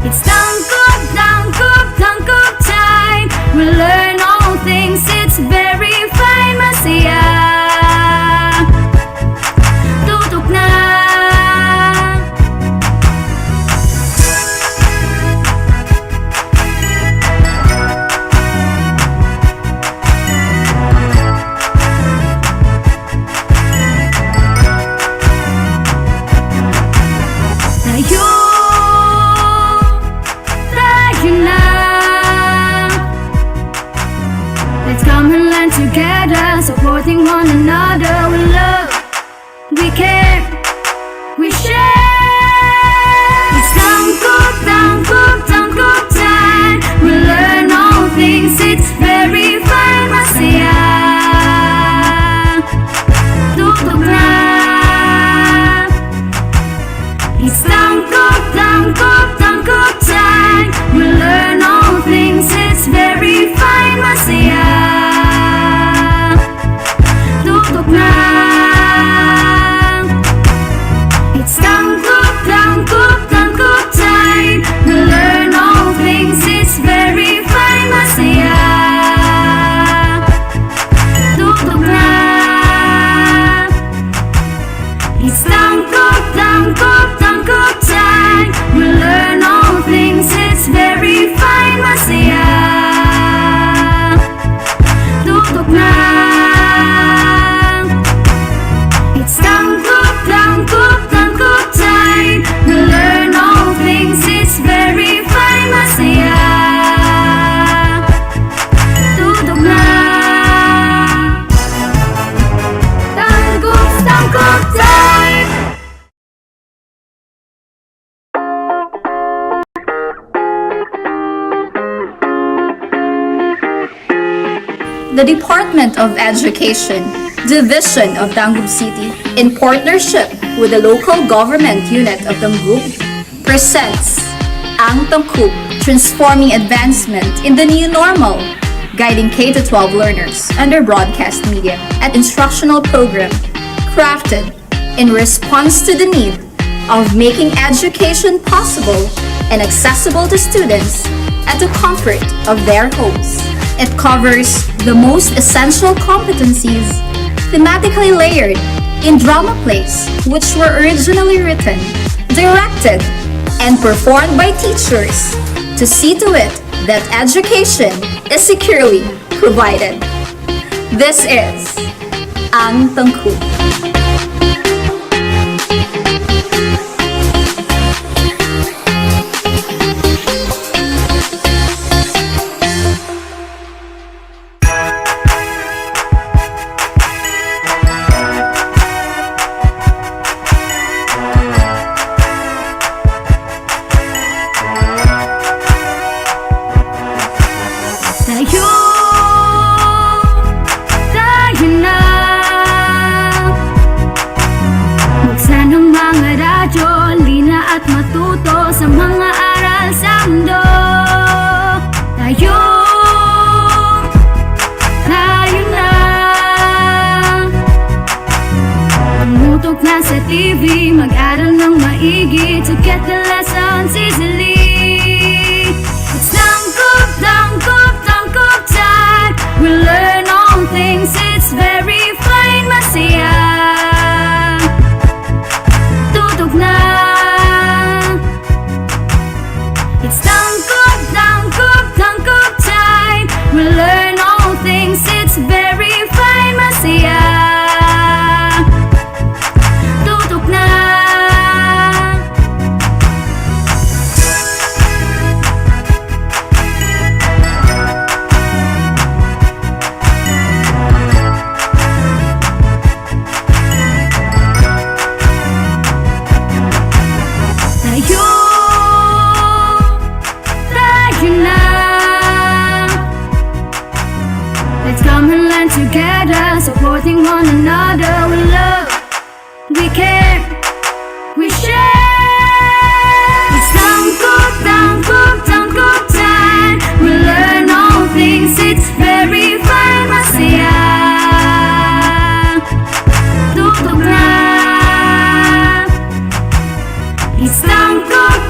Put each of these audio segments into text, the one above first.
It's tangkop time. We learn all things, it's very fine. Masaya, tutok na. Let's come and learn together, supporting one another. We love, we care, we share. It's tangkop time. We learn all things, it's very fine. Masaya, tutok na. It's tangkop time. We learn all things, it's very fine. Masaya, tutok na. It's tangkop time. We learn all things, it's very fine. Masaya, tutok na. It's tangkop time. We learn all things, it's very fine. Masaya, tutok na. It's tangkop time. We learn all things, it's very fine. Masaya, tutok na. Tangkop time. The Department of Education, Division of Tangub City, in partnership with the local government unit of Tangub, presents Ang Tangkub, Transforming Advancement in the New Normal, guiding K-12 learners under broadcast media and instructional program crafted in response to the need of making education possible and accessible to students at the comfort of their homes. It covers the most essential competencies, thematically layered in drama plays which were originally written, directed, and performed by teachers to see to it that education is securely provided. This is Ang Tangkub. Tayo na. Buksan ang mga radyo, lina at matuto sa mga aral sa mundo. Tayo na. Tumutok na sa TV, mag-aral ng maigi to get the lessons easily. It's tangkop time. We learn all things, it's very fine. Masaya, tutok na. It's tangkop time. We learn all things, it's very fine. Masaya, tutok na. Tayo na. Let's come and learn together, supporting one another. We love, we care, we share. It's tangkop time. We learn all things, it's very fine. Masaya, tutok na. It's tangkop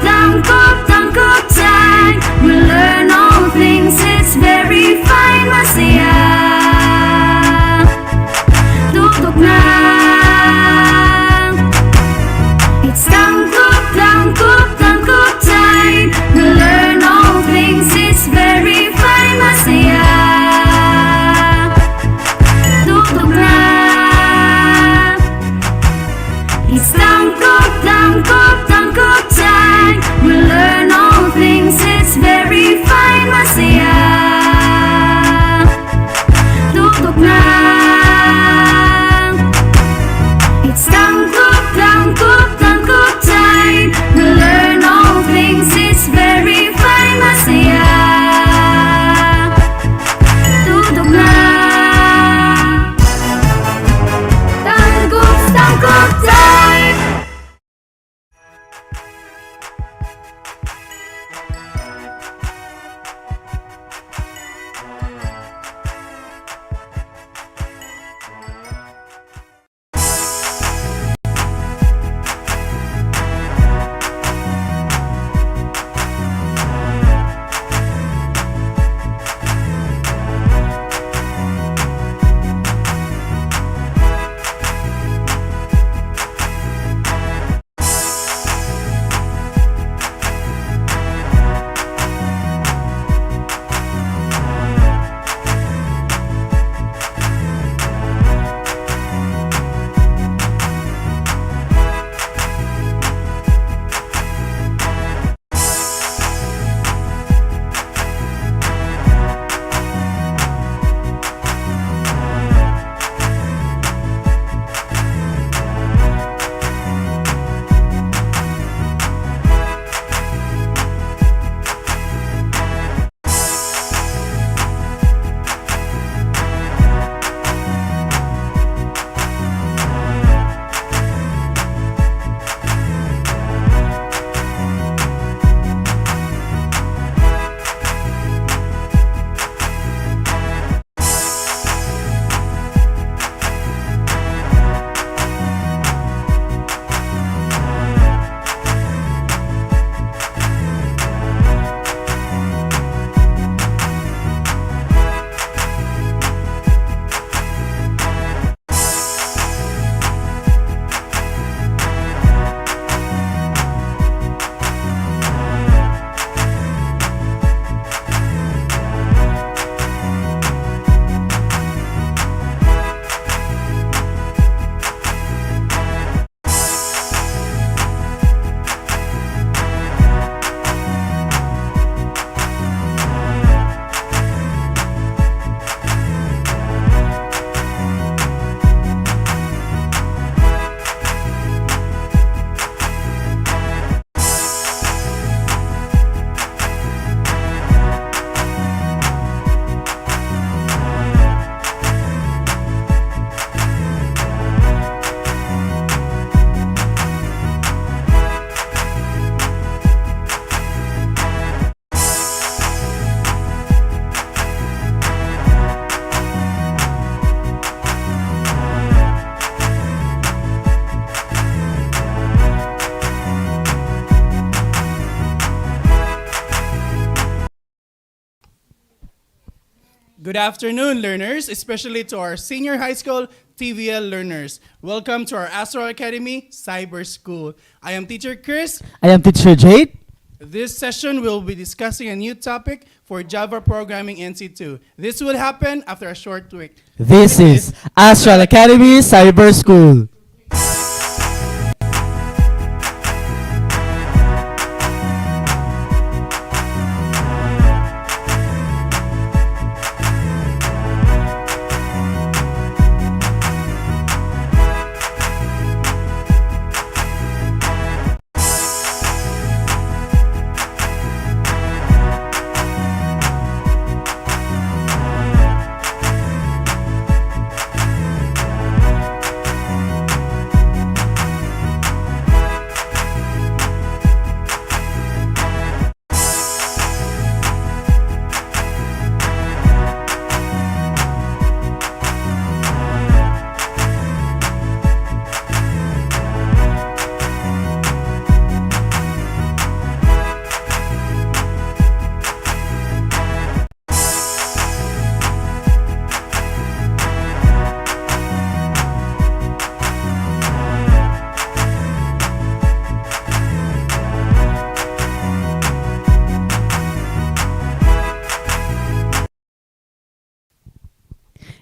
Good afternoon, learners, especially to our senior high school TVL learners. Welcome to our Astral Academy Cyber School. I am Teacher Chris. I am Teacher Jade. This session will be discussing a new topic for Java Programming NC2. This will happen after a short break. This is Astral Academy Cyber School.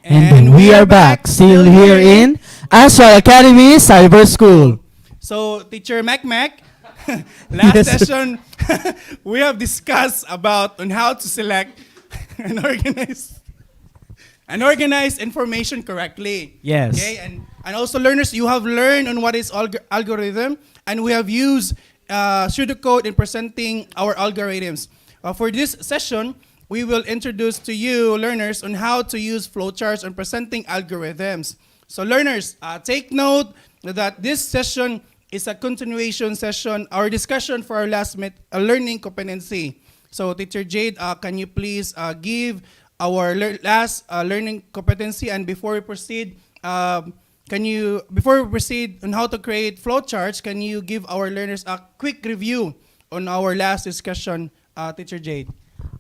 And we are back, still here in Astral Academy Cyber School. So, Teacher Mac, last Yes. session, we have discussed about on how to select and organize information correctly. Yes. Okay, and also learners, you have learned on what is algorithm, and we have used pseudocode in presenting our algorithms. For this session, we will introduce to you, learners, on how to use flowcharts and presenting algorithms. So learners, take note that this session is a continuation session, our discussion for our last learning competency. So Teacher Jade, can you please give our last learning competency? And before we proceed, before we proceed on how to create flowcharts, can you give our learners a quick review on our last discussion, Teacher Jade?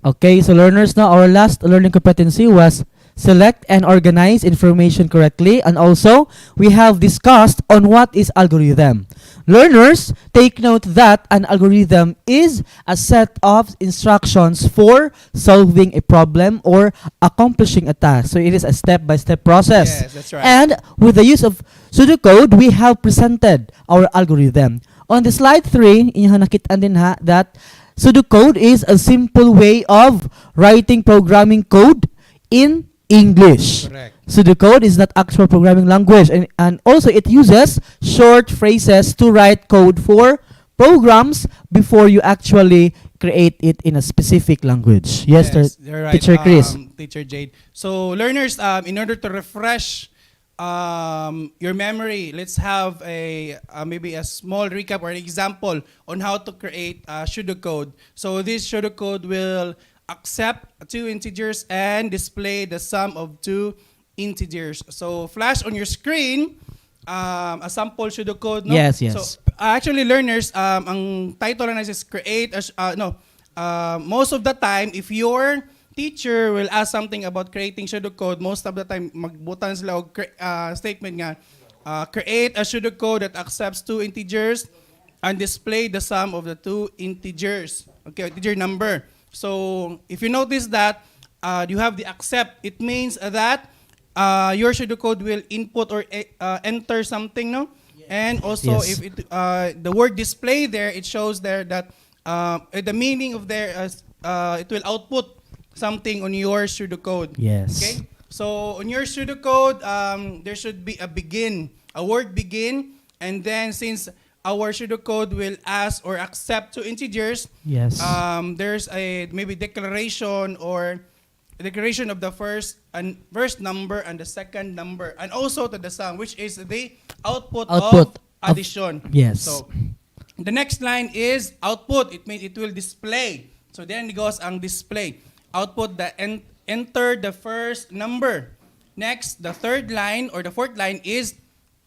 Okay, so learners, now our last learning competency was select and organize information correctly, and also we have discussed on what is algorithm. Learners, take note that an algorithm is a set of instructions for solving a problem or accomplishing a task. So it is a step-by-step process. Yes, that's right. And with the use of pseudocode, we have presented our algorithm. On the slide 3, inyong nakitaan din ha, that pseudocode is a simple way of writing programming code in English. Correct. Pseudocode is not actual programming language, and also it uses short phrases to write code for programs before you actually create it in a specific language. Yes, you're right, Teacher Chris. Teacher Jade. So learners, in order to refresh your memory, let's have maybe a small recap or an example on how to create pseudocode. So this pseudocode will accept two integers and display the sum of two integers. So flash on your screen a sample pseudocode. No? Yes. So actually, learners, ang title na is create. Most of the time, if your teacher will ask something about creating pseudocode, most of the time magbutan sila og statement nga create a pseudocode that accepts two integers and display the sum of the two integers. Okay, integer number. So if you notice that you have the accept, it means that your pseudocode will input or enter something, no? Yes. And also, Yes. if it, the word display there, it shows there that the meaning of there it will output something on your pseudocode. Yes. Okay. So on your pseudocode, there should be a word begin, and then since our pseudocode will ask or accept two integers, Yes. there's a maybe declaration or declaration of the first number and the second number, and also to the sum, which is the output of addition. Yes. So the next line is output. It means it will display. So then it goes ang display. Output the enter the first number. Next, the third line or the fourth line is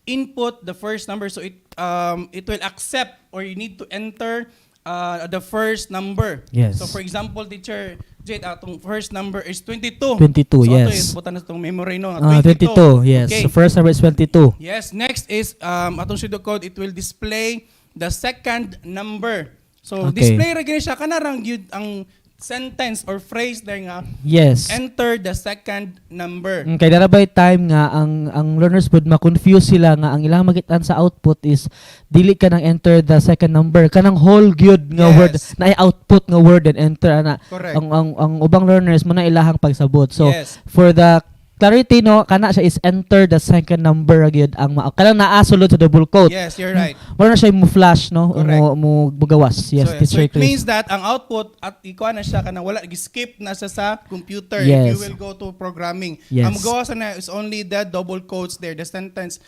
input the first number. So it will accept, or you need to enter the first number. Yes. So for example, teacher Jade, atong first number is 22. 22, so, yes. ito, butan na itong memory, no? 22, yes. Okay. So first number is 22. Yes, next is, atong pseudocode, it will display the second number. So, Okay. display ra gini siya, kanarang yun ang sentence or phrase there nga, Yes. enter the second number. Kay darabay time nga ang learners would ma-confuse sila nga ang ilang magitan sa output is dili ka nang enter the second number kanang whole gyud nga Yes. word na output nga word and enter ana. Correct. Ang ubang learners mo na ilahang pagsabot. So Yes. for the clarity no kana siya is enter the second number gyud ang kanang naa sulod sa double quote. Yes, you're right. Wala na siya mo flash no Correct. mo bugawas. Yes, so teacher it Chris. means that ang output at ikuha na siya kanang wala skip na sa computer Yes. if you will go to programming. Yes. Ang magawa sa na is only the double quotes there, the sentence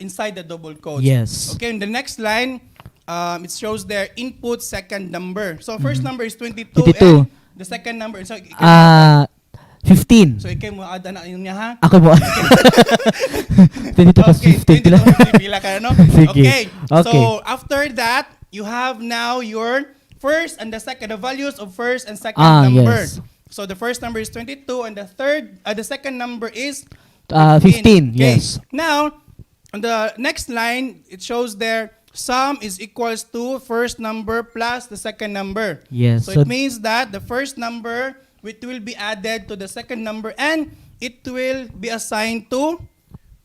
inside the double quotes. Yes. Okay, in the next line, it shows there input second number. So first number is 22, 22. and the second number so 15. so ikay mo add na yun niya ha. Ako mo. 22 plus Okay, 15 pila. 22, pila ka no? Sige. Okay. Okay. So after that, you have now your first and the second, the values of first and second number. Yes. So the first number is 22 and the second number is 15, Okay. yes. Now, on the next line, it shows there sum is equals to first number plus the second number. Yes. So it means that the first number it will be added to the second number and it will be assigned to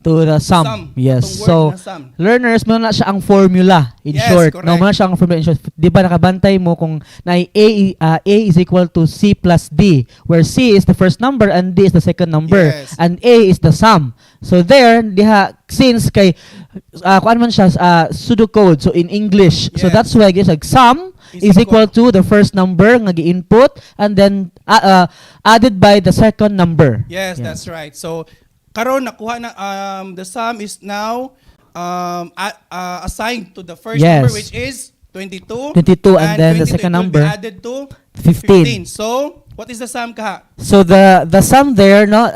the sum. Sum. Yes. Itong word So na sum. learners mo na siya ang formula in Yes, short. correct. No, mo na siya ang formula in short. 'Di ba nakabantay mo kung na A is equal to C plus D where C is the first number and D is the second number Yes. and A is the sum. So there diha since kay kuan man siya pseudocode so in English. So Yes. that's why guys like sum is equal to the first number nga gi-input and then added by the second number. Yes, that's right. So karon nakuha na the sum is now assigned to the first Yes. number which is 22. 22 and then the 22 second it will number be added to 15. So, what is the sum kaha? So the sum there no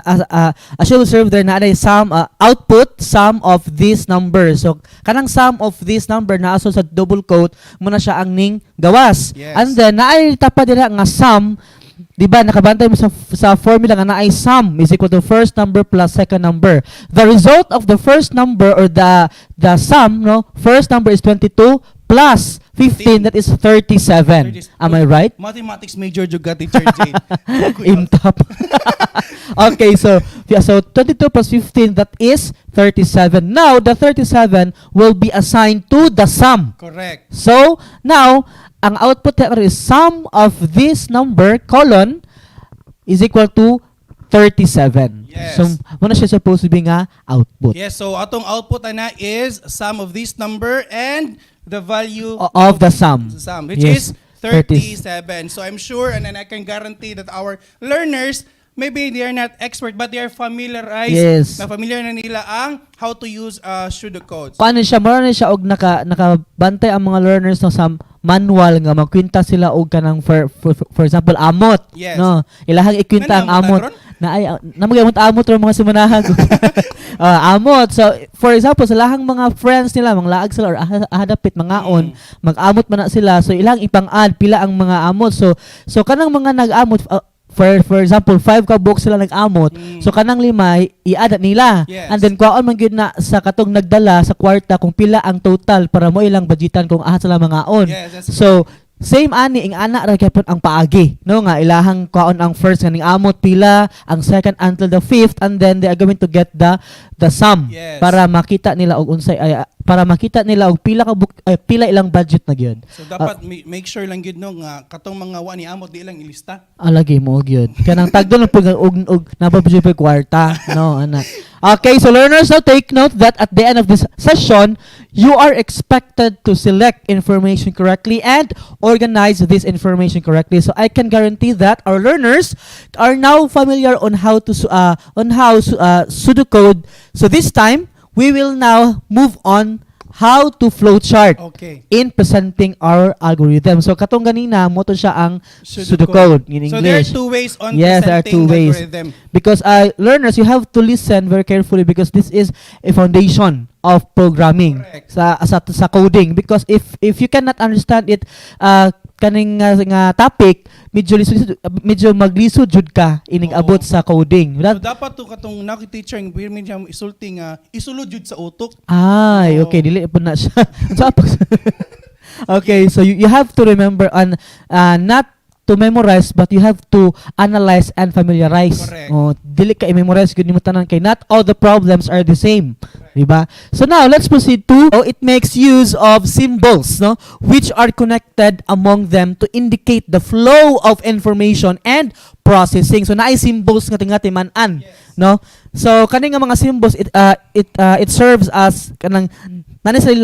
as you observe there na sum output sum of this number. So kanang sum of this number na aso sa double quote muna siya ang ning gawas. Yes. And then naay tapa dira nga sum. Di ba nakabantay mo sa formula nga naay sum is equal to first number plus second number. The result of the first number or the sum no first number is 22 plus 15 that is 37. Am I right? Mathematics major juga teacher Jade. In top. Okay, so yeah, so 22 plus 15 that is 37. Now the 37 will be assigned to the sum. Correct. So now ang output here is sum of this number colon is equal to 37. Yes. So muna siya supposed to be nga output Yes, so atong output ana is sum of this number and the value of the sum. which Yes. is 37. So I'm sure and then I can guarantee that our learners maybe they are not expert but they are familiarized Yes. na familiar na nila ang how to use pseudocodes. Paano siya mara siya og nakabantay ang mga learners no sa manual nga magkwenta sila og kanang for example amot Yes. no ilahang ikwenta ang Ano amot amot na ay amot ro mga simanahag amot so for example sa lahang mga friends nila mga laag sila or ahadapit mangaon mag-amot man na sila so ilang ipang-add pila ang mga amot so kanang mga nag-amot for example 5 ka book sila nag-amot so kanang 5 i-add nila Yes. and then kuhaon man gyud na sa katong nagdala sa kwarta kung pila ang total para mo ilang budgetan kung aha sila mangaon Yes, that's so same ani ing ana ra gyapon ang paagi no nga ilahang kuhaon ang first kaning amot pila ang second until the fifth and then they are going to get the sum Yes. para makita nila og unsay para makita nila og pila ka pila ilang budget na gyud So dapat make sure lang gid no nga katong mga wa ni amot di lang ilista. alagi mo gyud kanang tagdon pug og napabudget pa kwarta no ana. Okay, so learners, now take note that at the end of this session, you are expected to select information correctly and organize this information correctly. So I can guarantee that our learners are now familiar on how to pseudocode. So this time, we will now move on how to flowchart Okay. in presenting our algorithm. So katong ganina mo to siya ang pseudocode in English. So there are two ways on Yes, there are presenting two ways. algorithm. Because learners, you have to listen very carefully because this is a foundation of programming Correct. sa coding, because if you cannot understand it, kaning nga topic, medyo maglisod jud ka ining Oo. abot sa coding. So dapat to katong naki-teacher ng pirmin siya isulti nga isulod jud sa utok. Ay, Oo. okay, dili po na siya. So, okay, so you have to remember on not to memorize, but you have to analyze and familiarize. Correct. Oh, dili ka i-memorize gud nimo tanan kay not all the problems are the same. Diba? So now let's proceed to it makes use of symbols, no, which are connected among them to indicate the flow of information and processing. So naay symbols nga tingati man-an, no? So kani nga mga symbols, it serves as kanang nani sa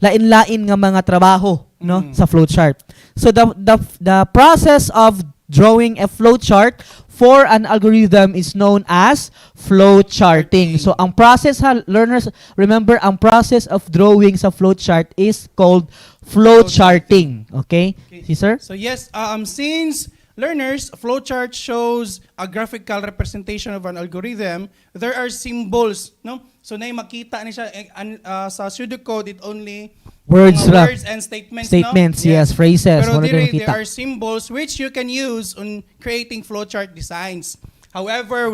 lain-lain nga mga trabaho, no, sa flowchart. So the process of drawing a flowchart for an algorithm is known as flowcharting. So ang process, learners, remember, ang process of drawing sa flowchart is called flowcharting. Okay? Si sir? So yes, since learners, flowchart shows a graphical representation of an algorithm, there are symbols, no? So na makita ni siya sa pseudocode, it only Words mga ra. words and statements, Statements, no? yes, phrases. Pero Wala there, tayong makita. there are symbols which you can use on creating flowchart designs. However,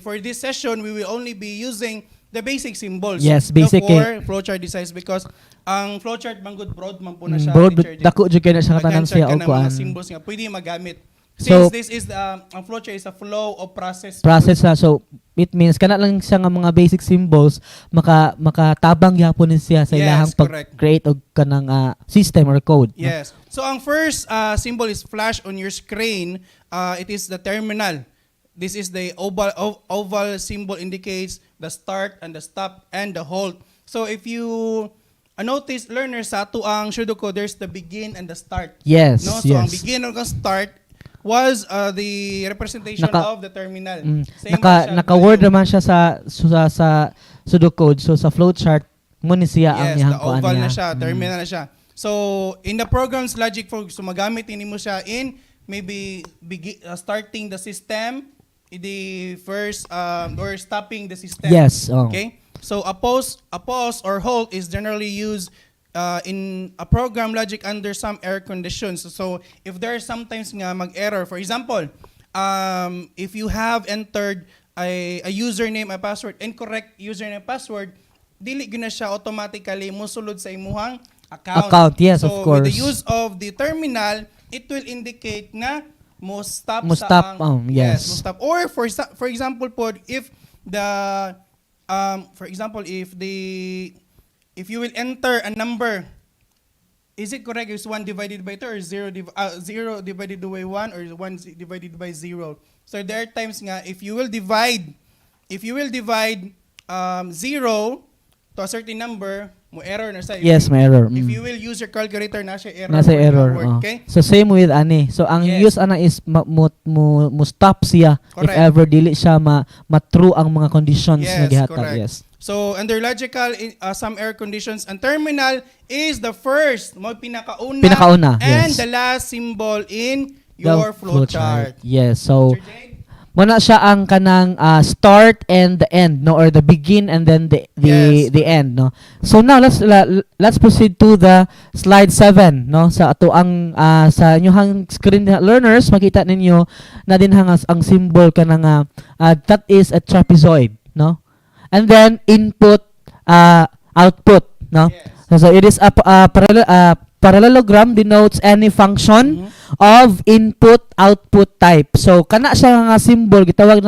for this session, we will only be using the basic symbols. Yes, basic for flowchart designs, because ang flowchart manggod broad man po na siya. Broad, teacher. dako jud kay na siya katanan siya Nag-answer og ka ng mga kuan. symbols nga pwede magamit. So, Since this is ang flowchart is a flow of process. Process na. So it means kana lang siya nga mga basic symbols makatabang gyapon ni siya sa Yes, ilahang correct. pag-create og kanang system or code. No? Yes. So ang first symbol is flash on your screen. It is the terminal. This is the oval symbol, indicates the start and the stop and the halt. So if you notice, learners, sa ato ang pseudocode, there's the begin and the start. Yes, No? So ang yes. begin and the start was the representation of the terminal. Same as siya, Naka-word value. naman siya sa pseudocode. So sa flowchart mo ni siya ang Yes, iyang the kuan oval niya. na siya, terminal na siya. So, in the program's logic, for sumagamit ini mo siya in maybe starting the system, the first or stopping the system. Yes, oh. Okay? So, a pause or halt is generally used in a program logic under some error conditions. So, if there are sometimes nga mag-error, for example, if you have entered a username, a password, incorrect username, password, dili gyud na siya automatically musulod sa imuhang account. Yes, so, of course. with the use of the terminal, it will indicate na mo stop Mo sa stop, ang yes. mo stop. Or for example po, if the if you will enter a number, is it correct? Is 1 divided by 2 or 0 divided by 1 or 1 divided by 0? So there are times nga if you will divide 0 to a certain number, mo error na sa. Yes, may error. If you will use your calculator, nasa error. Nasa word na error. word, Oh. okay? So same with ani. So ang Yes. use ana is mo stop siya if Correct. ever dili siya ma-true ang mga conditions Yes, na gihatag. correct. Yes. So under logical, some error conditions, and terminal is the first, mo Pinakauna, and yes. the last symbol in The your flowchart. Yes. So Teacher Jade? muna siya ang kanang start and the end, no, or the begin and then Yes. the end, no. So now let's proceed to the slide 7, no, sa ato ang sa inyong screen, learners, makita ninyo na din hangas ang symbol kanang that is a trapezoid, no, and then input, output, no. Yes. So it is a parallelogram denotes any function of input-output type. So kana siya nga symbol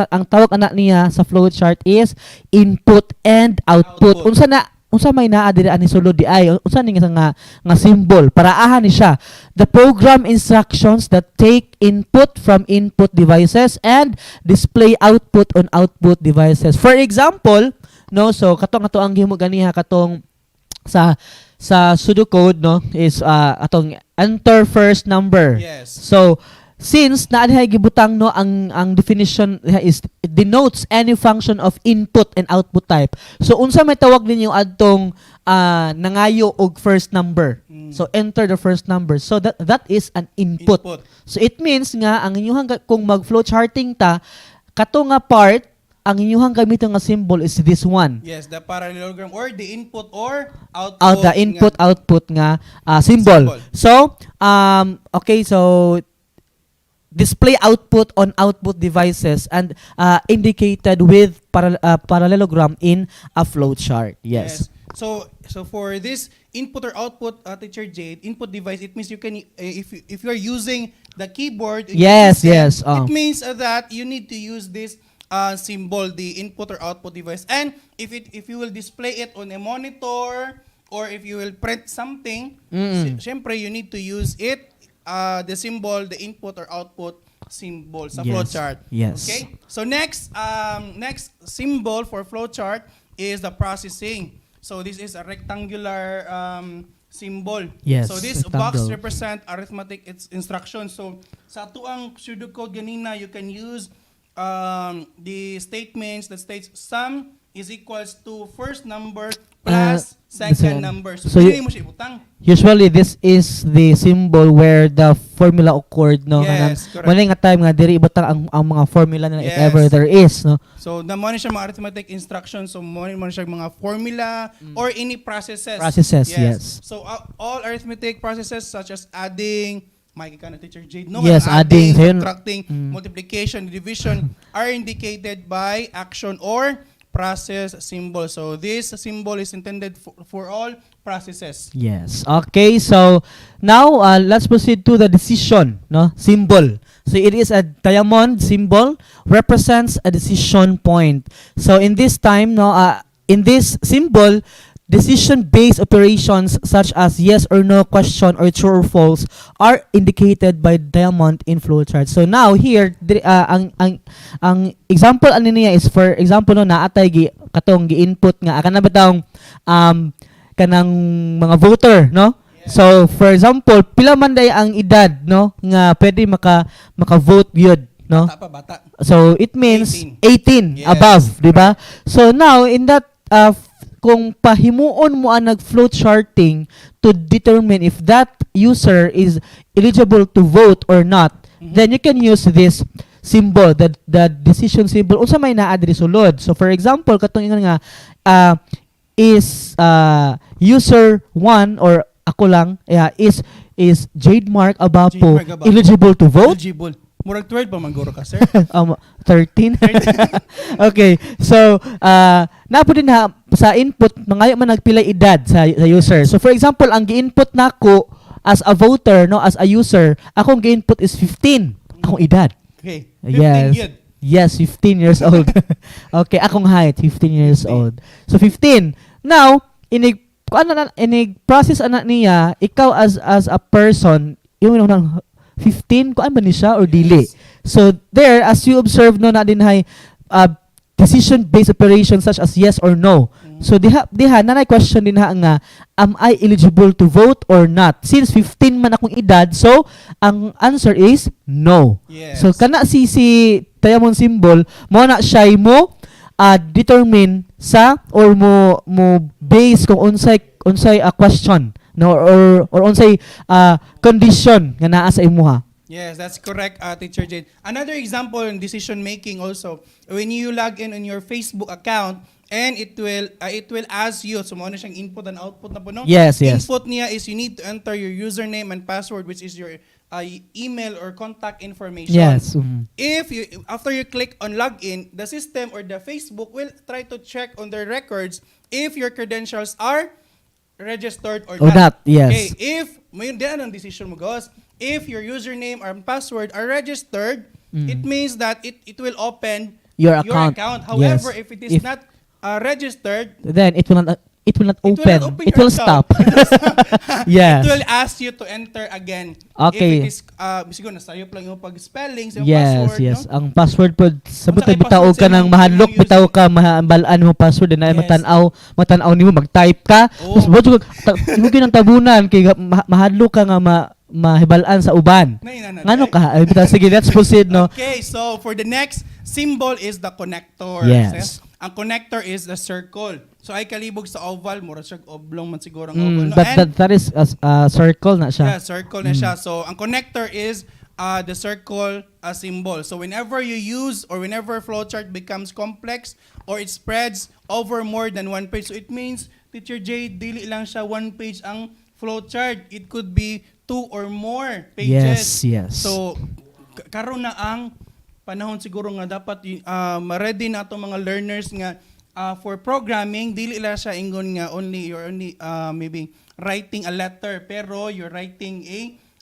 ang tawag ana niya sa flowchart is input and output. Unsa may naa diri ani sulod di ay unsa ni nga symbol para aha ni siya. The program instructions that take input from input devices and display output on output devices. For example, no, so katong ato ang gihimo ganiha katong sa pseudocode, no, is atong enter first number. Yes. So since naadhay gibutang, no, ang definition is it denotes any function of input and output type. So unsa may tawag ninyo adtong nangayo og first number. So enter the first number. So that is an input. So it means nga ang inyong kung mag flowcharting ta kato nga part ang inyong gamiton nga symbol is this one. Yes, the parallelogram or the input or output. The input-output nga symbol. Symbol. So, okay, so display output on output devices and indicated with parallelogram in a flowchart. Yes. So for this input or output, Teacher Jade, input device, it means you can if you are using the keyboard. in your Yes, system, yes, It means that you need to use this symbol, the input or output device, and if you will display it on a monitor or if you will print something, syempre you need to use it, the symbol, the input or output symbol sa Yes, flowchart. yes. Okay. So next symbol for flowchart is the processing. So this is a rectangular symbol. Yes, So this box rectangle. represent arithmetic instructions. So sa atuang pseudocode ganina, you can use the statements that states sum is equals to first number plus second number. So, so pili mo siya ibutang. Usually, this is the symbol where the formula occurred, no? Yes, correct. Mali nga time nga, diri ibutang ang mga formula na if Yes. ever there is, no? So mo ni siya mga arithmetic instructions. So mo ni siya mga formula or any processes. Processes, yes. So all arithmetic processes such as adding, makikita na Teacher Jade, no? Yes, adding, yun. subtracting, multiplication, division are indicated by action or process symbol. So this symbol is intended for all processes. Yes. Okay, so now let's proceed to the decision, no? Symbol. So it is a diamond symbol, represents a decision point. So in this time, no, in this symbol, decision-based operations such as yes or no question or true or false are indicated by diamond in flowchart. So now here ang example ano niya is, for example, no, naatay katong gi-input nga kana batang kanang mga voter, no? So for example, pila man day ang edad, no, nga pwede maka-vote yun, no? Bata pa, bata. So it means 18 Yes. above, di ba? So now in that kung pahimuon mo ang nag-float charting to determine if that user is eligible to vote or not, then you can use this symbol, the decision symbol. Unsa may naa diri sulod. So for example, katong ingon nga is user 1 or ako lang is Jade Mark Abapo Jade Mark Abapo eligible to vote? Eligible. Murag 12 pa mangguro ka, sir. 13. Okay. So, napo din na sa input, mangayo man nagpilay edad sa user. So, for example, ang gi-input nako as a voter, no, as a user, akong gi-input is 15. Akong edad. Okay. 15 Yes. yun. Yes, 15 years old. Okay, akong height, 15 years old. So, 15. Now, inig process ana niya, ikaw as a person, yung 15 kuan ba ni siya or dili. So there, as you observe, no, na din hay decision based operations such as yes or no. So diha nanay question din ha nga, am I eligible to vote or not? Since 15 man akong edad, so ang answer is no. Yes. So kana si diamond symbol mo na siya mo determine sa or mo base kung unsay a question, no, or unsay condition nga naa sa imuha. Yes, that's correct, Teacher Jade. Another example in decision making also, when you log in on your Facebook account and it will ask you, so mo na siyang input and output na po, no? Yes, yes. Input niya is you need to enter your username and password, which is your email or contact information. Yes. If you after you click on login, the system or the Facebook will try to check on their records if your credentials are registered or Or not, yes. Okay, if may diyan ang decision mo, guys. If your username or password are registered, it means that it will open Your account. However, Yes. if it is If- not registered, Then it will not open. open It your will account. stop. Yes. It will ask you to enter again. Okay. If it is siguro nasayop lang yung pag-spelling sa Yes, password, yes. no? Ang password po, sa Unsa kay bitaw password ka sa ng imong mahadlok, using? bitaw ka, mabalaan mo password, na Yes. matanaw nimo, mag-type ka. Oo. Tapos, budyo mo ng tabunan, kay mahadlok ka nga mahibalaan sa uban. Ngano ka? Ay, bitaw, sige, let's proceed, no? Okay, so for the next symbol is the connector. Yes. Ang connector is the circle. So ay kalibog sa oval, mura siya oblong man siguro ang oval. No? That is a circle na siya. Yeah, circle na siya. So ang connector is the circle symbol. So whenever you use or whenever flowchart becomes complex or it spreads over more than one page, so it means, Teacher Jade, dili lang siya one page ang flowchart. It could be 2 or more pages. Yes. So karon na ang panahon siguro nga dapat ma-ready na itong mga learners nga for programming, dili lang siya ingon nga you're only maybe writing a letter, pero you're writing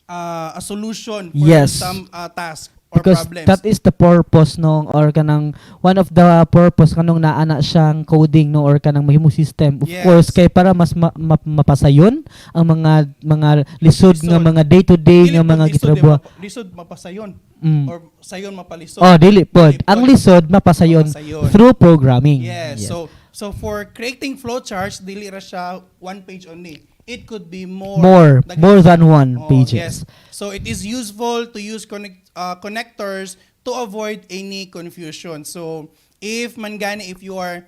a solution for some task or because problems. that is the purpose nung or kanang one of the purpose kanong naana siyang coding no or kanang mahimo system of course kay para mas mapasayon ang mga lisod nga mga day to day nga mga gitrabaho. Lisod mapasayon or sayon mapalisod. Dili pod. Ang lisod mapasayon through programming. Yes. So for creating flowcharts, dili ra siya one page only. It could be more than one pages. Yes. So it is useful to use connectors to avoid any confusion. So if you are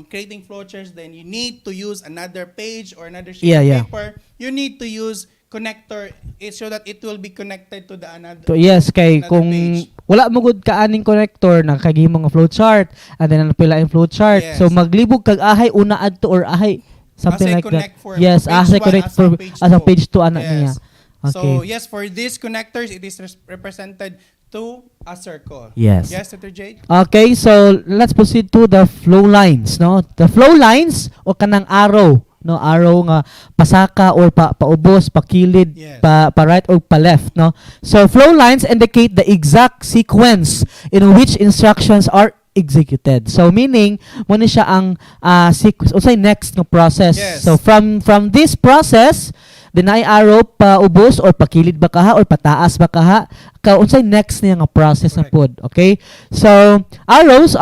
creating flowcharts, then you need to use another page or another sheet of paper. You need to use connector so that it will be connected to the another. So yes, kay kung page. wala mo gud kaaning connector nang kagihimo nga flowchart and then pila ang flowchart. Yes. So maglibog kag ahay una adto or ahay something like that. Yes, as a connect for as a page 2 ana niya. Okay. So yes, for these connectors, it is represented to a circle. Yes. Yes, Dr. Jade? Okay, so let's proceed to the flow lines, no? The flow lines o kanang arrow, no? Arrow nga pasaka or paubos, pakilid, pa right or pa left, no? So flow lines indicate the exact sequence in which instructions are executed. So meaning mo ni siya ang sequence o say next ng process. Yes. So from this process, then ay arrow pa ubos or pakilid ba kaha or pataas ba kaha ka unsay next niya nga process na pod. Okay? So arrows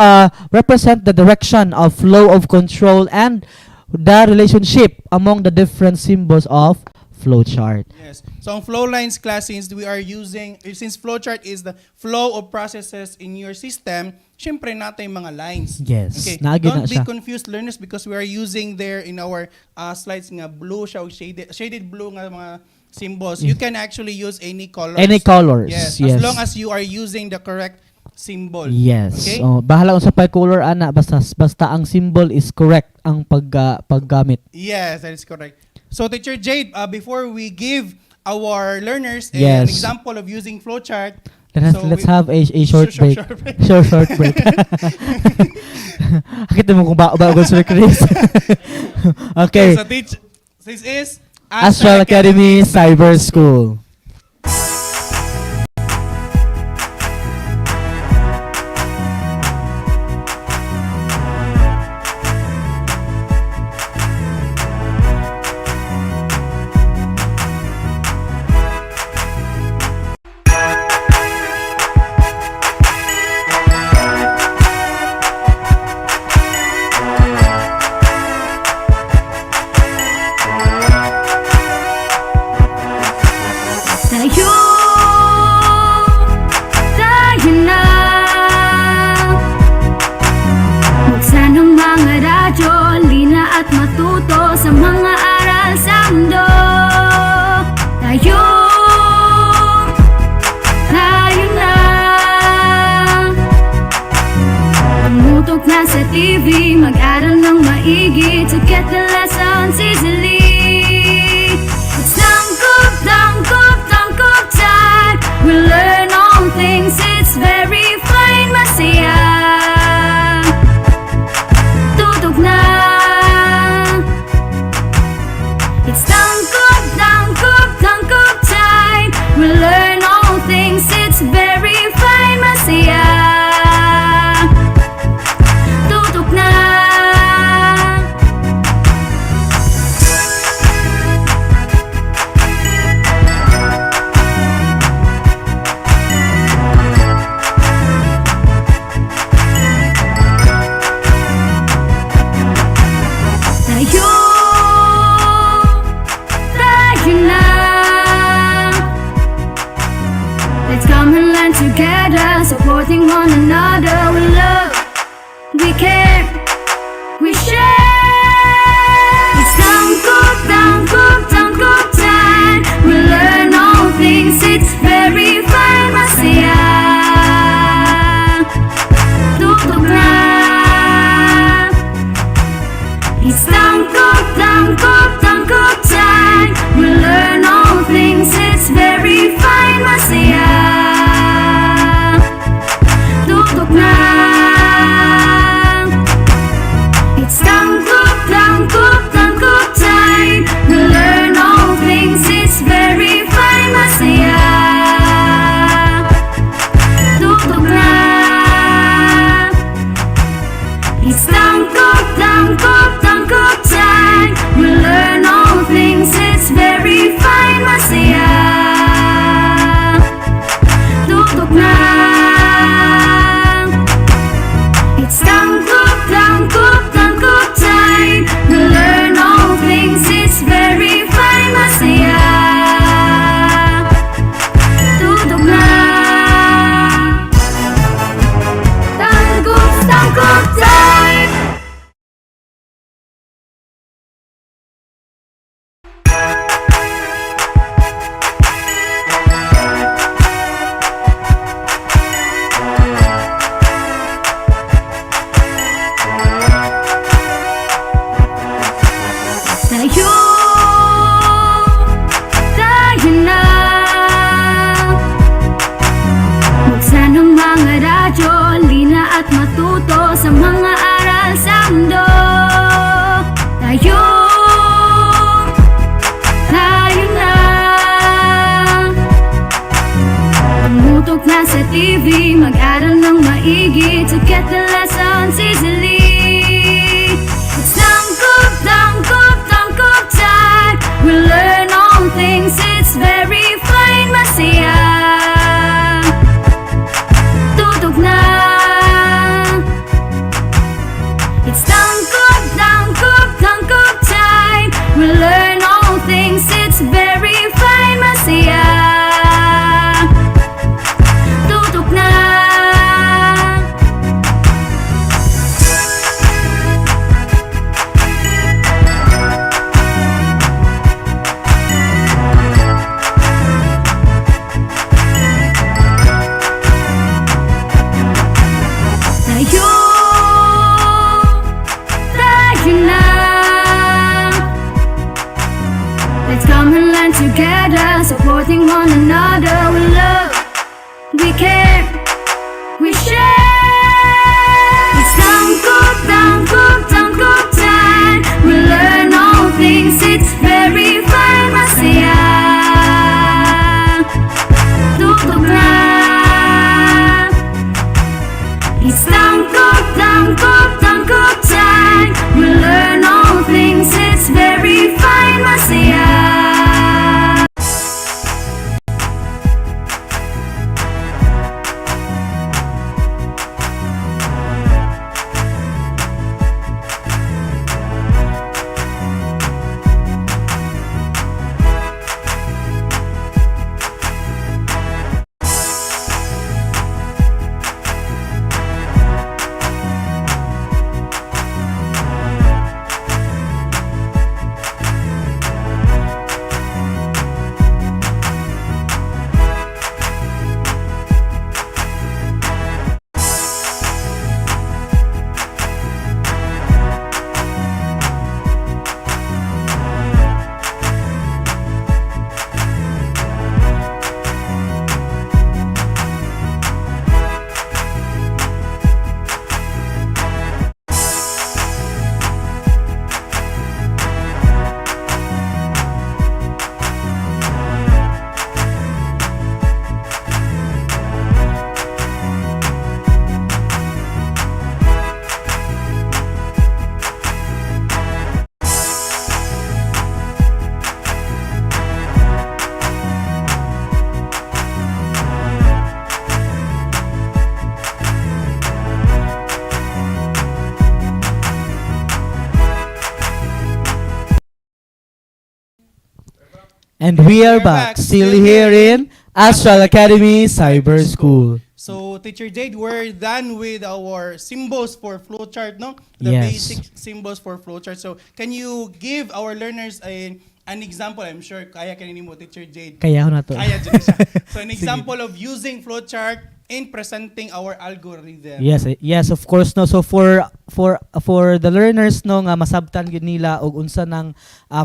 represent the direction of flow of control and the relationship among the different symbols of flowchart. Yes. So ang flow lines class, since flowchart is the flow of processes in your system, syempre natin yung mga lines. Yes. Okay. Naagin Don't na be siya. confused, learners, because we are using there in our slides nga blue siya o shaded blue nga mga symbols. You can actually use any colors. Any colors. Yes. Yes. As long as you are using the correct symbol. Yes. Okay? Bahala sa color ana basta ang symbol is correct ang paggamit. Yes, that is correct. So Teacher Jade, before we give our learners an Yes. example of using flowchart, Let's have a short break. Short break. Kita mo kung bago sa Chris. Okay. So this is Astral Academy Cyber School. Tayo na. Buksan ang mga radyo, lina at matuto sa mga aral sa mundo. Tayo na. Tumutok na sa TV, mag-aral ng maigi to get the lessons easily. It's tangkop time. We learn all things, it's very fine, masaya. Tutok na. It's tangkop time. We learn all things, it's very fine, masaya. Tutok na. Tayo na. Let's come and learn together, supporting one another. We love, we care, we share. It's tangkop time. We learn all things, it's very tutok na. It's tangkop, tangkop, tangkop time. We learn all things, it's very fine, masaya. Tutok na. Tangkop, tangkop time. Tayo, tayo na. Buksan ang mga radyo, lina at matuto sa mga aral sa mundo. Tayo, tayo na. Tumutok na sa TV, mag-aral ng maigi to get the lessons easily. It's tangkop, tangkop, tangkop time. We learn all things, it's very fine, masaya. Tutok na. It's tangkop, tangkop, tangkop time. We learn all things, it's very fine, masaya. Tutok na. Tayo, tayo na. Let's come and learn together, supporting one another. We love, we care, we share. It's tangkop, tangkop, tangkop time. We learn all things, it's very fine, masaya. Tutok na. It's tangkop, tangkop, tangkop time. We learn all things, it's very fine, masaya. And we are back, still here in Astral Academy Cyber School. So, Teacher Jade, we're done with our symbols for flowchart, no? The Yes. basic symbols for flowchart. So, can you give our learners an example? I'm sure kaya kanini mo, Teacher Jade. Kaya ko na to. Kaya dyan siya. So, an Sige. example of using flowchart in presenting our algorithm. Yes, of course no. So for the learners no nga masabtan gyud nila og unsa ng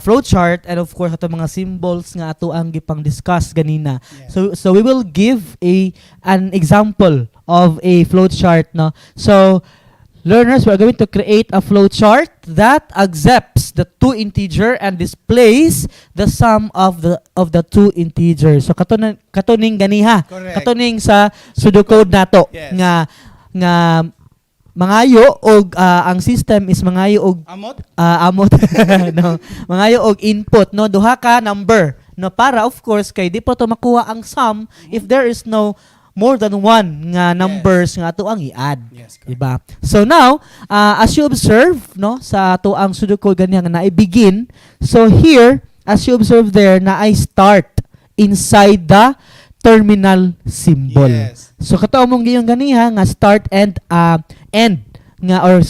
flowchart, and of course ato mga symbols nga ato ang gipang discuss ganina. Yes. So we will give an example of a flowchart no. So learners, we are going to create a flowchart that accepts the two integer and displays the sum of the two integers. So katuning ganiha. Correct. Katuning sa pseudocode nato Yes. nga mangayo og ang system is mangayo og Amot? amot no, mangayo og input no, duha ka number no, para of course kay di pa to makuha ang sum if there is no more than one nga numbers nga ato ang i-add. Yes, correct. Diba? So now, as you observe, no, sa ato ang pseudocode ganiya nga na-begin, so here, as you observe there, na I start inside the terminal symbol. Yes. So kato mong giyong ganiha nga start and end nga or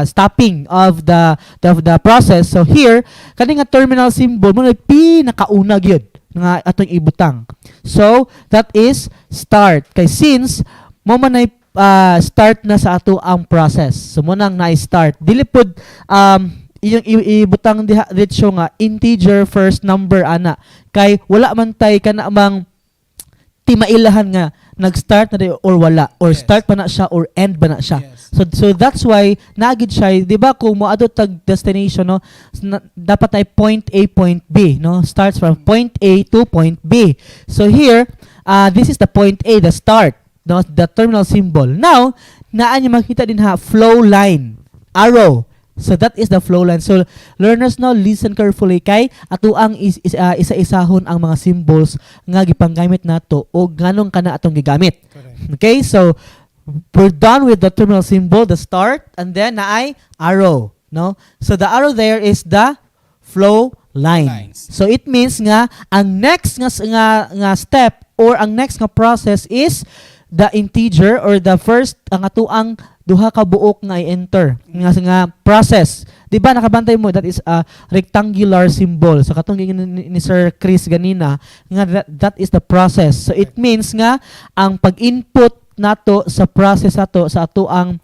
stopping of the process. So here kani nga terminal symbol mo pinakauna gyud nga atong ibutang. So that is start. Kay since mo man ay start na sa ato ang process. So mo nang na-start. Dili pod yung ibutang diha dito nga integer first number ana. Kay wala man tay kana mang timailahan nga nag-start na or wala or Yes. start pa na siya or end ba na siya. Yes. So that's why naagid siya, 'di ba, kung moadto tag destination no, dapat ay point A point B no, starts from point A to point B. So here, this is the point A, the start, no, the terminal symbol. Now, naa niyo makita din ha flow line, arrow. So that is the flow line. So learners now listen carefully kay ato ang isa-isahon ang mga symbols nga gipanggamit nato o nganong kana atong gigamit. Correct. Okay? So we're done with the terminal symbol, the start, and then naay arrow, no? So the arrow there is the flow line. Lines. So it means nga ang next nga step or ang next nga process is the integer or the first ang ato ang duha ka buok nga i-enter nga process. Di ba nakabantay mo that is a rectangular symbol. So katong ni Sir Chris ganina nga that is the process. So it means nga ang pag-input nato sa process ato sa ato ang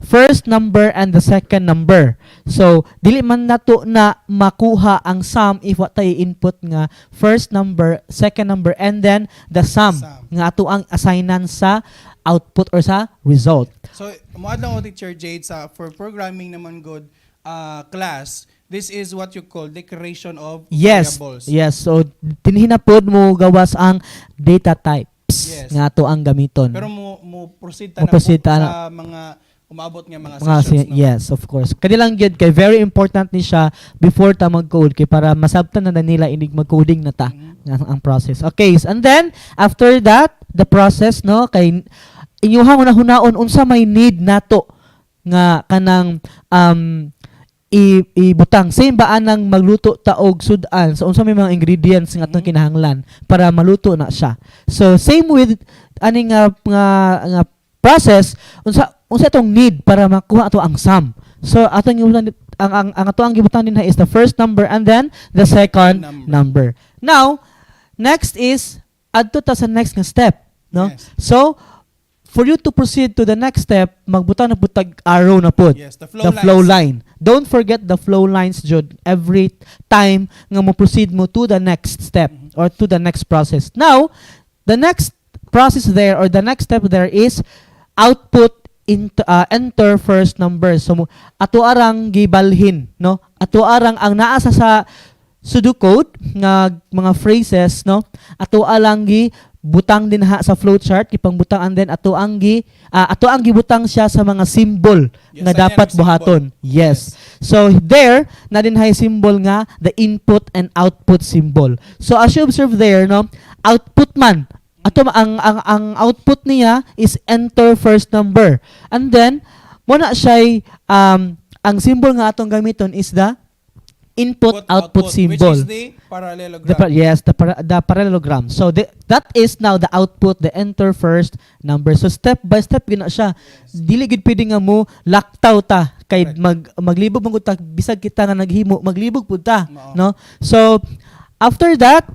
first number and the second number. So dili man nato na makuha ang sum if what tay input nga first number, second number, and then the sum nga ato ang assignan sa output or sa result. So, muad lang ko Teacher Jade sa for programming naman good class, this is what you call declaration of variables. Yes. So dinhi na pod mo gawas ang data types Yes. nga ato ang gamiton. Pero mo proceed ta Mo na proceed po ta sa mga umabot nga mga Mga sessions. No? yes, of course. Kanilang gyud kay very important ni siya before ta mag-code kay para masabtan na nila inig mag-coding na ta ang process. Okay, and then after that, the process no kay inyuha mo na hunaon unsa may need nato nga kanang ibutang same ba anang magluto ta og sudan so unsa may mga ingredients nga atong kinahanglan para maluto na siya. So same with ani nga process unsa atong need para makuha ato ang sum. So atong gibutan ang ato ang gibutan dinha is the first number and then the second number. Now, next is adto ta sa next nga step, no? Yes. So for you to proceed to the next step, magbutang na putag arrow na pud. Yes, the Flow line. Don't forget the flow lines, Jud, every time nga mo proceed mo to the next step or to the next process. Now, the next process there or the next step there is output into enter first number. So ato arang gibalhin, no? Ato arang ang naa sa pseudocode nga mga phrases, no? Ato alang gi butang din ha sa flowchart ipang butang and then ato ang gibutang siya sa mga symbol Yes, nga ayan dapat ang symbol. buhaton. Yes. So there na din hay symbol nga the input and output symbol. So as you observe there no, output man ato ang output niya is enter first number. And then mo na siya ang symbol nga atong gamiton is the input output symbol. Which is the parallelogram. The parallelogram. So that is now the output, the enter first number. So step by step gina siya. Dili gid pwede nga mo laktaw ta kay maglibog man gud ta bisag kita nga naghimo maglibog pud ta, no? So after that,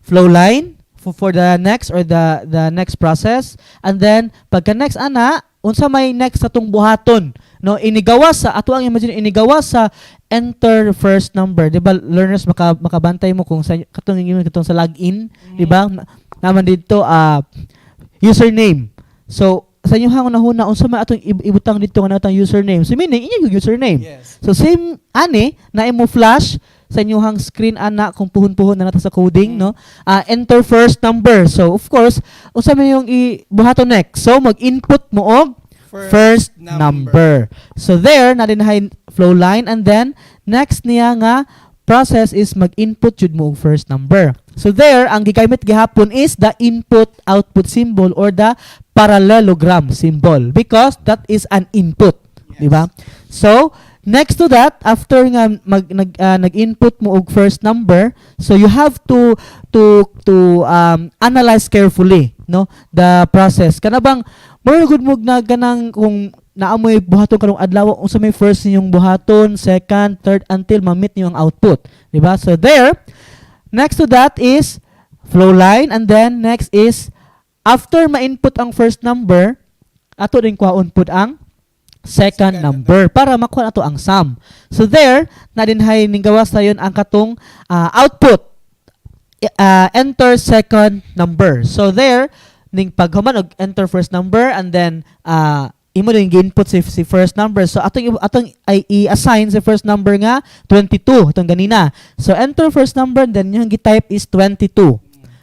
flow line for the next or the next process, and then pagka next ana unsa may next sa tung buhaton, no? Inigawas sa ato ang imagine inigawas sa enter first number, di ba learners makabantay mo kung sa katong sa login, di ba naman dito username. So sa inyo hangon na huna unsa may atong ibutang dito nga natang username, so meaning inyo yung username. Yes. So same ani na imo flash sa inyong screen ana kung puhon-puhon na nata sa coding, no? Enter first number. So of course unsa may yung ibuhaton next, so mag-input mo og first number. So there na din hay flow line, and then next niya nga process is mag-input jud mo og first number. So there, ang gigamit gihapon is the input-output symbol or the parallelogram symbol because that is an input, Yes. di ba? So next to that, after nga nag-input mo og first number, so you have to analyze carefully, no, the process. Kana bang more good mo na ganang kung naamoy buhaton karong adlaw unsa may first ninyong buhaton, second, third until ma-meet niyo ang output, di ba? So there, next to that is flow line, and then next is after ma-input ang first number, ato din kwaon pud ang second number para makuha nato ang sum. So there, na din hay ning gawas sayon ang katong output. Enter second number. So there, ning paghuman og enter first number and then imo din gi-input si first number. So atong ay i-assign si first number nga 22 atong ganina. So enter first number, then yung gi-type is 22.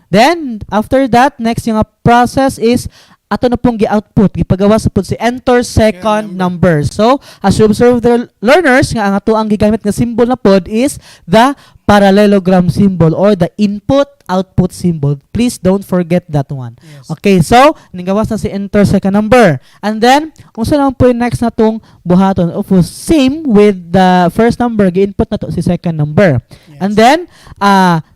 Then after that, next yung process is ato na pong gi-output, gipagawas pud si enter second number. So as you observe the learners nga ang ato ang gigamit nga symbol na pod is the parallelogram symbol or the input-output symbol. Please don't forget that one. Yes. Okay, so ninggawas na si enter second number. And then unsa lang po yung next na tong buhaton? Of course, same with the first number, gi-input na to si second number. Yes. And then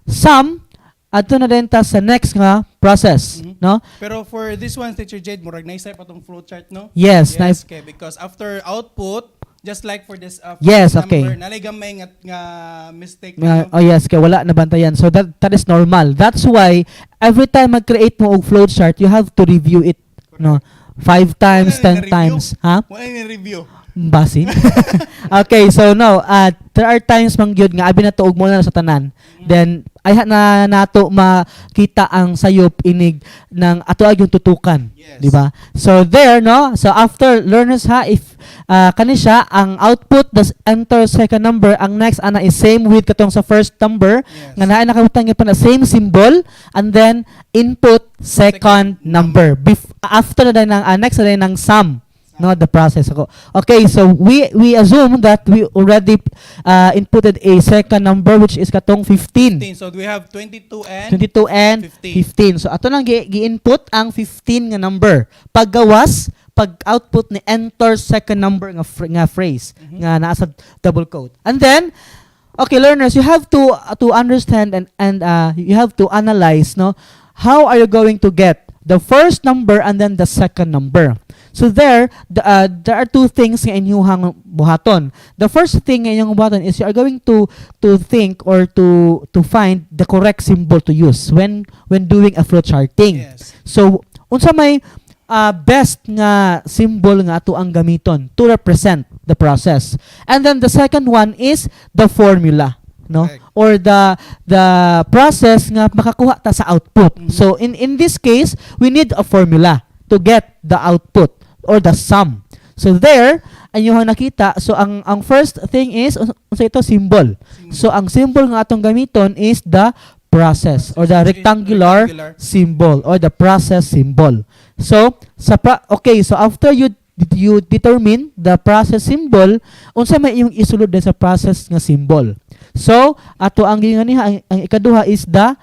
sum adto na din ta sa next nga process, no? Pero for this one, Teacher Jade, murag naisay pa tong flowchart, no? Yes, nice. Okay, because after output, just like for this Yes, number, okay. nalay gamay nga mistake. Oh yes, kaya wala na bantayan. So that is normal. That's why every time mag-create mo og flowchart, you have to review it, no? 5 times, 10 times, ha? Wala ni review. Basin. Okay, so no, there are times man gyud nga abi na tuog mo na sa tanan. Then ay na nato makita ang sayop inig ng ato yung tutukan, Yes. di ba? So there, no, so after learners ha, if kani siya ang output das enter second number, ang next ana is same with katong sa first number. Yes. Nga naa nakabutang pa na same symbol, and then input second number. After na ng next na ng sum, no, the process ako. Okay, so we assume that we already inputted a second number which is katong 15. 15. So we have 22 and 22 and 15. So ato nang gi-input ang 15 nga number. Paggawas, pag-output ni enter second number nga phrase nga naa sa double quote. And then okay, learners, you have to understand and you have to analyze, no, how are you going to get the first number and then the second number. So there are two things nga inyong buhaton. The first thing nga inyong buhaton is you are going to think or to find the correct symbol to use when doing a flowcharting. yes. So unsa may best nga symbol nga ato ang gamiton to represent the process. And then the second one is the formula, no? Correct. Or the process nga makakuha ta sa output. So in this case, we need a formula to get the output or the sum. So there, anyong nakita, so ang first thing is unsa ito symbol. So ang symbol nga atong gamiton is the process or the rectangular symbol or the process symbol. So okay, so after you determine the process symbol, unsa may iyong isulod din sa process nga symbol. So ato ang ginganiha ang ikaduha is the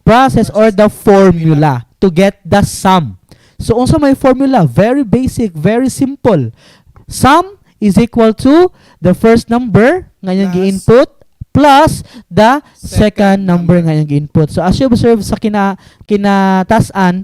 process or the formula to get the sum. So unsa may formula? Very basic, very simple. Sum is equal to the first number nga yung gi-input plus the second number nga yung gi-input. So as you observe sa kinatasan,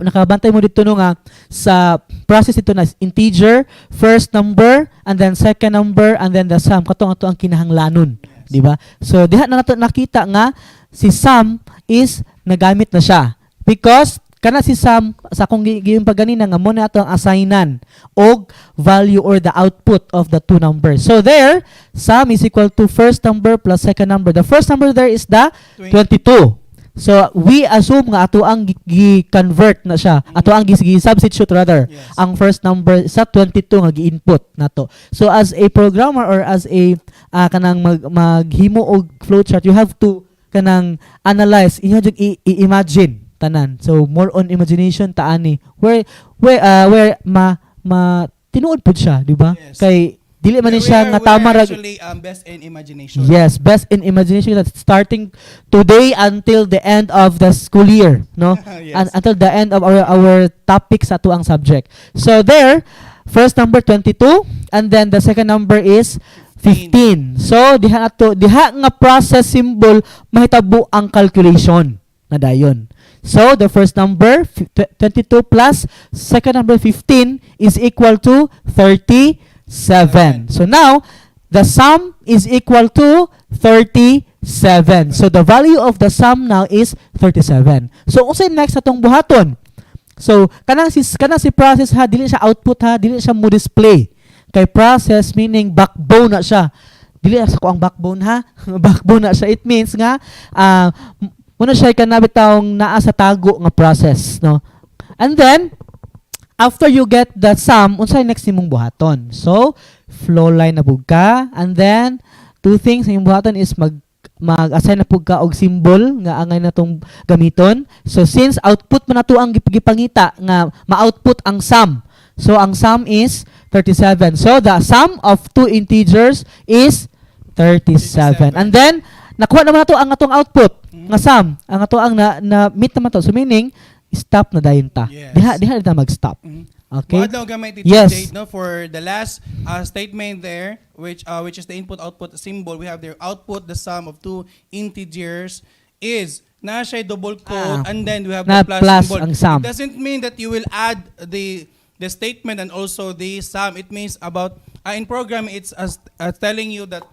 nakabantay mo dito no nga sa process ito na integer, first number, and then second number, and then the sum. Katong ato ang kinahanglanon, di ba? So diha na nato nakita nga si sum is nagamit na siya because kana si sum sa kung giyong pagganina nga mo na ato ang assignan og value or the output of the two numbers. So there, sum is equal to first number plus second number. The first number there is the 22. So we assume nga ato ang gi-convert na siya. Ato ang gi-substitute rather. Yes. Ang first number sa 22 nga gi-input nato. So as a programmer or as a kanang maghimo og flowchart, you have to kanang analyze, inyo i-imagine tanan. So more on imagination taani where tinuod pud siya, di ba? Yes. Kay Dili man ni siya nga tama we're ra. actually best in imagination. Yes, best in imagination, that's starting today until the end of the school year, no? Yes. And until the end of our topic sa tuang subject. So there, first number 22, and then the second number is 15. So diha nga process symbol mahitabo ang calculation na dayon. So the first number 22 plus second number 15 is equal to 37. So now the sum is equal to 37. So the value of the sum now is 37. So unsay next atong buhaton? So kanang si process ha, dili siya output ha, dili siya mo display. Kay process meaning backbone na siya. Dili sa ko ang backbone ha. Backbone na siya. It means nga muna siya kanabitawng naa sa tago nga process, no? And then after you get the sum, unsay next nimong buhaton? So flow line na pud ka, and then two things ang imong buhaton is mag-assign na pud ka og symbol nga angay natong gamiton. So since output man nato ang gipangita nga ma-output ang sum. So ang sum is 37. So the sum of two integers is 37. And then nakuha naman nato ang atong output nga sum. Ang ato ang na meet naman to. So meaning stop na dayon ta. Yes. Diha na mag-stop. Okay? What daw gamay Teacher Yes. Jade, no, for the last statement there, which is the input-output symbol, we have their output, the sum of two integers, is na siya double quote, and then we have Na the plus, plus symbol. ang sum. It doesn't mean that you will add the statement and also the sum. It means about, in programming, it's telling you that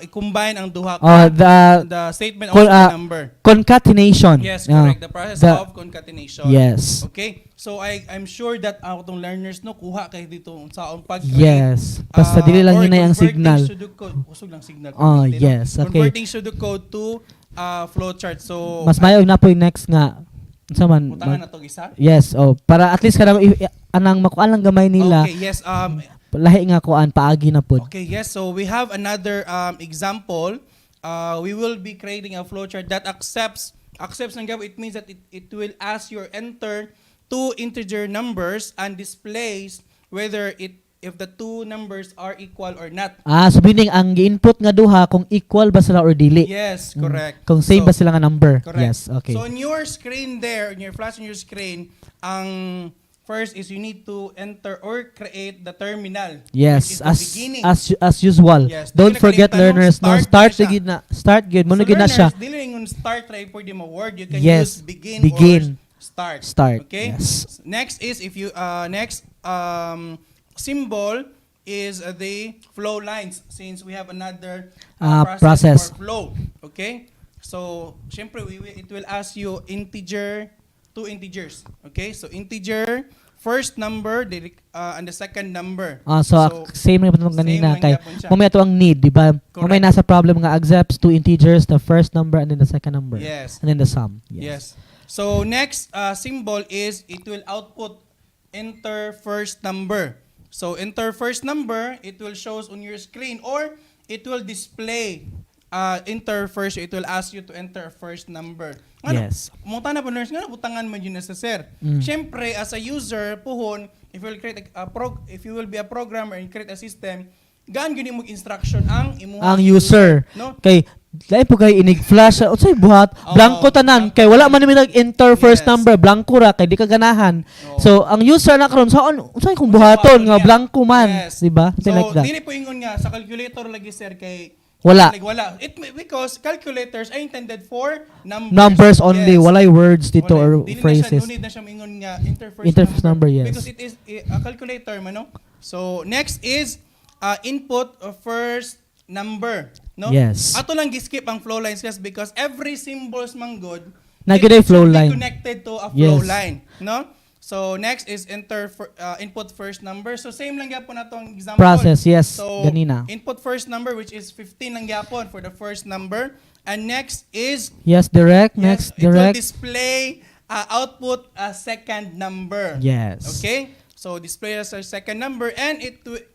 i-combine ang duha the statement also the number. Concatenation. Yes, correct. The process of concatenation. Yes. Okay? So I'm sure that ang atong learners no kuha kay dito sa pag Yes. Basta dili lang yun ang signal. Usog lang signal. Oh, yes. Okay. Converting pseudocode to flowchart. So Mas mayo na po yung next nga. Unsa man? Butangan na to isa? Yes. Oh, para at least kada anang makuan lang gamay nila. Okay, yes. Lahi nga kuan paagi na pod. Okay, yes. So we have another example. We will be creating a flowchart that accepts ng gab. It means that it will ask you enter two integer numbers and displays whether if the two numbers are equal or not. So meaning ang gi-input nga duha kung equal ba sila or dili. Yes, correct. Kung same ba sila nga number. Correct. Yes, okay. So on your screen there, on your flash on your screen, ang first is you need to enter or create the terminal. Yes, which is the beginning. as usual. Yes, Don't dili forget nakalimutan learners, no, nung start siya. gid na. Start gid mo So gid na siya. learners, dili yung start try for them a word. You can Yes, use begin begin. or start. Start, Okay? yes. Next is if you symbol is the flow lines since we have another process. for flow. Okay? So, syempre it will ask you two integers. Okay? So integer first number and the second number. So same na patong kanina same kay lang yapon siya. mamaya to ang need, di ba? Mamaya Correct. nasa problem nga accepts two integers, the first number and then the second number. Yes. And then the sum. Yes. So next symbol is it will output enter first number. So enter first number, it will shows on your screen or it will display enter first. It will ask you to enter a first number. Yes. Munta na po nurse nga butangan man yun na sa sir. Siyempre as a user puhon if you will create if you will be a programmer and create a system, gaan gyud mo instruction ang imuha Ang user. no? Kay lain po kay inig flash unsay buhat blanco tanan kay wala man nimi nag-enter first Yes. number blanco ra kay di ka ganahan. Oo. So ang user na karon saan unsay kung buhaton nga blanco man, Yes. di ba? So Something like that. dili po ingon nga sa calculator lagi sir kay Wala. like wala. Because calculators are intended for Numbers only, Yes. walay words dito Wala. or Dili phrases. Na siya, no need na siya mingon nga enter First number, yes. Because it is a calculator man no. So next is input of first number, no? Yes. Ato lang gi-skip ang flow lines guys because every symbols man good Nagigay flow should be line. connected to a flow Yes. line, no? So next is input first number. So same lang gyapon natong example. Process, yes, So ganina. input first number which is 15 lang gyapon for the first number. And next is Yes, direct, next it will direct. display output a second number. Yes. Okay? So display as a second number and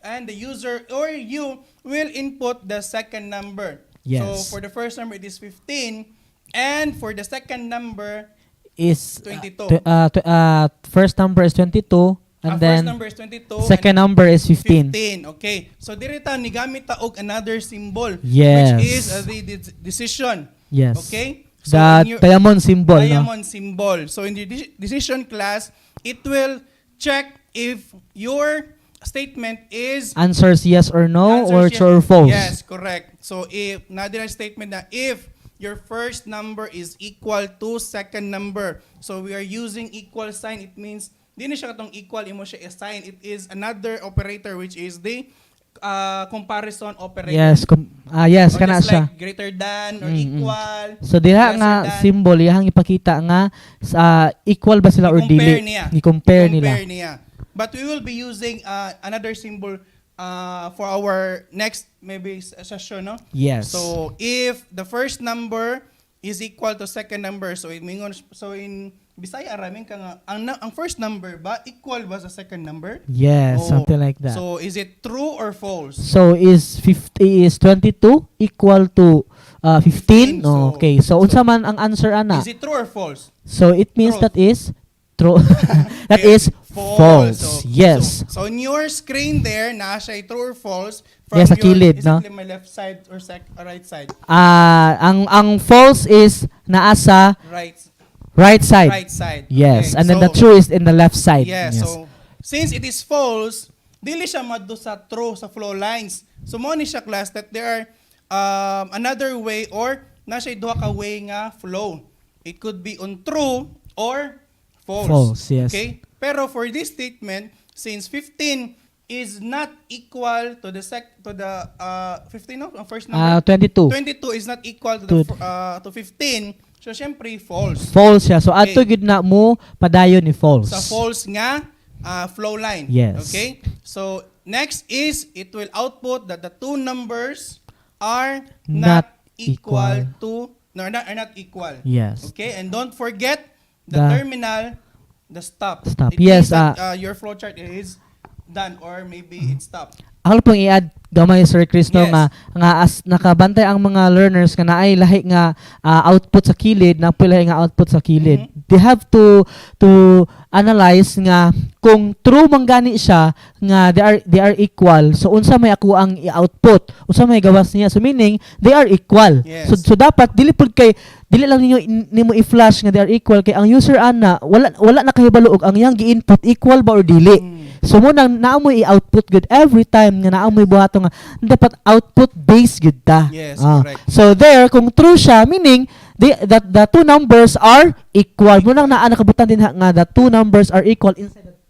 and the user or you will input the second number. Yes. So for the first number it is 15 and for the second number Is 22. First number is 22 And First then number is 22. second and number is 15. 15. Okay. So direta ni gamit ta og another symbol Yes. which is the decision. Yes. Okay? The in your diamond symbol, no? diamond symbol. So in the decision class, it will check if your statement is Answers yes or no, or answers yes- true or false. Yes, correct. So if nadira statement na if your first number is equal to second number. So we are using equal sign. It means di na siya katong equal, imo siya assign. It is another operator which is the comparison operator. Yes, yes, Or kana just siya. like greater than or Mm-mm. equal. So diha lesser nga than. symbol iyang ipakita nga sa equal ba sila or I-compare dili. niya. I-compare nila. I-compare niya. But we will be using another symbol for our next maybe session, no? Yes. So if the first number is equal to second number, so in Bisaya ramin ka nga ang first number ba equal ba sa second number? Yes, Oh, something like that. So is it true or false? So is 22 equal to 15? 15, No, okay. So unsa man ang answer ana? Is it true or false? So it means True. that is true. That Okay, is false. Yes. So on your screen there, na siya true or false from Yes, sa your, kilid, is no? it my left side or right side? Ang false is naa sa right side. Right side. Yes. Okay, And then so- the true is in the left side. Yeah, so since it is false, dili siya madto sa true sa flow lines. So mo ni siya class that there are another way or na siya duha ka way nga flow. It could be on true or false. False, yes. Okay? Pero for this statement, since 15 is not equal to the 15 no? Ang first number. 22. 22 is not equal to to 15. So syempre false. False siya. So ato Okay. gid na mo padayon ni false. Sa false nga flow line. Yes. Okay? So next is it will output that the two numbers are Not not equal equal. to are not equal. Yes. Okay? And don't forget the The- terminal, the stop. Stop. It Yes, means that, your flowchart is done or maybe it stopped. Ako pong i-add gamay Sir Chris no Yes. nga as nakabantay ang mga learners nga naay lahi nga output sa kilid na lahi nga output sa kilid. Mhm. They have to analyze nga kung true man gani siya nga they are equal. So unsa may ako ang i-output? Unsa may gawas niya? So meaning they are equal. Yes. So dapat dili lang nimo i-flash nga they are equal kay ang user ana wala nakahibalo og ang iyang gi-input equal ba or dili. So mo nang naamoy i-output good every time nga naamoy buhato nga dapat output based good ta. Yes, correct. So there kung true siya meaning that the two numbers are equal. Mo nang naa nakabutan din nga the two numbers are equal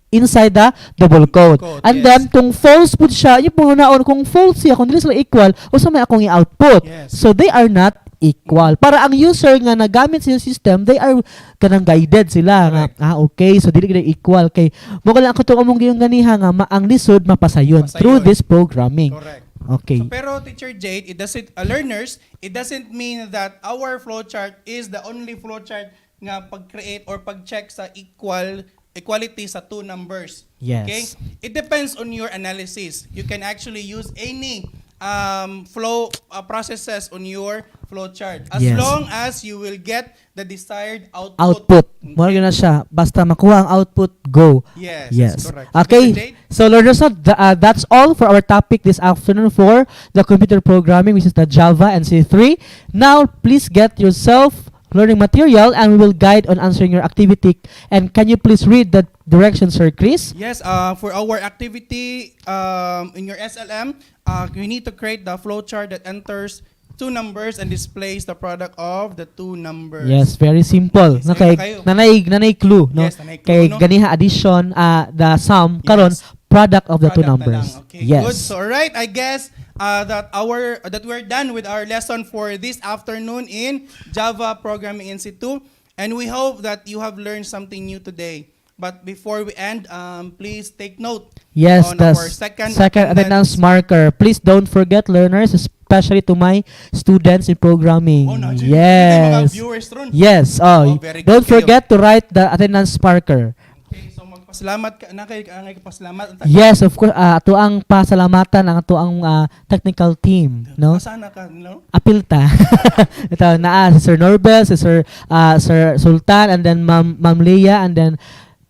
inside the double quote. And yes. then kung false pud siya, yung po naon kung false siya kung dili sila equal, usa may akong i-output. Yes. So they are not equal. Para ang user nga nagamit sa system, they are kanang guided sila Correct. nga okay, so dili gid equal kay mo lang ako to among giyong ganiha nga ang lisod mapasayon Mapasayon. through this programming. Correct. Okay. So, pero Teacher Jade, learners, it doesn't mean that our flowchart is the only flowchart nga pag-create or pag-check sa equality sa two numbers. Yes. Okay? It depends on your analysis. You can actually use any flow processes on your flowchart as Yes. long as you will get the desired output. Output. Mo na siya. Basta makuha ang output, go. Yes, Yes. that's correct. Okay. Teacher Jade? So learners, that's all for our topic this afternoon for the computer programming, which is the Java and C3. Now, please get yourself learning material and we will guide on answering your activity. And can you please read the directions, Sir Chris? Yes, for our activity in your SLM, you need to create the flowchart that enters two numbers and displays the product of the two numbers. Yes, very simple. Yes, Na kay kayo. nanay clue, no? Yes, nanay clue, Kay no? ganiha addition the sum Yes. karon product of the two Product na numbers. lang. Okay, Yes. good. So alright, I guess that we're done with our lesson for this afternoon in Java Programming NC2, and we hope that you have learned something new today. But before we end, please take note Yes, on the our second attendance marker. Please don't forget, learners, especially to my students in programming. Oh, no, mga Yes. viewers ron. Yes. Oh, very good Don't kayo. forget to write the attendance marker. Okay, so magpasalamat ka na kay pasalamat. Yes, of course. Ato ang pasalamatan ang ato ang technical team, no? Sana ka, no? Apilta. Ito si Sir Norbel, si Sir Sultan, and then Ma'am Leah, and then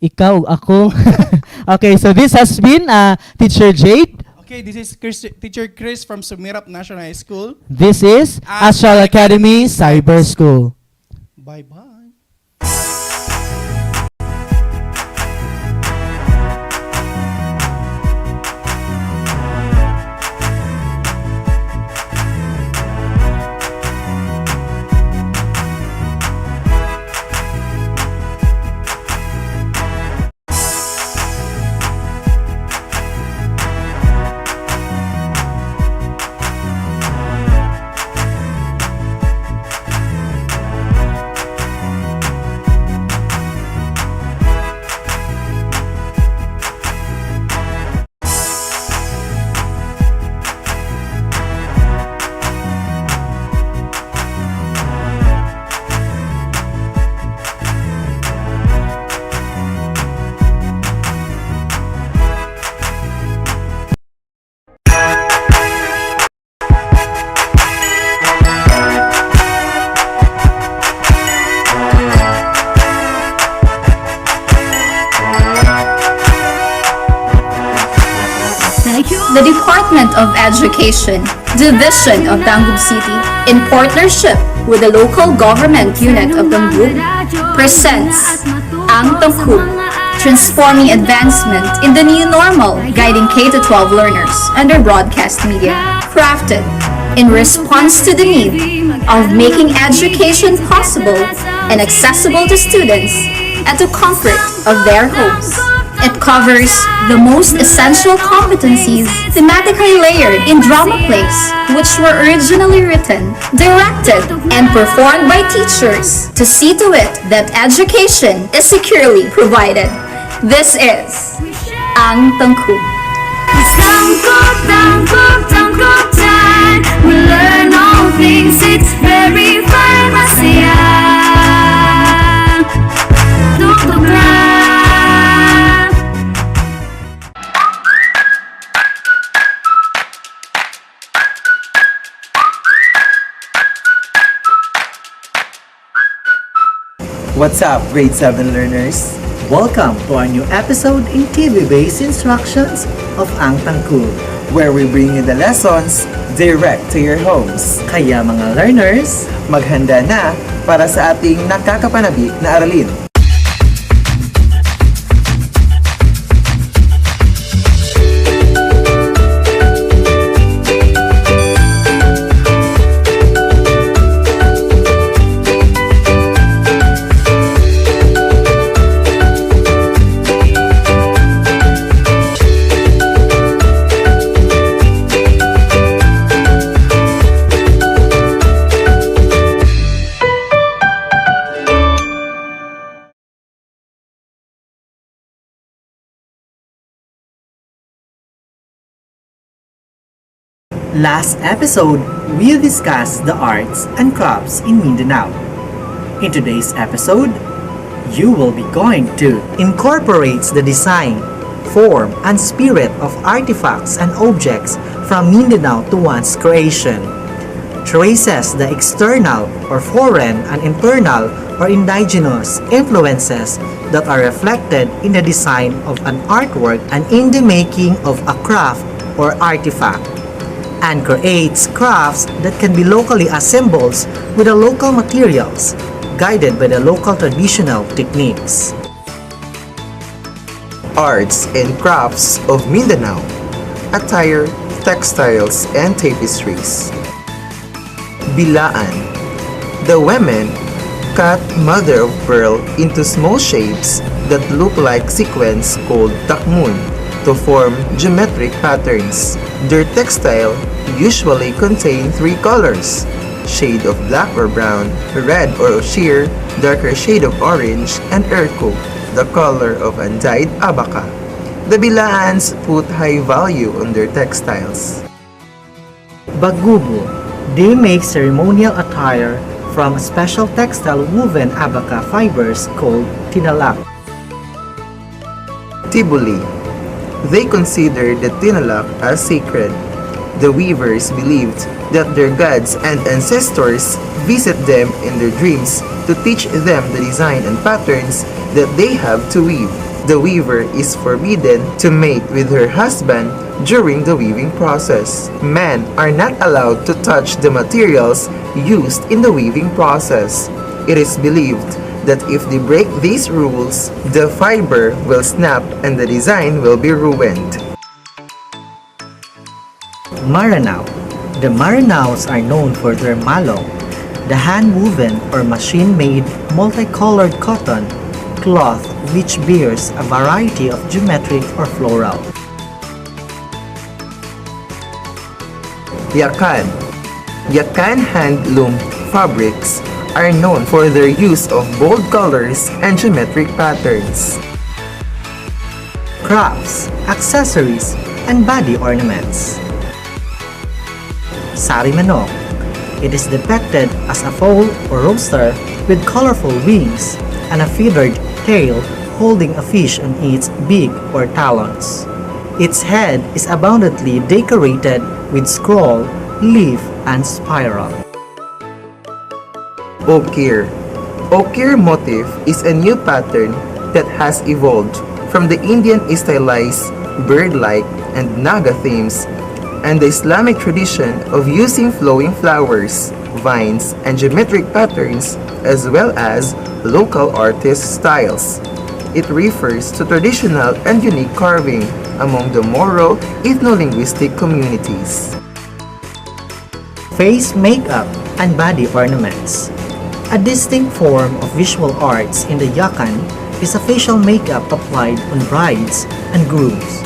ikaw, ako. Okay, so this has been Teacher Jade. Okay, this is Teacher Chris from Sumirap National High School. This is Astral Academy Cyber School. Bye-bye. The Department of Education, Division of Dangub City, in partnership with the local government unit of Damgub, presents Ang Tangkub, transforming advancement in the new normal, guiding K-12 learners under broadcast media, crafted in response to the need of making education possible and accessible to students at the comfort of their homes. It covers the most essential competencies thematically layered in drama plays, which were originally written, directed, and performed by teachers to see to it that education is securely provided. This is Ang Tangkub. It's Tangkub, Tangkub, Tangkub time. We learn all things, it's very fun, masaya. Tangkub time. What's up, grade 7 learners? Welcome to our new episode in TV-based instructions of Ang Tangkub, where we bring you the lessons direct to your homes. Kaya mga learners, maghanda na para sa ating nakakapanabik na aralin. Last episode, we discussed the arts and crafts in Mindanao. In today's episode, you will be going to incorporate the design, form, and spirit of artifacts and objects from Mindanao to one's creation. Traces the external or foreign and internal or indigenous influences that are reflected in the design of an artwork and in the making of a craft or artifact, and creates crafts that can be locally assembled with the local materials, guided by the local traditional techniques. Arts and crafts of Mindanao, attire, textiles, and tapestries. Bilaan. The women cut mother of pearl into small shapes that look like sequins called takmun to form geometric patterns. Their textile usually contain 3 colors: shade of black or brown, red or sheer, darker shade of orange, and erko, the color of undyed abaca. The Bilaans put high value on their textiles. Bagubo. They make ceremonial attire from special textile woven abaca fibers called tinalak. Tibuli. They considered the tinalak as sacred. The weavers believed that their gods and ancestors visit them in their dreams to teach them the design and patterns that they have to weave. The weaver is forbidden to mate with her husband during the weaving process. Men are not allowed to touch the materials used in the weaving process. It is believed that if they break these rules, the fiber will snap and the design will be ruined. Maranao. The Maranaos are known for their malong, the hand-woven or machine-made multicolored cotton cloth which bears a variety of geometric or floral. Yakan. Yakan handloom fabrics are known for their use of bold colors and geometric patterns. Crafts, accessories, and body ornaments. Sari manok. It is depicted as a fowl or rooster with colorful wings and a feathered tail holding a fish on its beak or talons. Its head is abundantly decorated with scroll, leaf, and spiral. Okir. Okir motif is a new pattern that has evolved from the Indian stylized, bird-like, and Naga themes and the Islamic tradition of using flowing flowers, vines, and geometric patterns as well as local artist styles. It refers to traditional and unique carving among the Moro ethno-linguistic communities. Face makeup and body ornaments. A distinct form of visual arts in the Yakan is a facial makeup applied on brides and grooms.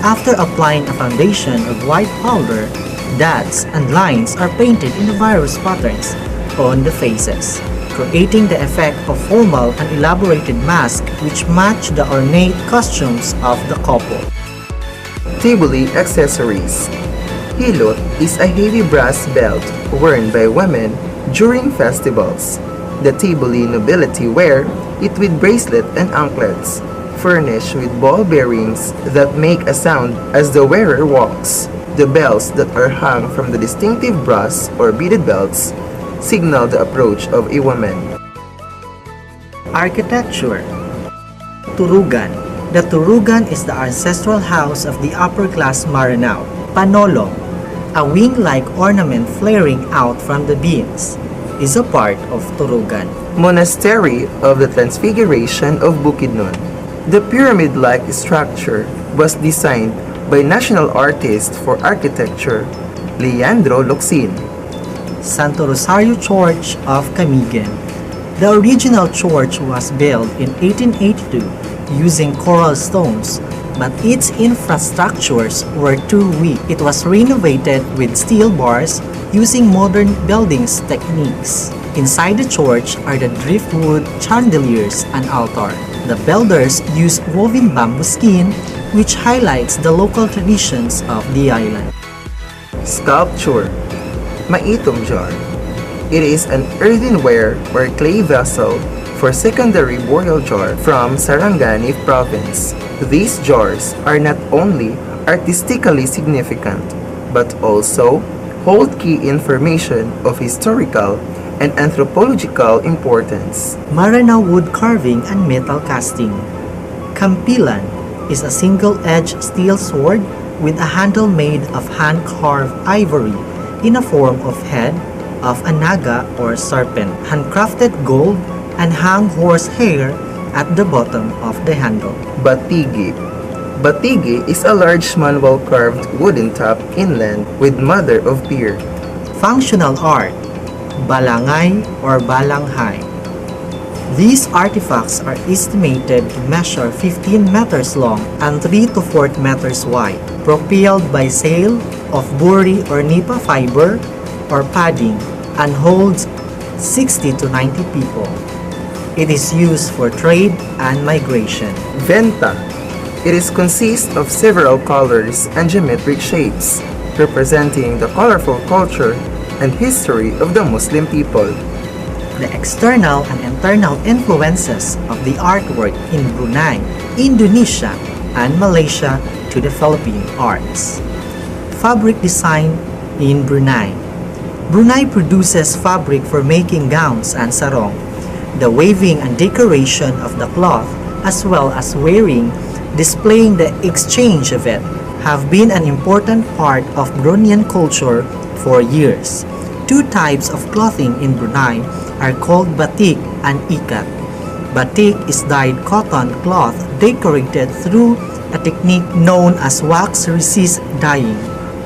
After applying a foundation of white powder, dots and lines are painted in various patterns on the faces, creating the effect of formal and elaborated masks which match the ornate costumes of the couple. Tibuli accessories. Hilot is a heavy brass belt worn by women during festivals. The Tibuli nobility wear it with bracelet and anklets, furnished with ball bearings that make a sound as the wearer walks. The bells that are hung from the distinctive brass or beaded belts signal the approach of a woman. Architecture. Turugan. The turugan is the ancestral house of the upper-class Maranao. Panolong, a wing-like ornament flaring out from the beams, is a part of turugan. Monastery of the Transfiguration of Bukidnon. The pyramid-like structure was designed by national artist for architecture, Leandro Locsin. Santo Rosario Church of Camigan. The original church was built in 1882 using coral stones, but its infrastructures were too weak. It was renovated with steel bars using modern buildings techniques. Inside the church are the driftwood chandeliers and altar. The builders used woven bamboo skin, which highlights the local traditions of the island. Sculpture. Maitom jar. It is an earthenware or clay vessel for secondary burial jar from Sarangani province. These jars are not only artistically significant, but also hold key information of historical and anthropological importance. Maranao wood carving and metal casting. Kampilan is a single-edged steel sword with a handle made of hand-carved ivory in a form of head of a naga or serpent, handcrafted gold, and hang horse hair at the bottom of the handle. Batigi. Batigi is a large manual carved wooden top inland with mother of pearl. Functional art. Balangay or balanghay. These artifacts are estimated to measure 15 meters long and 3 to 4 meters wide, propelled by sail of buri or nipa fiber or padding, and holds 60 to 90 people. It is used for trade and migration. Venta. It is consists of several colors and geometric shapes, representing the colorful culture and history of the Muslim people. The external and internal influences of the artwork in Brunei, Indonesia, and Malaysia to the Philippine arts. Fabric design in Brunei. Brunei produces fabric for making gowns and sarong. The weaving and decoration of the cloth as well as wearing, displaying the exchange of it, have been an important part of Bruneian culture for years. Two types of clothing in Brunei are called batik and ikat. Batik is dyed cotton cloth decorated through a technique known as wax resist dyeing.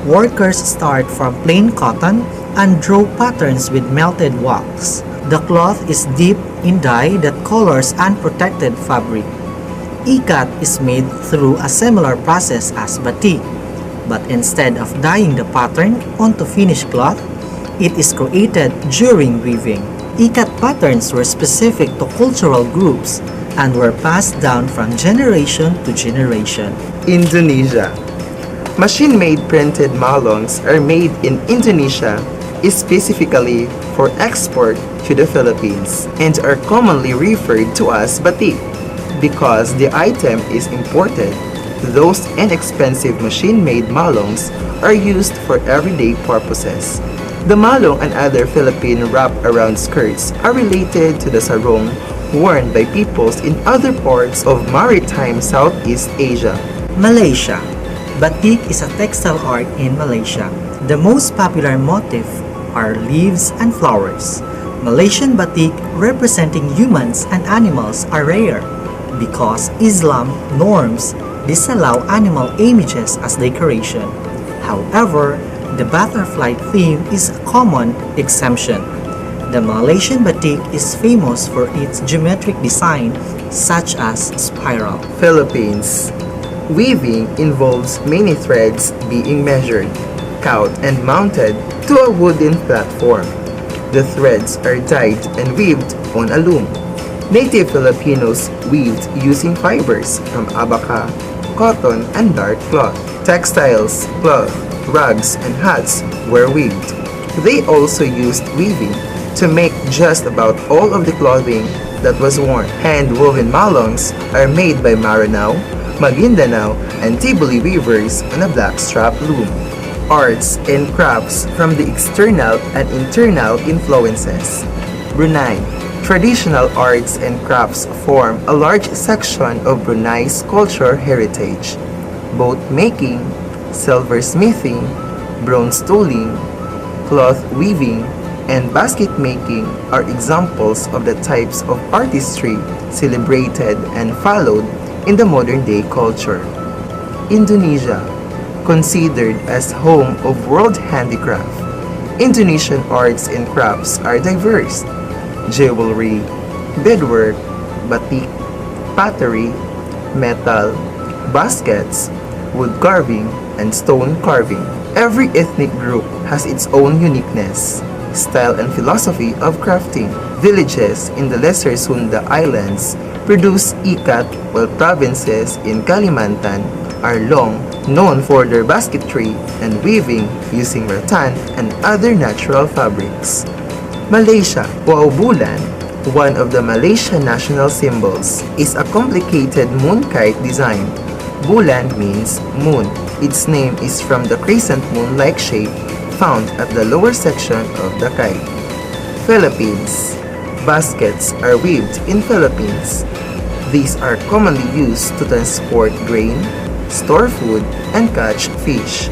Workers start from plain cotton and draw patterns with melted wax. The cloth is dipped in dye that colors unprotected fabric. Ikat is made through a similar process as batik, but instead of dyeing the pattern onto finished cloth, it is created during weaving. Ikat patterns were specific to cultural groups and were passed down from generation to generation. Indonesia. Machine-made printed malongs are made in Indonesia specifically for export to the Philippines and are commonly referred to as batik. Because the item is imported, those inexpensive machine-made malongs are used for everyday purposes. The malong and other Philippine wrap-around skirts are related to the sarong worn by peoples in other parts of maritime Southeast Asia. Malaysia. Batik is a textile art in Malaysia. The most popular motif are leaves and flowers. Malaysian batik representing humans and animals are rare because Islam norms disallow animal images as decoration. However, the butterfly theme is a common exemption. The Malaysian batik is famous for its geometric design such as spiral. Philippines. Weaving involves many threads being measured, cut and mounted to a wooden platform. The threads are dyed and weaved on a loom. Native Filipinos weaved using fibers from abaca, cotton, and dark cloth. Textiles, cloth, rugs, and hats were weaved. They also used weaving to make just about all of the clothing that was worn. Hand-woven malongs are made by Maranao, Maguindanao, and Tibuli weavers on a black strap loom. Arts and crafts from the external and internal influences. Brunei. Traditional arts and crafts form a large section of Brunei's cultural heritage. Boat making, silversmithing, bronze tooling, cloth weaving, and basket making are examples of the types of artistry celebrated and followed in the modern-day culture. Indonesia, considered as home of world handicraft. Indonesian arts and crafts are diverse. Jewelry, beadwork, batik, pottery, metal, baskets, wood carving, and stone carving. Every ethnic group has its own uniqueness, style, and philosophy of crafting. Villages in the Lesser Sunda Islands produce ikat, while provinces in Kalimantan are long known for their basketry and weaving using rattan and other natural fabrics. Malaysia, Wow Bulan, one of the Malaysian national symbols, is a complicated moon kite design. Bulan means moon. Its name is from the crescent moon-like shape found at the lower section of the kite. Philippines. Baskets are weaved in Philippines. These are commonly used to transport grain, store food, and catch fish.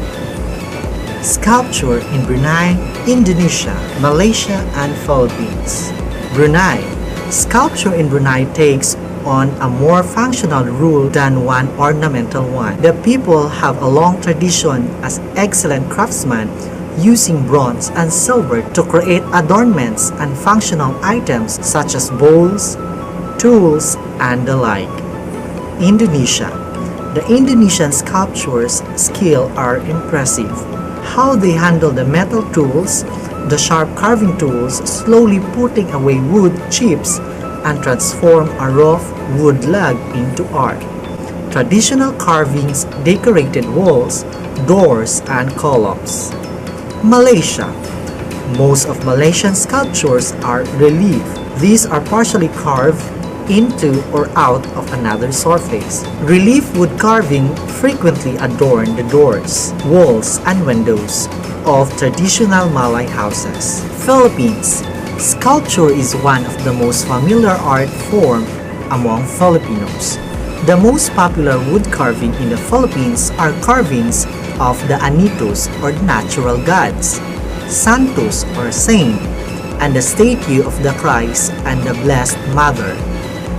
Sculpture in Brunei, Indonesia, Malaysia, and Philippines. Brunei. Sculpture in Brunei takes on a more functional role than one ornamental one. The people have a long tradition as excellent craftsmen using bronze and silver to create adornments and functional items such as bowls, tools, and the like. Indonesia. The Indonesian sculptures' skill are impressive. How they handle the metal tools, the sharp carving tools, slowly putting away wood chips and transform a rough wood log into art. Traditional carvings decorated walls, doors, and columns. Malaysia. Most of Malaysian sculptures are relief. These are partially carved into or out of another surface. Relief wood carving frequently adorn the doors, walls, and windows of traditional Malay houses. Philippines. Sculpture is one of the most familiar art form among Filipinos. The most popular wood carving in the Philippines are carvings of the anitos or natural gods, santos or saint, and the statue of the Christ and the Blessed Mother.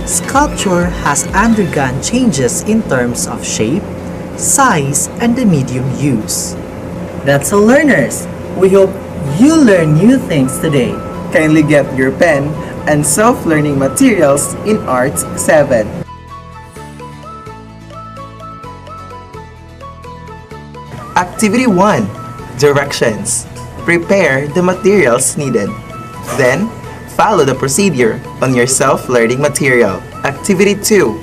Sculpture has undergone changes in terms of shape, size, and the medium used. That's all, learners! We hope you learn new things today. Kindly get your pen and self-learning materials in Arts 7. Activity 1. Directions. Prepare the materials needed. Then, follow the procedure on your self-learning material. Activity 2.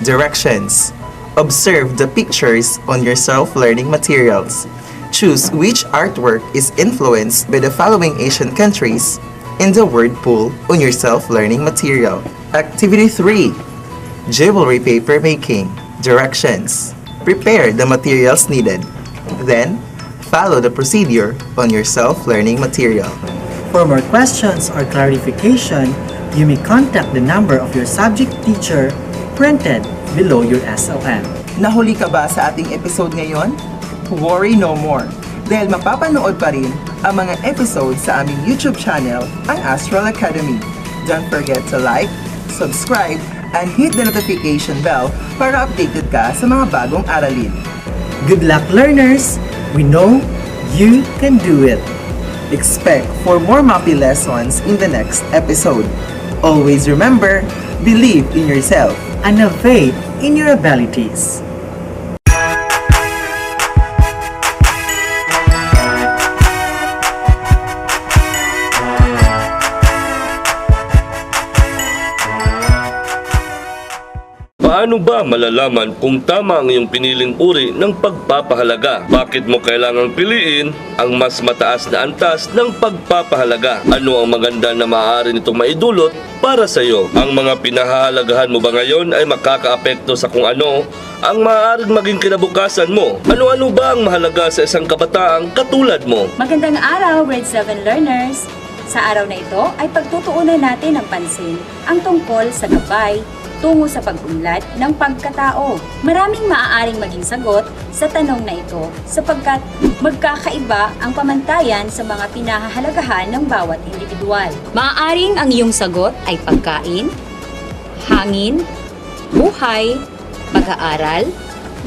Directions. Observe the pictures on your self-learning materials. Choose which artwork is influenced by the following Asian countries in the word pool on your self-learning material. Activity 3. Jewelry paper making. Directions. Prepare the materials needed. Then, follow the procedure on your self-learning material. For more questions or clarification, you may contact the number of your subject teacher printed below your SLM. Nahuli ka ba sa ating episode ngayon? Worry no more, dahil mapapanood pa rin ang mga episodes sa aming YouTube channel, ang Astral Academy. Don't forget to like, subscribe, and hit the notification bell para updated ka sa mga bagong aralin. Good luck, learners! We know you can do it! Expect for more MAPI lessons in the next episode. Always remember, believe in yourself. And have faith in your abilities. Paano ba malalaman kung tama ang iyong piniling uri ng pagpapahalaga? Bakit mo kailangang piliin ang mas mataas na antas ng pagpapahalaga? Ano ang maganda na maaari nitong maidulot para sa iyo? Ang mga pinahahalagahan mo ba ngayon ay makakaapekto sa kung ano ang maaaring maging kinabukasan mo? Ano-ano ba ang mahalaga sa isang kabataang katulad mo? Magandang araw, grade 7 learners! Sa araw na ito ay pagtutuunan natin ng pansin ang tungkol sa gabay tungo sa pag-unlad ng pagkatao. Maraming maaaring maging sagot sa tanong na ito sapagkat magkakaiba ang pamantayan sa mga pinahahalagahan ng bawat individual. Maaaring ang iyong sagot ay pagkain, hangin, buhay, pag-aaral,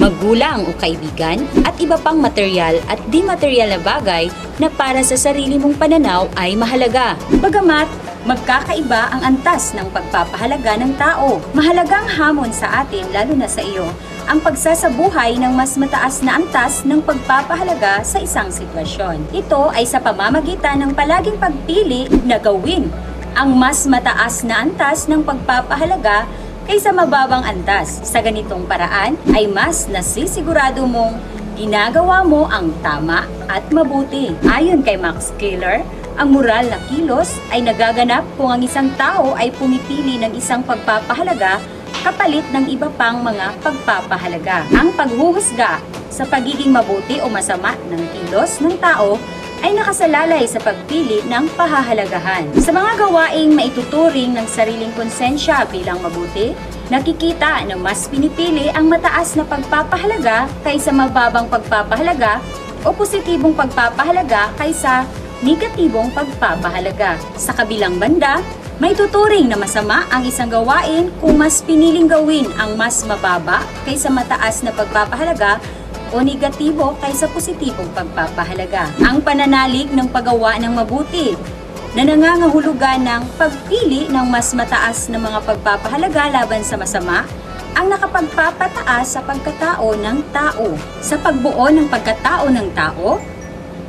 magulang o kaibigan, at iba pang material at di-material na bagay na para sa sarili mong pananaw ay mahalaga. Bagamat magkakaiba ang antas ng pagpapahalaga ng tao. Mahalagang hamon sa atin, lalo na sa iyo, ang pagsasabuhay ng mas mataas na antas ng pagpapahalaga sa isang sitwasyon. Ito ay sa pamamagitan ng palaging pagpili na gawin ang mas mataas na antas ng pagpapahalaga kaysa mababang antas. Sa ganitong paraan ay mas nasisigurado mong ginagawa mo ang tama at mabuti. Ayon kay Max Keller, ang moral na kilos ay nagaganap kung ang isang tao ay pumipili ng isang pagpapahalaga kapalit ng iba pang mga pagpapahalaga. Ang paghuhusga sa pagiging mabuti o masama ng kilos ng tao ay nakasalalay sa pagpili ng pahahalagahan. Sa mga gawaing maituturing ng sariling konsensya bilang mabuti, nakikita na mas pinipili ang mataas na pagpapahalaga kaysa mababang pagpapahalaga o positibong pagpapahalaga kaysa negatibong pagpapahalaga. Sa kabilang banda, may tuturing na masama ang isang gawain kung mas piniling gawin ang mas mababa kaysa mataas na pagpapahalaga o negatibo kaysa positibong pagpapahalaga. Ang pananalig ng paggawa ng mabuti na nangangahulugan ng pagpili ng mas mataas na mga pagpapahalaga laban sa masama ang nakapagpapataas sa pagkatao ng tao, sa pagbuo ng pagkatao ng tao,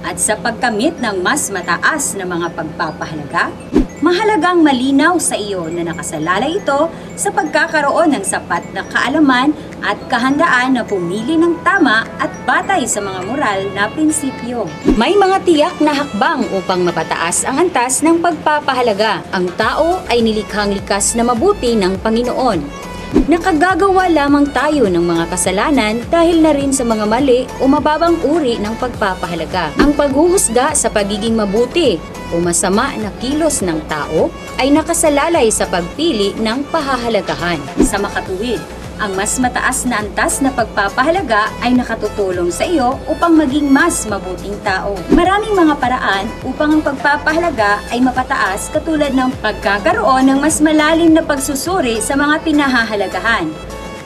at sa pagkamit ng mas mataas na mga pagpapahalaga. Mahalagang malinaw sa iyo na nakasalalay ito sa pagkakaroon ng sapat na kaalaman at kahandaan na pumili ng tama at batay sa mga moral na prinsipyo. May mga tiyak na hakbang upang mapataas ang antas ng pagpapahalaga. Ang tao ay nilikhang likas na mabuti ng Panginoon. Nakagagawa lamang tayo ng mga kasalanan dahil na rin sa mga mali o mababang uri ng pagpapahalaga. Ang paghuhusga sa pagiging mabuti o masama na kilos ng tao ay nakasalalay sa pagpili ng pahahalagahan. Sa makatuwid, ang mas mataas na antas na pagpapahalaga ay nakatutulong sa iyo upang maging mas mabuting tao. Maraming mga paraan upang ang pagpapahalaga ay mapataas katulad ng pagkakaroon ng mas malalim na pagsusuri sa mga pinahahalagahan,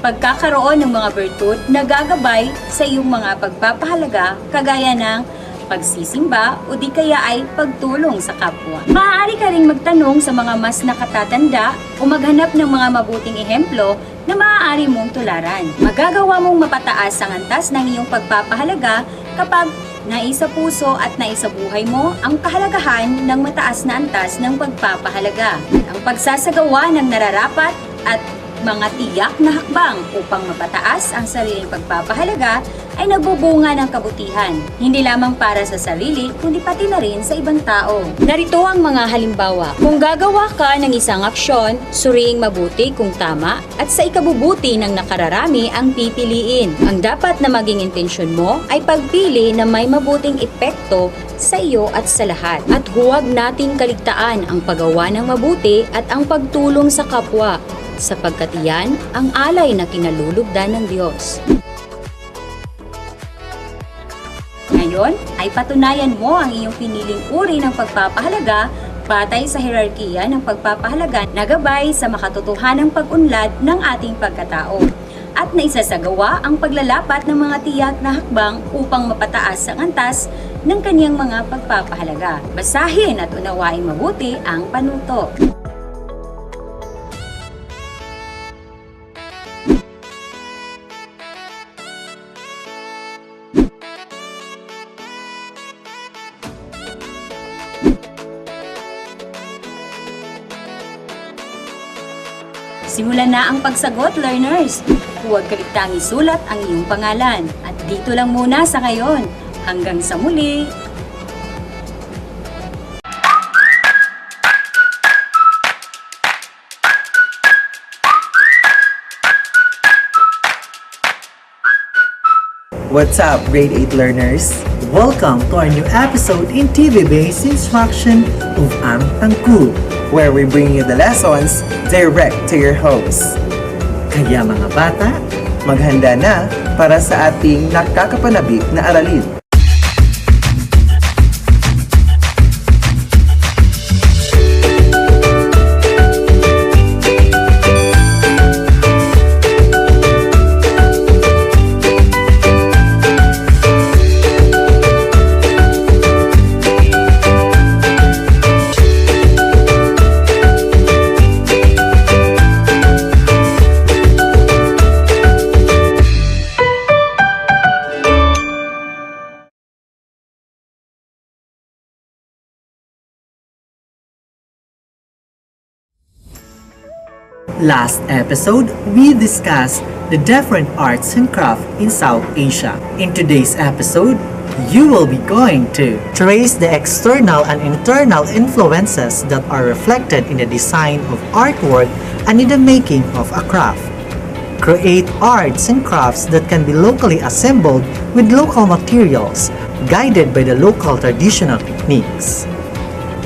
pagkakaroon ng mga bertud na gagabay sa iyong mga pagpapahalaga kagaya ng pagsisimba o di kaya ay pagtulong sa kapwa. Maaari ka ring magtanong sa mga mas nakatatanda o maghanap ng mga mabuting ehemplo na maaari mong tularan. Magagawa mong mapataas ang antas ng iyong pagpapahalaga kapag naisa puso at naisa buhay mo ang kahalagahan ng mataas na antas ng pagpapahalaga. Ang pagsasagawa ng nararapat at mga tiyak na hakbang upang mapataas ang sariling pagpapahalaga ay nagbubunga ng kabutihan, hindi lamang para sa sarili, kundi pati na rin sa ibang tao. Narito ang mga halimbawa. Kung gagawa ka ng isang aksyon, suriing mabuti kung tama at sa ikabubuti ng nakararami ang pipiliin. Ang dapat na maging intensyon mo ay pagpili na may mabuting epekto sa iyo at sa lahat. At huwag nating kaligtaan ang paggawa ng mabuti at ang pagtulong sa kapwa, sapagkat iyan ang alay na kinalulugdan ng Diyos. Ngayon ay patunayan mo ang iyong piniling uri ng pagpapahalaga batay sa hierarkiya ng pagpapahalaga na gabay sa makatotohanang pag-unlad ng ating pagkatao at naisasagawa ang paglalapat ng mga tiyak na hakbang upang mapataas ang antas ng kaniyang mga pagpapahalaga. Basahin at unawain mabuti ang panuto. Simulan na ang pagsagot, learners! Huwag kaligtaang isulat ang iyong pangalan. At dito lang muna sa ngayon. Hanggang sa muli! What's up, grade 8 learners? Welcome to our new episode in TV-based instruction of Ang Tangku, where we bring you the lessons direct to your homes. Kaya mga bata, Maghanda na para sa ating nakakapanabik na aralin. last episode, we discussed the different arts and crafts in South Asia. In today's episode, you will be going to trace the external and internal influences that are reflected in the design of artwork and in the making of a craft. Create arts and crafts that can be locally assembled with local materials, guided by the local traditional techniques.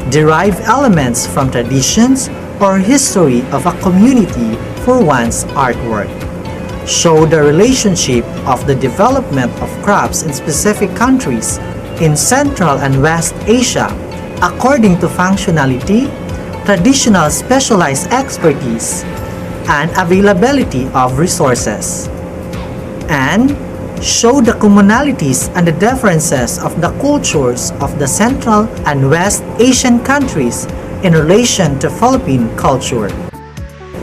Derive elements from traditions or history of a community for one's artwork. Show the relationship of the development of crafts in specific countries in Central and West Asia according to functionality, traditional specialized expertise, and availability of resources. And show the commonalities and the differences of the cultures of the Central and West Asian countries in relation to Philippine culture.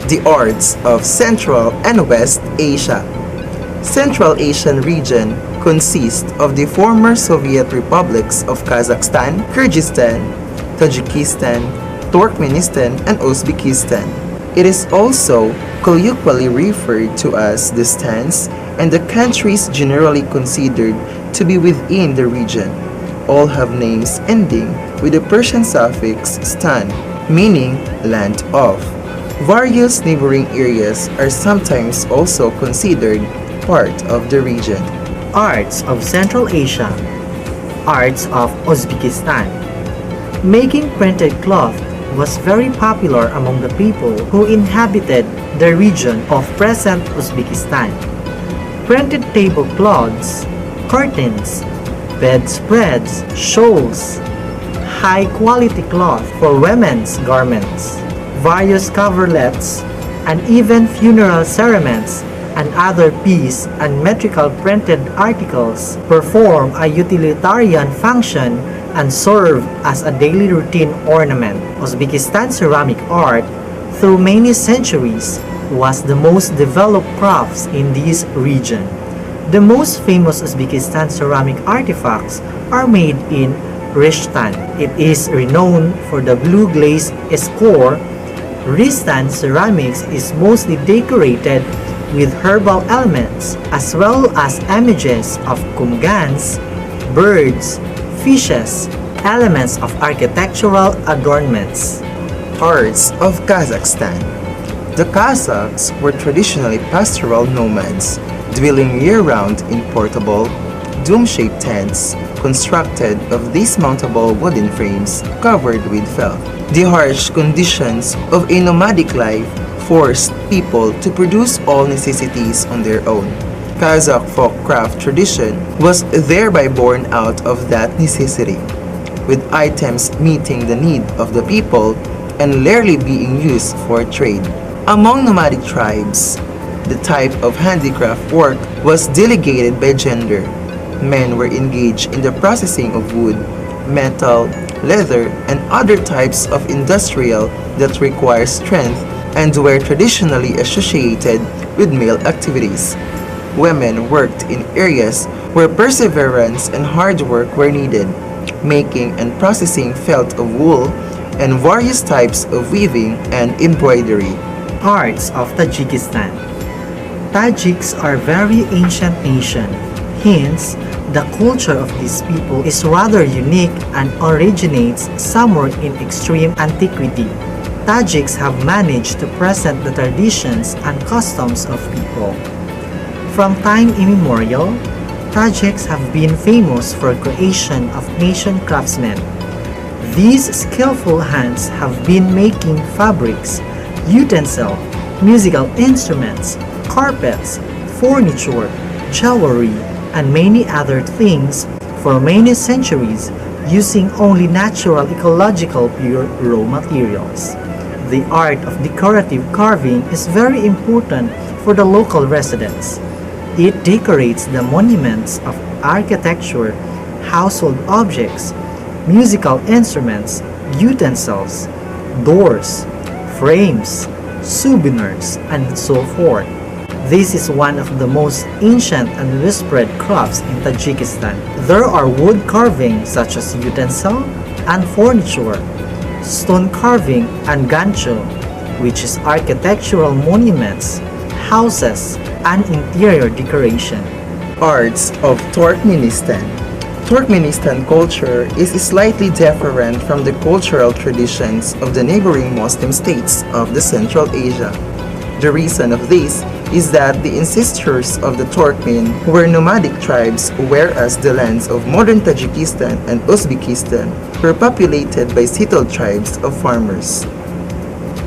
The arts of Central and West Asia. Central Asian region consists of the former Soviet republics of Kazakhstan, Kyrgyzstan, Tajikistan, Turkmenistan, and Uzbekistan. It is also colloquially referred to as the stans, and the countries generally considered to be within the region. All have names ending with the Persian suffix stan, meaning land of. Various neighboring areas are sometimes also considered part of the region. Arts of Central Asia. Arts of Uzbekistan. Making printed cloth was very popular among the people who inhabited the region of present Uzbekistan. Printed tablecloths, curtains, bedspreads, shawls, high-quality cloth for women's garments, various coverlets, and even funeral ceremonies and other piece and metrical printed articles perform a utilitarian function and serve as a daily routine ornament. Uzbekistan ceramic art, through many centuries, was the most developed crafts in this region. The most famous Uzbekistan ceramic artifacts are made in Rishtan. It is renowned for the blue glaze score. Rishtan ceramics is mostly decorated with herbal elements as well as images of kumgans, birds, fishes, elements of architectural adornments. Arts of Kazakhstan. The Kazakhs were traditionally pastoral nomads, dwelling year-round in portable, dome-shaped tents constructed of dismountable wooden frames covered with felt. The harsh conditions of a nomadic life forced people to produce all necessities on their own. Kazakh folk craft tradition was thereby born out of that necessity, with items meeting the need of the people and rarely being used for trade. Among nomadic tribes, the type of handicraft work was delegated by gender. Men were engaged in the processing of wood, metal, leather, and other types of industrial that require strength and were traditionally associated with male activities. Women worked in areas where perseverance and hard work were needed, making and processing felt of wool and various types of weaving and embroidery. Arts of Tajikistan. Tajiks are very ancient nation. Hence, the culture of these people is rather unique and originates somewhere in extreme antiquity. Tajiks have managed to present the traditions and customs of people. From time immemorial, Tajiks have been famous for creation of nation craftsmen. These skillful hands have been making fabrics, utensils, musical instruments, carpets, furniture, jewelry, and many other things for many centuries using only natural ecological pure raw materials. The art of decorative carving is very important for the local residents. It decorates the monuments of architecture, household objects, musical instruments, utensils, doors, frames, souvenirs, and so forth. This is one of the most ancient and widespread crafts in Tajikistan. There are wood carving such as utensil and furniture, stone carving and gancho, which is architectural monuments, houses, and interior decoration. Arts of Turkmenistan. Turkmenistan culture is slightly different from the cultural traditions of the neighboring Muslim states of the Central Asia. The reason of this is that the ancestors of the Turkmen were nomadic tribes, whereas the lands of modern Tajikistan and Uzbekistan were populated by settled tribes of farmers.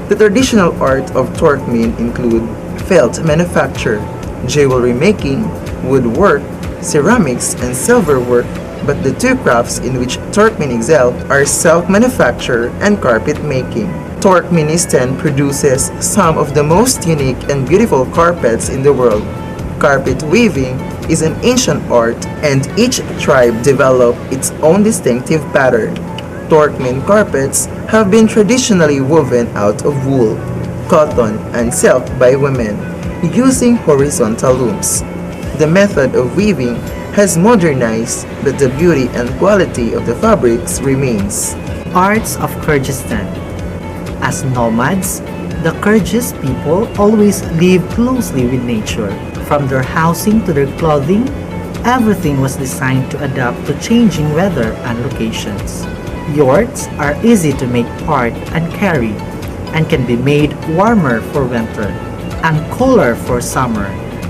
The traditional art of Turkmen include felt manufacture, jewelry making, woodwork, ceramics, and silverwork, but the two crafts in which Turkmen excel are silk manufacture and carpet making. Turkmenistan produces some of the most unique and beautiful carpets in the world. Carpet weaving is an ancient art, and each tribe developed its own distinctive pattern. Turkmen carpets have been traditionally woven out of wool, cotton, and silk by women, using horizontal looms. The method of weaving has modernized, but the beauty and quality of the fabrics remains. Arts of Kyrgyzstan. As nomads, the Kyrgyz people always live closely with nature. From their housing to their clothing, everything was designed to adapt to changing weather and locations. Yurts are easy to make part and carry, and can be made warmer for winter and cooler for summer.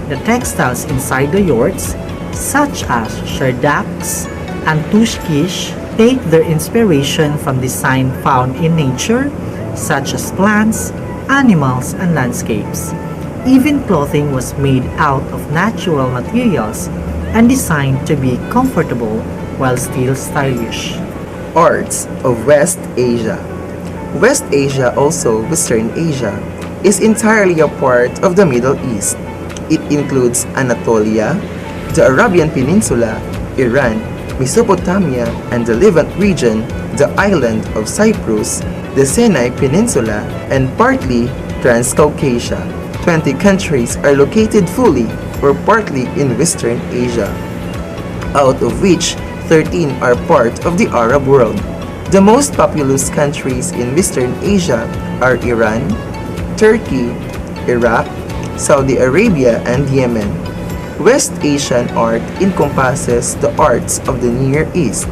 The textiles inside the yurts, such as sherdaks and tushkish, take their inspiration from design found in nature, such as plants, animals, and landscapes. Even clothing was made out of natural materials and designed to be comfortable while still stylish. Arts of West Asia. West Asia, also Western Asia, is entirely a part of the Middle East. It includes Anatolia, the Arabian Peninsula, Iran, Mesopotamia, and the Levant region, the island of Cyprus, the Sinai Peninsula, and partly Transcaucasia. 20 countries are located fully or partly in Western Asia, out of which 13 are part of the Arab world. The most populous countries in Western Asia are Iran, Turkey, Iraq, Saudi Arabia, and Yemen. West Asian art encompasses the arts of the Near East,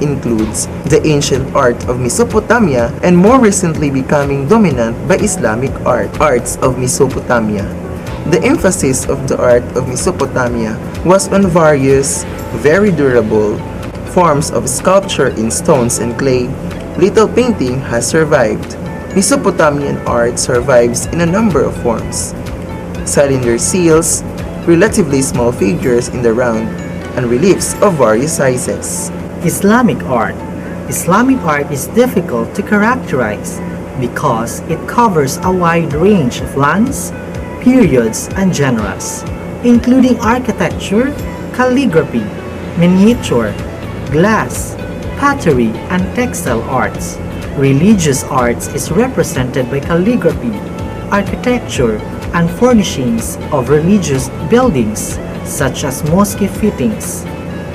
includes the ancient art of Mesopotamia, and more recently becoming dominant by Islamic arts of Mesopotamia. The emphasis of the art of Mesopotamia was on various, very durable forms of sculpture in stones and clay. Little painting has survived. Mesopotamian art survives in a number of forms: cylinder seals, relatively small figures in the round, and reliefs of various sizes. Islamic art. Islamic art is difficult to characterize because it covers a wide range of lands, periods, and genres, including architecture, calligraphy, miniature, glass, pottery, and textile arts. Religious arts is represented by calligraphy, architecture, and furnishings of religious buildings such as mosque fittings,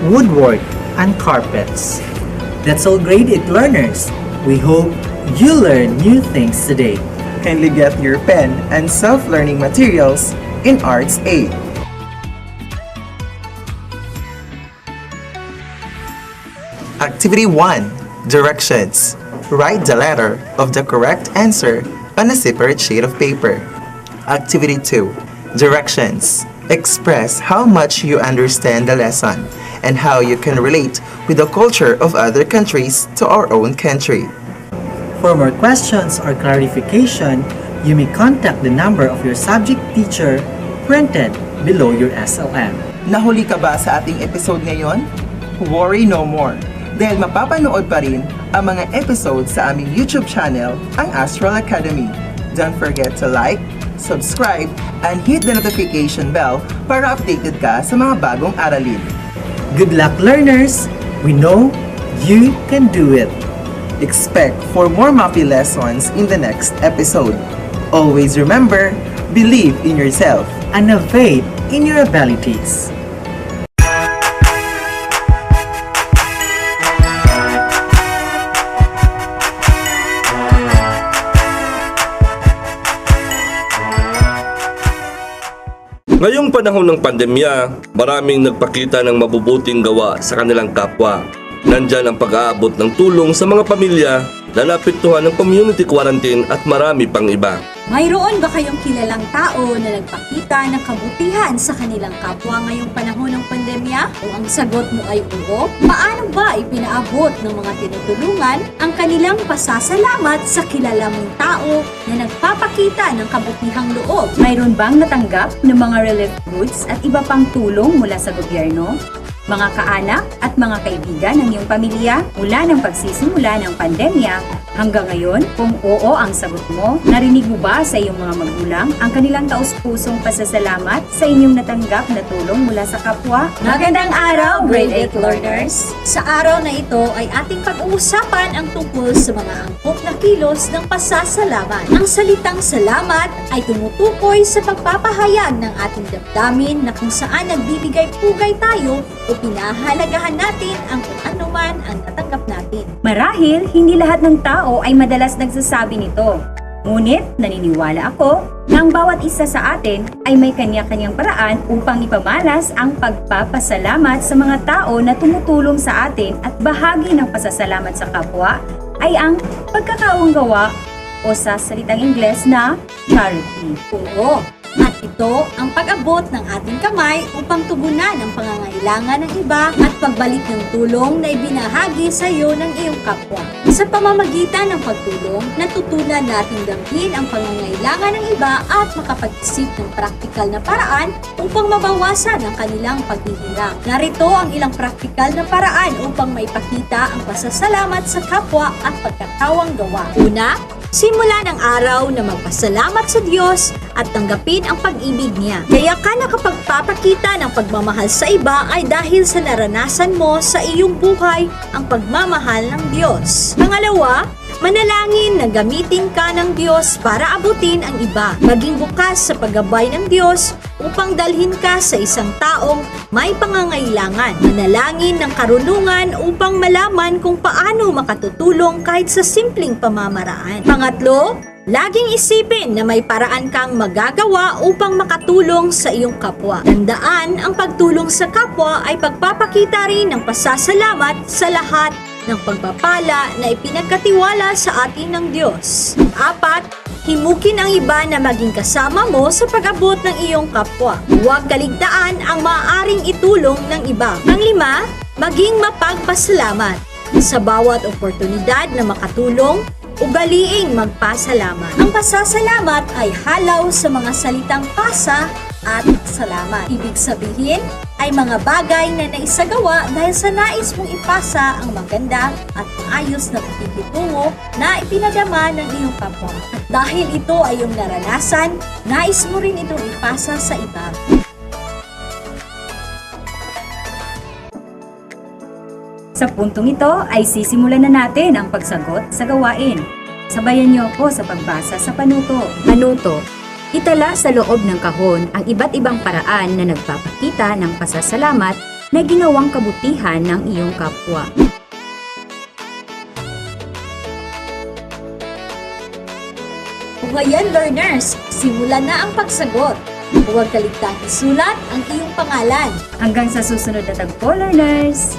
woodwork, and carpets. That's all grade 8 learners. We hope you learn new things today. Kindly get your pen and self-learning materials in Arts 8. Activity 1. Directions. Write the letter of the correct answer on a separate sheet of paper. Activity 2. Directions. Express how much you understand the lesson and how you can relate with the culture of other countries to our own country. For more questions or clarification, you may contact the number of your subject teacher printed below your SLM. Nahuli ka ba sa ating episode ngayon? Worry no more, dahil mapapanood pa rin ang mga episodes sa aming YouTube channel, ang Astral Academy. Don't forget to like, subscribe, and hit the notification bell para updated ka sa mga bagong aralin. Good luck, learners! We know you can do it. Expect for more MAPI lessons in the next episode. Always remember, believe in yourself. And have faith in your abilities. Ngayong panahon ng pandemya, maraming nagpakita ng mabubuting gawa sa kanilang kapwa. Nandyan ang pag-aabot ng tulong sa mga pamilya na naapektuhan ng community quarantine at marami pang iba. Mayroon ba kayong kilalang tao na nagpakita ng kabutihan sa kanilang kapwa ngayong panahon ng pandemya? Kung ang sagot mo ay oo, paano ba ipinaabot ng mga tinutulungan ang kanilang pasasalamat sa kilala mong tao na nagpapakita ng kabutihang loob? Mayroon bang natanggap ng mga relief goods at iba pang tulong mula sa gobyerno? Mga kaanak at mga kaibigan ng iyong pamilya mula ng pagsisimula ng pandemya hanggang ngayon? Kung oo ang sagot mo, narinig mo ba sa iyong mga magulang ang kanilang taus-pusong pasasalamat sa inyong natanggap na tulong mula sa kapwa? Magandang araw, Grade 8 learners! Sa araw na ito ay ating pag-uusapan ang tungkol sa mga angkop na kilos ng pasasalamat. Ang salitang salamat ay tumutukoy sa pagpapahayag ng ating damdamin na kung saan nagbibigay pugay tayo o pinahalagahan natin ang kung ano man ang natanggap natin. Marahil, hindi lahat ng tao ay madalas nagsasabi nito. Ngunit, naniniwala ako na ang bawat isa sa atin ay may kanya-kanyang paraan upang ipamalas ang pagpapasalamat sa mga tao na tumutulong sa atin at bahagi ng pasasalamat sa kapwa ay ang pagkakaungawa o sa salitang Ingles na charity. Oo, at Ito ang pag-abot ng ating kamay upang tugunan ang pangangailangan ng iba at pagbalik ng tulong na ibinahagi sa iyo ng iyong kapwa. Sa pamamagitan ng pagtulong, natutunan nating damhin ang pangangailangan ng iba at makapag-isip ng praktikal na paraan upang mabawasan ang kanilang paghihirap. Narito ang ilang praktikal na paraan upang maipakita ang pasasalamat sa kapwa at pagkakawang gawa. Una, simula ng araw na magpasalamat sa Diyos at tanggapin ang pag-ibig niya. Kaya ka nakapagpapakita ng pagmamahal sa iba ay dahil sa naranasan mo sa iyong buhay ang pagmamahal ng Diyos. Pangalawa, manalangin na gamitin ka ng Diyos para abutin ang iba. Maging bukas sa paggabay ng Diyos upang dalhin ka sa isang taong may pangangailangan. Manalangin ng karunungan upang malaman kung paano makatutulong kahit sa simpleng pamamaraan. Pangatlo, laging isipin na may paraan kang magagawa upang makatulong sa iyong kapwa. Tandaan, ang pagtulong sa kapwa ay pagpapakita rin ng pasasalamat sa lahat ng pagpapala na ipinagkatiwala sa atin ng Diyos. 4. Himukin ang iba na maging kasama mo sa pag-abot ng iyong kapwa. Huwag kaligtaan ang maaaring itulong ng iba. 5. Maging mapagpasalamat. Sa bawat oportunidad na makatulong, ugaliing magpasalamat. Ang pasasalamat ay halaw sa mga salitang pasa at salamat. Ibig sabihin ay mga bagay na naisagawa dahil sa nais mong ipasa ang maganda at maayos na pakikitungo na ipinadama ng iyong kapwa. At dahil ito ay iyong naranasan, nais mo rin itong ipasa sa iba. Sa puntong ito ay sisimulan na natin ang pagsagot sa gawain. Sabayan niyo ako sa pagbasa sa panuto. Panuto. Itala sa loob ng kahon ang iba't ibang paraan na nagpapakita ng pasasalamat na ginawang kabutihan ng iyong kapwa. Ngayon, learners, simulan na ang pagsagot. Huwag kaligtang isulat ang iyong pangalan. Hanggang sa susunod na tagpo, learners!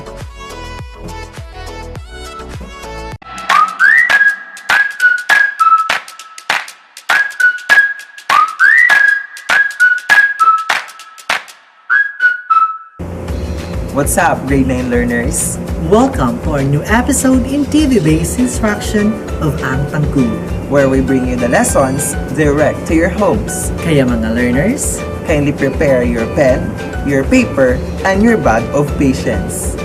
What's up, grade 9 learners? Welcome to our new episode in TV-based instruction of Ang Tangku. Where we bring you the lessons direct to your homes. Kaya mga learners, Kindly prepare your pen, your paper, and your bag of patience.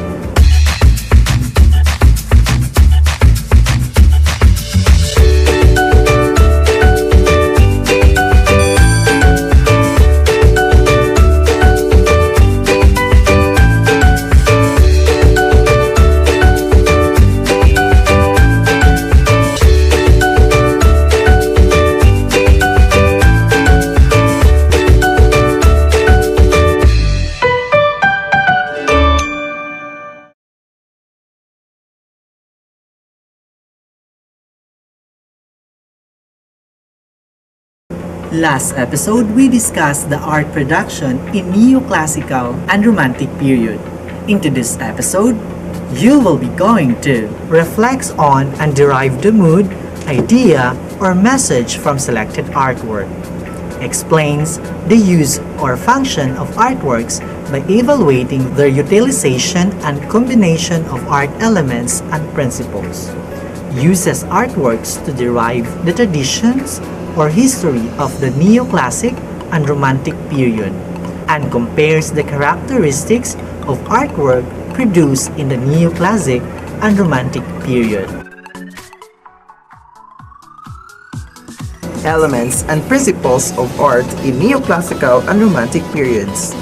last episode we discussed the art production in neoclassical and romantic period. In this episode, you will be going to reflect on and derive the mood, idea, or message from selected artwork. Explains the use or function of artworks by evaluating their utilization and combination of art elements and principles. Uses artworks to derive the traditions or history of the neoclassic and romantic period, and compares the characteristics of artwork produced in the neoclassic and romantic period. Elements and principles of art in neoclassical and romantic periods.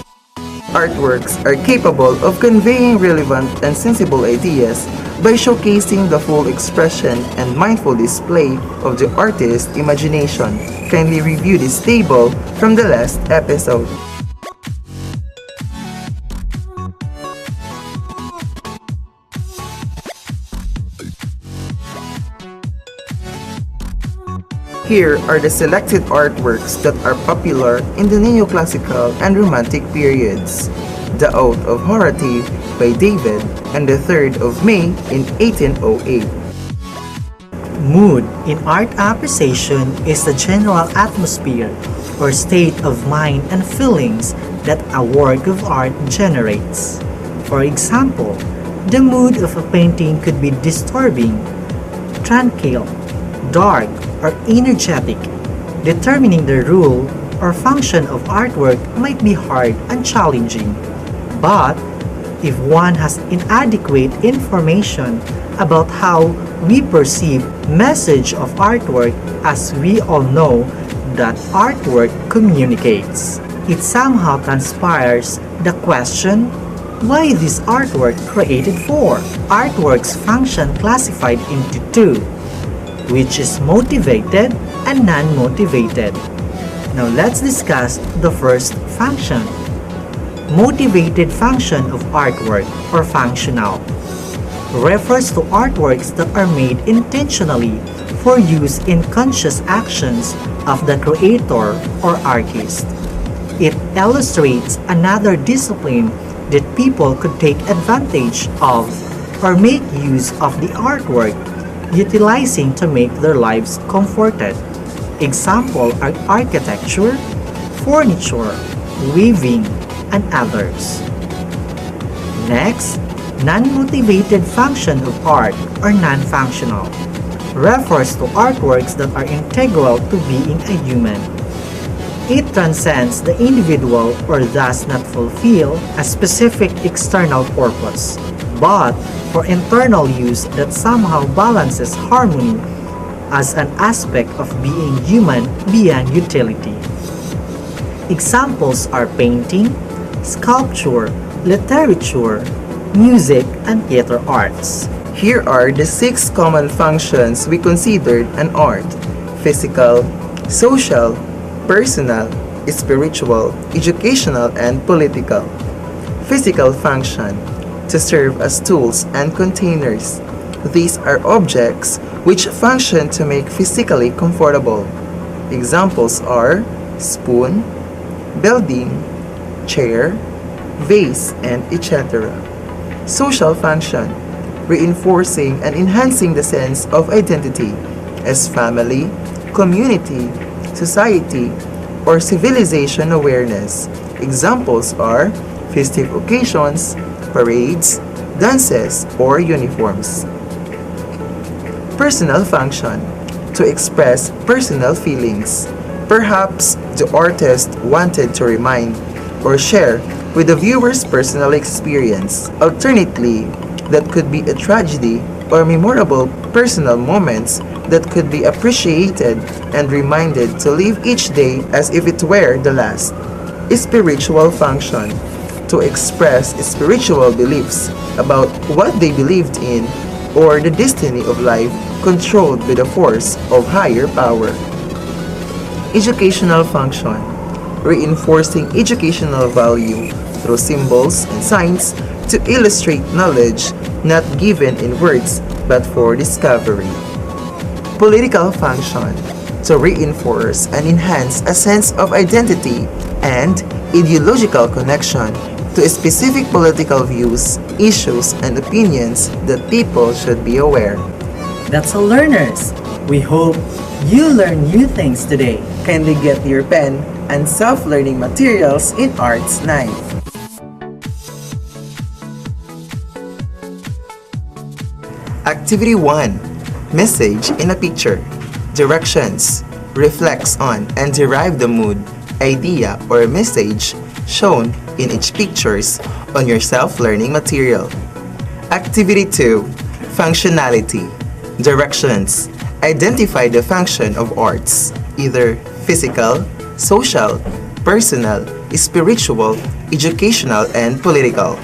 Artworks are capable of conveying relevant and sensible ideas by showcasing the full expression and mindful display of the artist's imagination. Kindly review this table from the last episode. Here are the selected artworks that are popular in the neoclassical and romantic periods. The Oath of Horace by David and the 3rd of May in 1808. Mood in art appreciation is the general atmosphere or state of mind and feelings that a work of art generates. For example, the mood of a painting could be disturbing, tranquil, dark, or energetic. Determining the rule or function of artwork might be hard and challenging, but if one has inadequate information about how we perceive message of artwork, as we all know that artwork communicates, it somehow transpires the question, why this artwork created for? Artworks function classified into two, which is motivated and non-motivated. Now let's discuss the first function. Motivated function of artwork, or functional, refers to artworks that are made intentionally for use in conscious actions of the creator or artist. It illustrates another discipline that people could take advantage of or make use of the artwork, utilizing to make their lives comforted. Example are architecture, furniture, weaving, and others. Next, non-motivated function of art, or non-functional, refers to artworks that are integral to being a human. It transcends the individual or does not fulfill a specific external purpose, but for internal use that somehow balances harmony as an aspect of being human beyond utility. Examples are painting, sculpture, literature, music, and theater arts. Here are the 6 common functions we considered an art: physical, social, personal, spiritual, educational, and political. Physical function: to serve as tools and containers. These are objects which function to make physically comfortable. Examples are spoon, building, chair, vase, and etc. Social function: reinforcing and enhancing the sense of identity as family, community, society, or civilization awareness. Examples are festive occasions, parades, dances, or uniforms. Personal function: to express personal feelings. Perhaps the artist wanted to remind or share with the viewer's personal experience. Alternately, that could be a tragedy or memorable personal moments that could be appreciated and reminded to live each day as if it were the last. Spiritual function: to express spiritual beliefs about what they believed in or the destiny of life controlled by the force of higher power. Educational function: reinforcing educational value through symbols and signs to illustrate knowledge not given in words but for discovery. Political function: to reinforce and enhance a sense of identity and ideological connection to specific political views, issues, and opinions that people should be aware. That's all, learners. We hope you learn new things today. Kindly get your pen and self-learning materials in Arts 9. Activity 1. Message in a picture. Directions: reflects on and derive the mood, idea, or message shown in each pictures on your self-learning material. Activity 2. Functionality. Directions: identify the function of arts, either physical, social, personal, spiritual, educational, and political,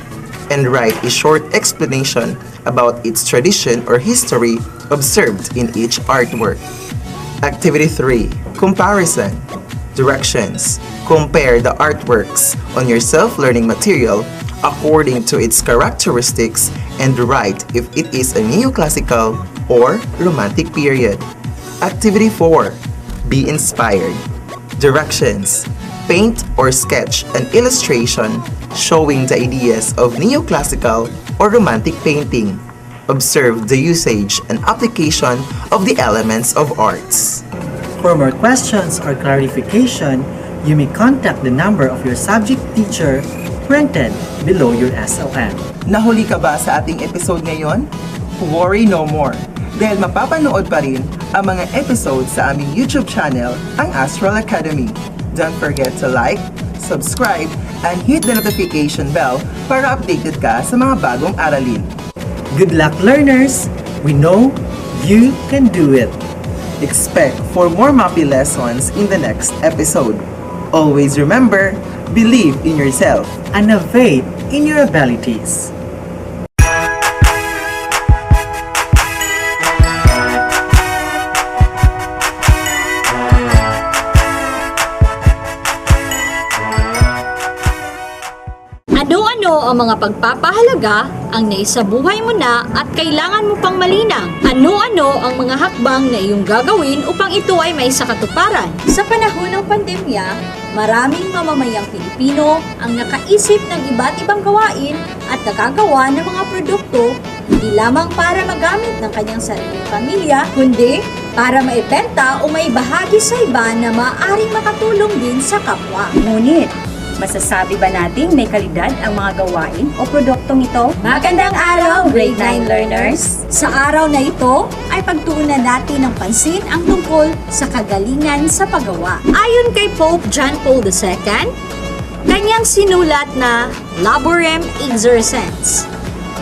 and write a short explanation about its tradition or history observed in each artwork. Activity 3. Comparison. Directions: compare the artworks on your self-learning material according to its characteristics and write if it is a neoclassical or romantic period. Activity 4. Be inspired. Directions: paint or sketch an illustration showing the ideas of neoclassical or romantic painting. Observe the usage and application of the elements of arts. For more questions or clarification, you may contact the number of your subject teacher printed below your SOM. Nahuli ka ba sa ating episode ngayon? Worry no more, dahil mapapanood pa rin ang mga episode sa aming YouTube channel, ang Astral Academy. Don't forget to like, subscribe, and hit the notification bell para updated ka sa mga bagong aralin. Good luck, learners! We know you can do it. Expect for more MAPI lessons in the next episode. Always remember, believe in yourself and have faith in your abilities. Ano-ano ang mga pagpapahalaga ang naisabuhay mo na at kailangan mo pang malinang? Ano-ano ang mga hakbang na iyong gagawin upang ito ay may sakatuparan? Sa panahon ng pandemya, maraming mamamayang Pilipino ang nakaisip ng iba't ibang gawain at nakagawa ng mga produkto hindi lamang para magamit ng kanyang sariling pamilya, kundi para maibenta o maibahagi sa iba na maaaring makatulong din sa kapwa. Ngunit, masasabi ba nating may kalidad ang mga gawain o produktong ito? Magandang araw, grade 9 learners! Sa araw na ito ay pagtuunan natin ng pansin ang tungkol sa kagalingan sa paggawa. Ayon kay Pope John Paul II, kanyang sinulat na Laborem Exercens.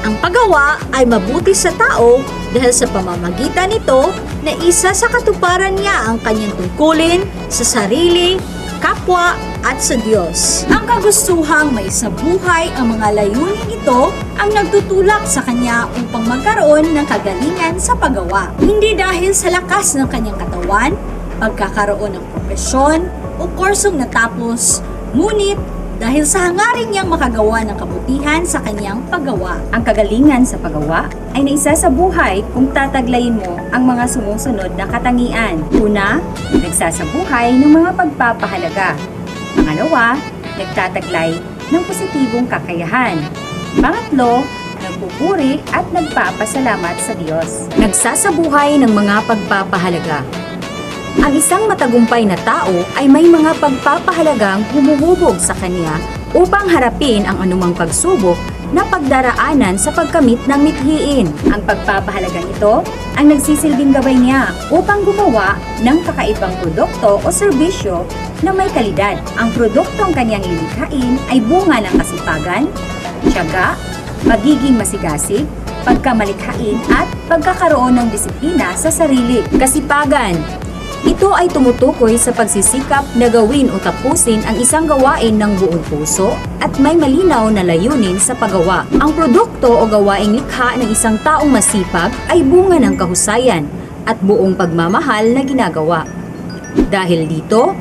Ang paggawa ay mabuti sa tao dahil sa pamamagitan nito na isa sa katuparan niya ang kanyang tungkulin sa sarili, kapwa at sa Diyos. Ang kagustuhang may sa buhay ang mga layunin ito ang nagtutulak sa kanya upang magkaroon ng kagalingan sa paggawa. Hindi dahil sa lakas ng kanyang katawan, pagkakaroon ng propesyon o kursong natapos, ngunit dahil sa hangarin niyang makagawa ng kabutihan sa kanyang paggawa. Ang kagalingan sa paggawa ay naisa sa buhay kung tataglayin mo ang mga sumusunod na katangian. Una, nagsasabuhay ng mga pagpapahalaga. Pangalawa, nagtataglay ng positibong kakayahan. Pangatlo, nagpupuri at nagpapasalamat sa Diyos. Nagsasabuhay ng mga pagpapahalaga. Ang isang matagumpay na tao ay may mga pagpapahalagang humuhubog sa kanya upang harapin ang anumang pagsubok na pagdaraanan sa pagkamit ng mithiin. Ang pagpapahalagang ito ang nagsisilbing gabay niya upang gumawa ng kakaibang produkto o serbisyo na may kalidad. Ang produktong kanyang lilikhain ay bunga ng kasipagan, tiyaga, pagiging masigasig, pagkamalikhain at pagkakaroon ng disiplina sa sarili. Kasipagan. Ito ay tumutukoy sa pagsisikap na gawin o tapusin ang isang gawain ng buong puso at may malinaw na layunin sa paggawa. Ang produkto o gawaing likha ng isang taong masipag ay bunga ng kahusayan at buong pagmamahal na ginagawa. Dahil dito,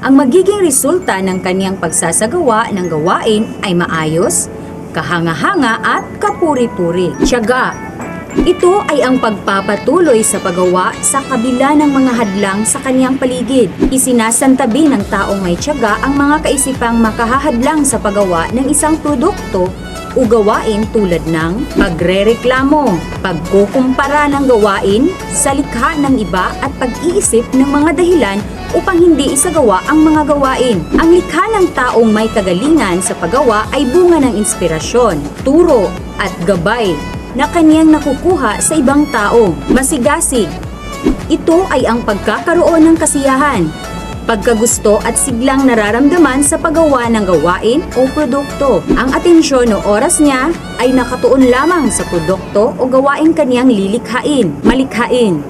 ang magiging resulta ng kaniyang pagsasagawa ng gawain ay maayos, kahanga-hanga at kapuri-puri. Tiyaga. Ito ay ang pagpapatuloy sa paggawa sa kabila ng mga hadlang sa kanyang paligid. Isinasantabi ng taong may tiyaga ang mga kaisipang makahahadlang sa paggawa ng isang produkto o gawain tulad ng pagrereklamo, pagkukumpara ng gawain sa likha ng iba at pag-iisip ng mga dahilan upang hindi isagawa ang mga gawain. Ang likha ng taong may kagalingan sa paggawa ay bunga ng inspirasyon, turo at gabay na kanyang nakukuha sa ibang tao. Masigasig. Ito ay ang pagkakaroon ng kasiyahan, pagkagusto at siglang nararamdaman sa paggawa ng gawain o produkto. Ang atensyon o oras niya ay nakatuon lamang sa produkto o gawain kanyang lilikhain, malikhain.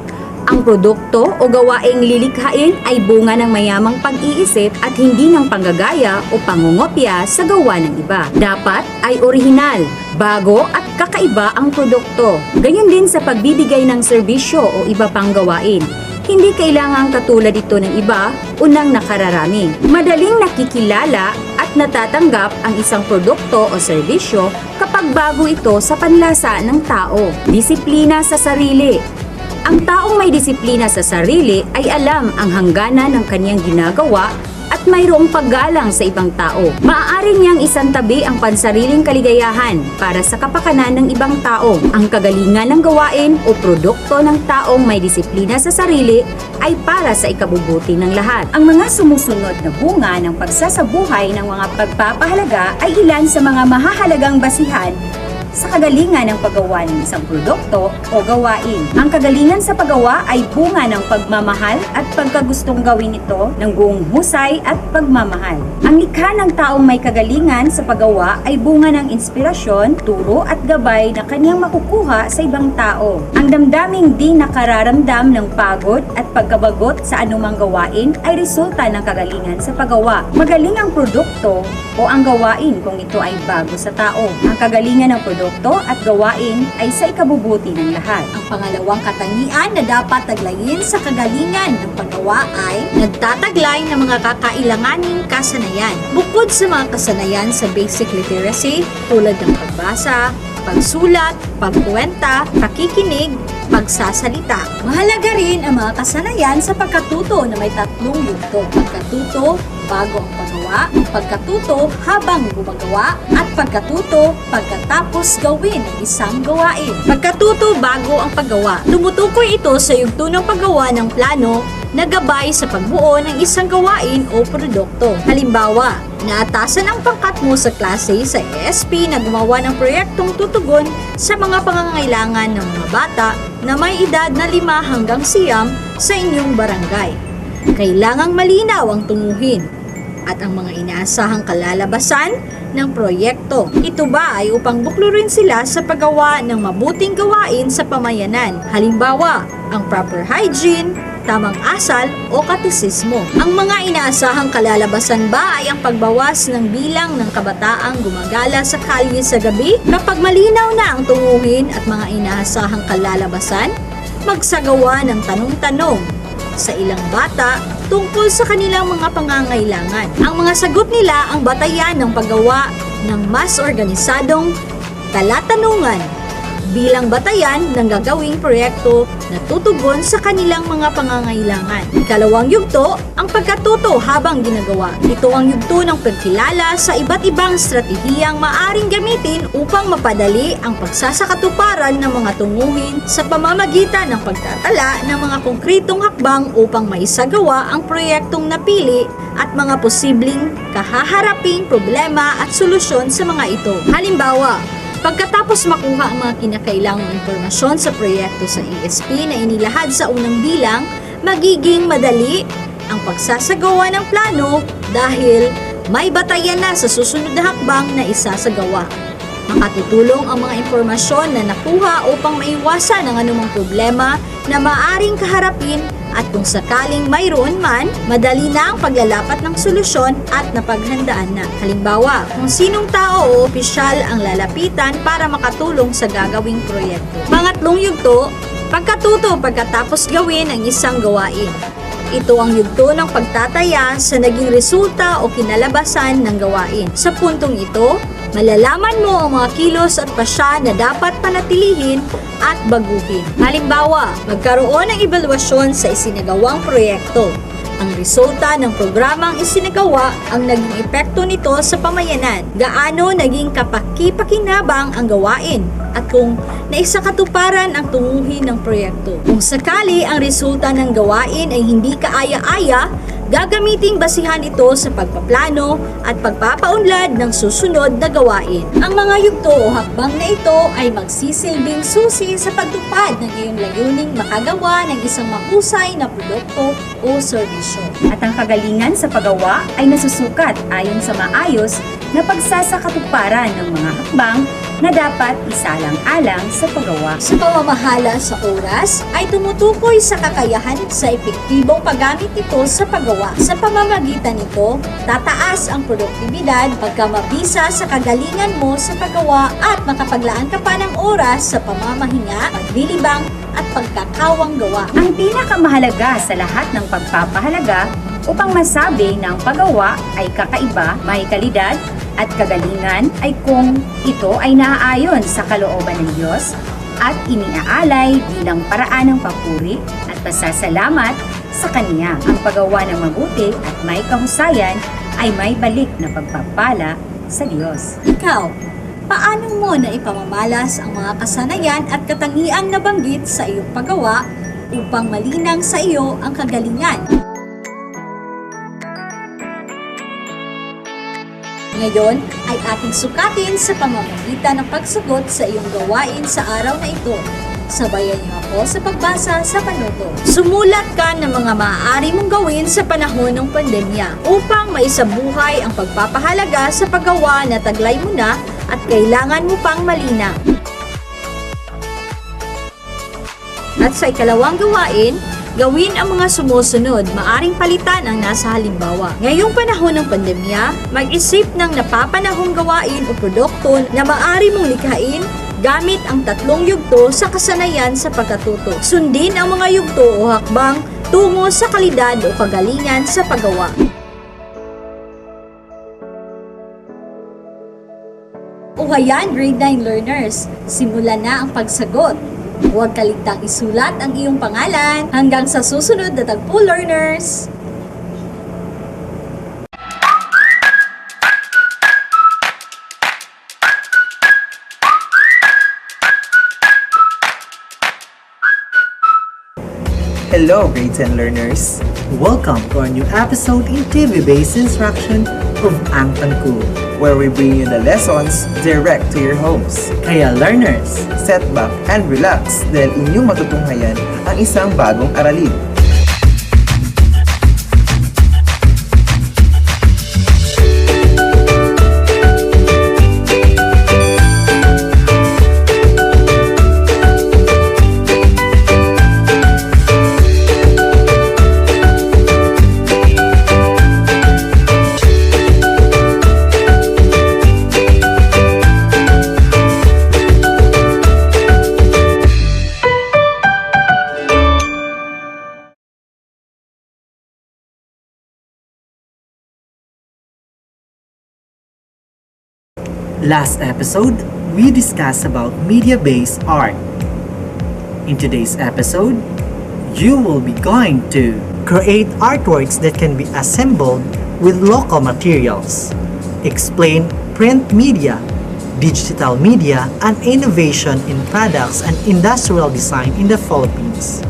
Ang produkto o gawaing lilikhain ay bunga ng mayamang pag-iisip at hindi ng panggagaya o pangungopya sa gawa ng iba. Dapat ay orihinal, bago at kakaiba ang produkto. Gayon din sa pagbibigay ng serbisyo o iba pang gawain. Hindi kailangang katulad ito ng iba o ng nakararami. Madaling nakikilala at natatanggap ang isang produkto o serbisyo kapag bago ito sa panlasa ng tao. Disiplina sa sarili. Ang taong may disiplina sa sarili ay alam ang hangganan ng kanyang ginagawa at at mayroong paggalang sa ibang tao. Maaari niyang isantabi ang pansariling kaligayahan para sa kapakanan ng ibang tao. Ang kagalingan ng gawain o produkto ng taong may disiplina sa sarili ay para sa ikabubuti ng lahat. Ang mga sumusunod na bunga ng pagsasabuhay ng mga pagpapahalaga ay ilan sa mga mahahalagang basihan sa kagalingan ng paggawa ng isang produkto o gawain. Ang kagalingan sa paggawa ay bunga ng pagmamahal at pagkagustong gawin ito ng buong husay at pagmamahal. Ang likha ng taong may kagalingan sa paggawa ay bunga ng inspirasyon, turo at gabay na kanyang makukuha sa ibang tao. Ang damdaming di nakararamdam ng pagod at pagkabagot sa anumang gawain ay resulta ng kagalingan sa paggawa. Magaling ang produkto o ang gawain kung ito ay bago sa tao. Ang kagalingan ng produkto at gawain ay sa ikabubuti ng lahat. Ang pangalawang katangian na dapat taglayin sa kagalingan ng paggawa ay nagtataglay ng mga kakailanganing kasanayan. Bukod sa mga kasanayan sa basic literacy tulad ng pagbasa, pagsulat, pagkuwenta, pakikinig, pagsasalita. Mahalaga rin ang mga kasanayan sa pagkatuto na may tatlong yugto. Pagkatuto bago ang paggawa, pagkatuto habang gumagawa, at pagkatuto pagkatapos gawin ang isang gawain. Pagkatuto bago ang paggawa. Tumutukoy ito sa yugto ng paggawa ng plano na gabay sa pagbuo ng isang gawain o produkto. Halimbawa, naatasan ang pangkat mo sa klase sa ESP na gumawa ng proyektong tutugon sa mga pangangailangan ng mga bata na may edad na 5 hanggang 9 sa inyong barangay. Kailangang malinaw ang tunguhin at ang mga inaasahang kalalabasan ng proyekto. Ito ba ay upang buklurin sila sa paggawa ng mabuting gawain sa pamayanan. Halimbawa, ang proper hygiene, tamang asal o katisismo. Ang mga inaasahang kalalabasan ba ay ang pagbawas ng bilang ng kabataang gumagala sa kalye sa gabi? Kapag malinaw na ang tunguhin at mga inaasahang kalalabasan, magsagawa ng tanong-tanong sa ilang bata tungkol sa kanilang mga pangangailangan. Ang mga sagot nila ang batayan ng paggawa ng mas organisadong talatanungan bilang batayan ng gagawing proyekto na tutugon sa kanilang mga pangangailangan. Ikalawang yugto, ang pagkatuto habang ginagawa. Ito ang yugto ng pagkilala sa iba't ibang estratehiyang maaring gamitin upang mapadali ang pagsasakatuparan ng mga tunguhin sa pamamagitan ng pagtatala ng mga konkretong hakbang upang maisagawa ang proyektong napili at mga posibleng kahaharaping problema at solusyon sa mga ito. Halimbawa, pagkatapos makuha ang mga kinakailangang impormasyon sa proyekto sa ESP na inilahad sa unang bilang, magiging madali ang pagsasagawa ng plano dahil may batayan na sa susunod na hakbang na isasagawa. Makatutulong ang mga impormasyon na nakuha upang maiwasan ang anumang problema na maaring kaharapin at kung sakaling mayroon man, madali na ang paglalapat ng solusyon at napaghandaan na. Halimbawa, kung sinong tao o opisyal ang lalapitan para makatulong sa gagawing proyekto. Pangatlong yugto, pagkatuto pagkatapos gawin ang isang gawain. Ito ang yugto ng pagtataya sa naging resulta o kinalabasan ng gawain. Sa puntong ito, malalaman mo ang mga kilos at pasya na dapat panatilihin at baguhin. Halimbawa, magkaroon ng ebaluasyon sa isinagawang proyekto. Ang resulta ng programang isinagawa ang naging epekto nito sa pamayanan, gaano naging kapaki-pakinabang ang gawain, at kung naisakatuparan ang tunguhin ng proyekto. Kung sakali ang resulta ng gawain ay hindi kaaya-aya, gagamiting basihan ito sa pagpaplano at pagpapaunlad ng susunod na gawain. Ang mga yugto o hakbang na ito ay magsisilbing susi sa pagtupad ng iyong layuning makagawa ng isang mahusay na produkto o serbisyo. At ang kagalingan sa paggawa ay nasusukat ayon sa maayos na pagsasakatuparan ng mga hakbang na dapat isalang-alang sa paggawa. Sa pamamahala sa oras ay tumutukoy sa kakayahan sa epektibong paggamit nito sa paggawa. Sa pamamagitan nito, tataas ang produktibidad pagka mabisa sa kagalingan mo sa paggawa at makapaglaan ka pa ng oras sa pamamahinga, paglilibang at pagkakawang gawa. Ang pinakamahalaga sa lahat ng pagpapahalaga upang masabi na ang paggawa ay kakaiba, may kalidad, at kagalingan ay kung ito ay naaayon sa kalooban ng Diyos at iniaalay bilang paraan ng papuri at pasasalamat sa kanya. Ang paggawa ng mabuti at may kahusayan ay may balik na pagpapala sa Diyos. Ikaw, paano mo na ipamamalas ang mga kasanayan at katangiang nabanggit sa iyong paggawa upang malinang sa iyo ang kagalingan? Ngayon ay ating sukatin sa pamamagitan ng pagsagot sa iyong gawain sa araw na ito. Sabayan niyo ako sa pagbasa sa panuto. Sumulat ka ng mga maaari mong gawin sa panahon ng pandemya upang maisabuhay ang pagpapahalaga sa paggawa na taglay mo na at kailangan mo pang malinaw. At sa ikalawang gawain, gawin ang mga sumusunod, maaring palitan ang nasa halimbawa. Ngayong panahon ng pandemya, mag-isip ng napapanahong gawain o produkto na maaari mong likhain gamit ang 3 yugto sa kasanayan sa pagkatuto. Sundin ang mga yugto o hakbang tungo sa kalidad o kagalingan sa paggawa. Uhayan, grade 9 learners, simulan na ang pagsagot. Huwag kaligtang isulat ang iyong pangalan hanggang sa susunod na tagpo, learners. Hello, grade 10 learners! Welcome to our new episode in TV-based instruction of Ang Tangku. Where we bring you the lessons direct to your homes. Kaya learners, Set back and relax dahil inyong matutunghayan ang isang bagong aralin. last episode, we discussed about media-based art. In today's episode, you will be going to create artworks that can be assembled with local materials, explain print media, digital media, and innovation in products and industrial design in the Philippines,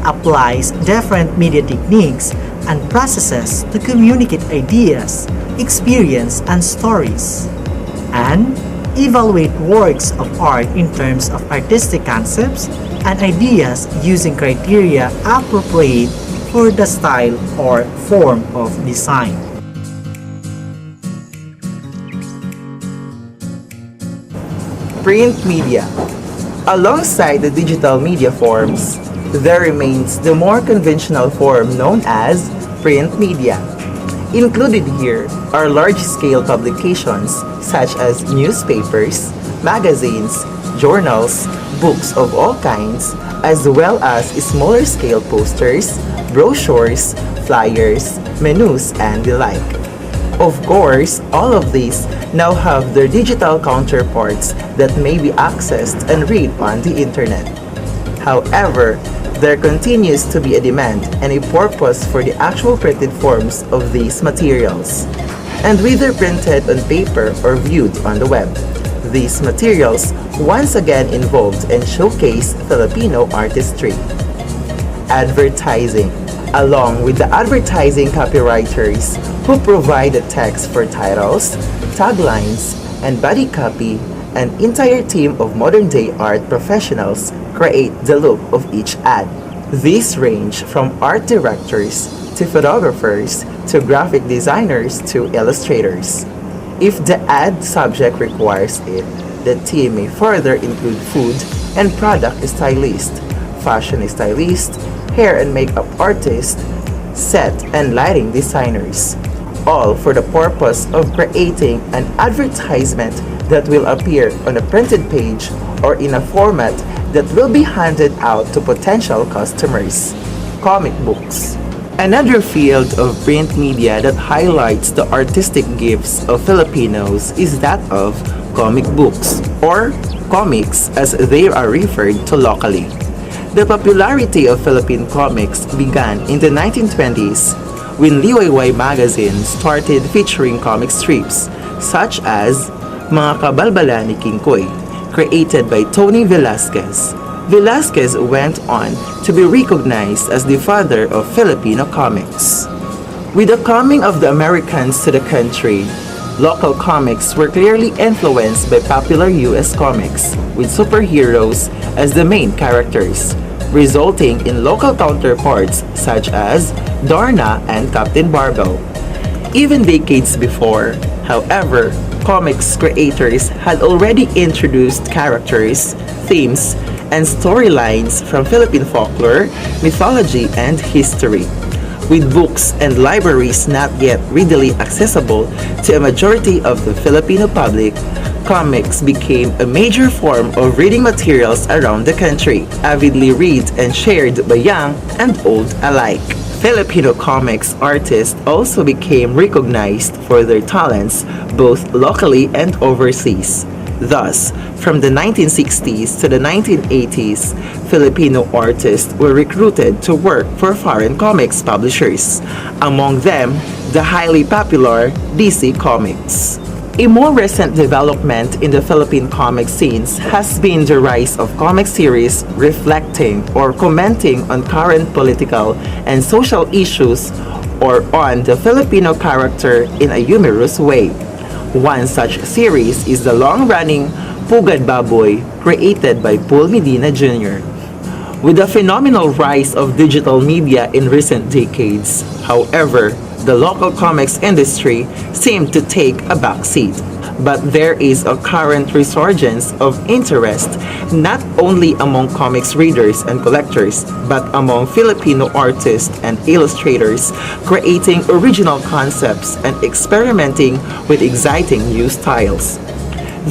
applies different media techniques and processes to communicate ideas, experience, and stories, and evaluate works of art in terms of artistic concepts and ideas using criteria appropriate for the style or form of design. Print media. Alongside the digital media forms, there remains the more conventional form known as print media. Included here are large-scale publications such as newspapers, magazines, journals, books of all kinds, as well as smaller-scale posters, brochures, flyers, menus, and the like. Of course, all of these now have their digital counterparts that may be accessed and read on the internet. However, there continues to be a demand and a purpose for the actual printed forms of these materials, and whether printed on paper or viewed on the web. These materials once again involved and showcase Filipino artistry. Advertising. Along with the advertising copywriters who provide the text for titles, taglines, and body copy, an entire team of modern-day art professionals create the look of each ad. These range from art directors to photographers to graphic designers to illustrators. If the ad subject requires it, the team may further include food and product stylist, fashion stylist, hair and makeup artist, set and lighting designers, all for the purpose of creating an advertisement that will appear on a printed page or in a format that will be handed out to potential customers. Comic books. Another field of print media that highlights the artistic gifts of Filipinos is that of comic books, or comics as they are referred to locally. The popularity of Philippine comics began in the 1920s when Liwayway magazine started featuring comic strips such as Mga Kabalbala ni King Koy, created by Tony Velasquez. Velasquez went on to be recognized as the father of Filipino comics. With the coming of the Americans to the country, local comics were clearly influenced by popular US comics, with superheroes as the main characters, resulting in local counterparts such as Darna and Captain Barbell. Even decades before, however, comics creators had already introduced characters, themes, and storylines from Philippine folklore, mythology, and history. With books and libraries not yet readily accessible to a majority of the Filipino public, comics became a major form of reading materials around the country, avidly read and shared by young and old alike. Filipino comics artists also became recognized for their talents both locally and overseas. Thus, from the 1960s to the 1980s, Filipino artists were recruited to work for foreign comics publishers, among them the highly popular DC Comics. A more recent development in the Philippine comic scenes has been the rise of comic series reflecting or commenting on current political and social issues or on the Filipino character in a humorous way. One such series is the long-running Pugad Baboy created by Paul Medina Jr. With the phenomenal rise of digital media in recent decades, however, the local comics industry seemed to take a backseat. But there is a current resurgence of interest not only among comics readers and collectors, but among Filipino artists and illustrators creating original concepts and experimenting with exciting new styles.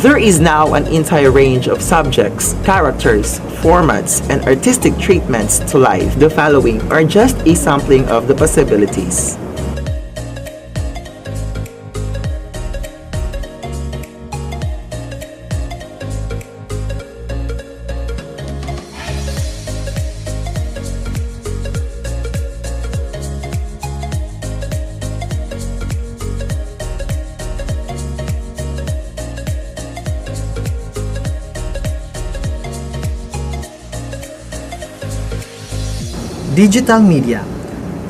There is now an entire range of subjects, characters, formats, and artistic treatments to life. The following are just a sampling of the possibilities. Digital media.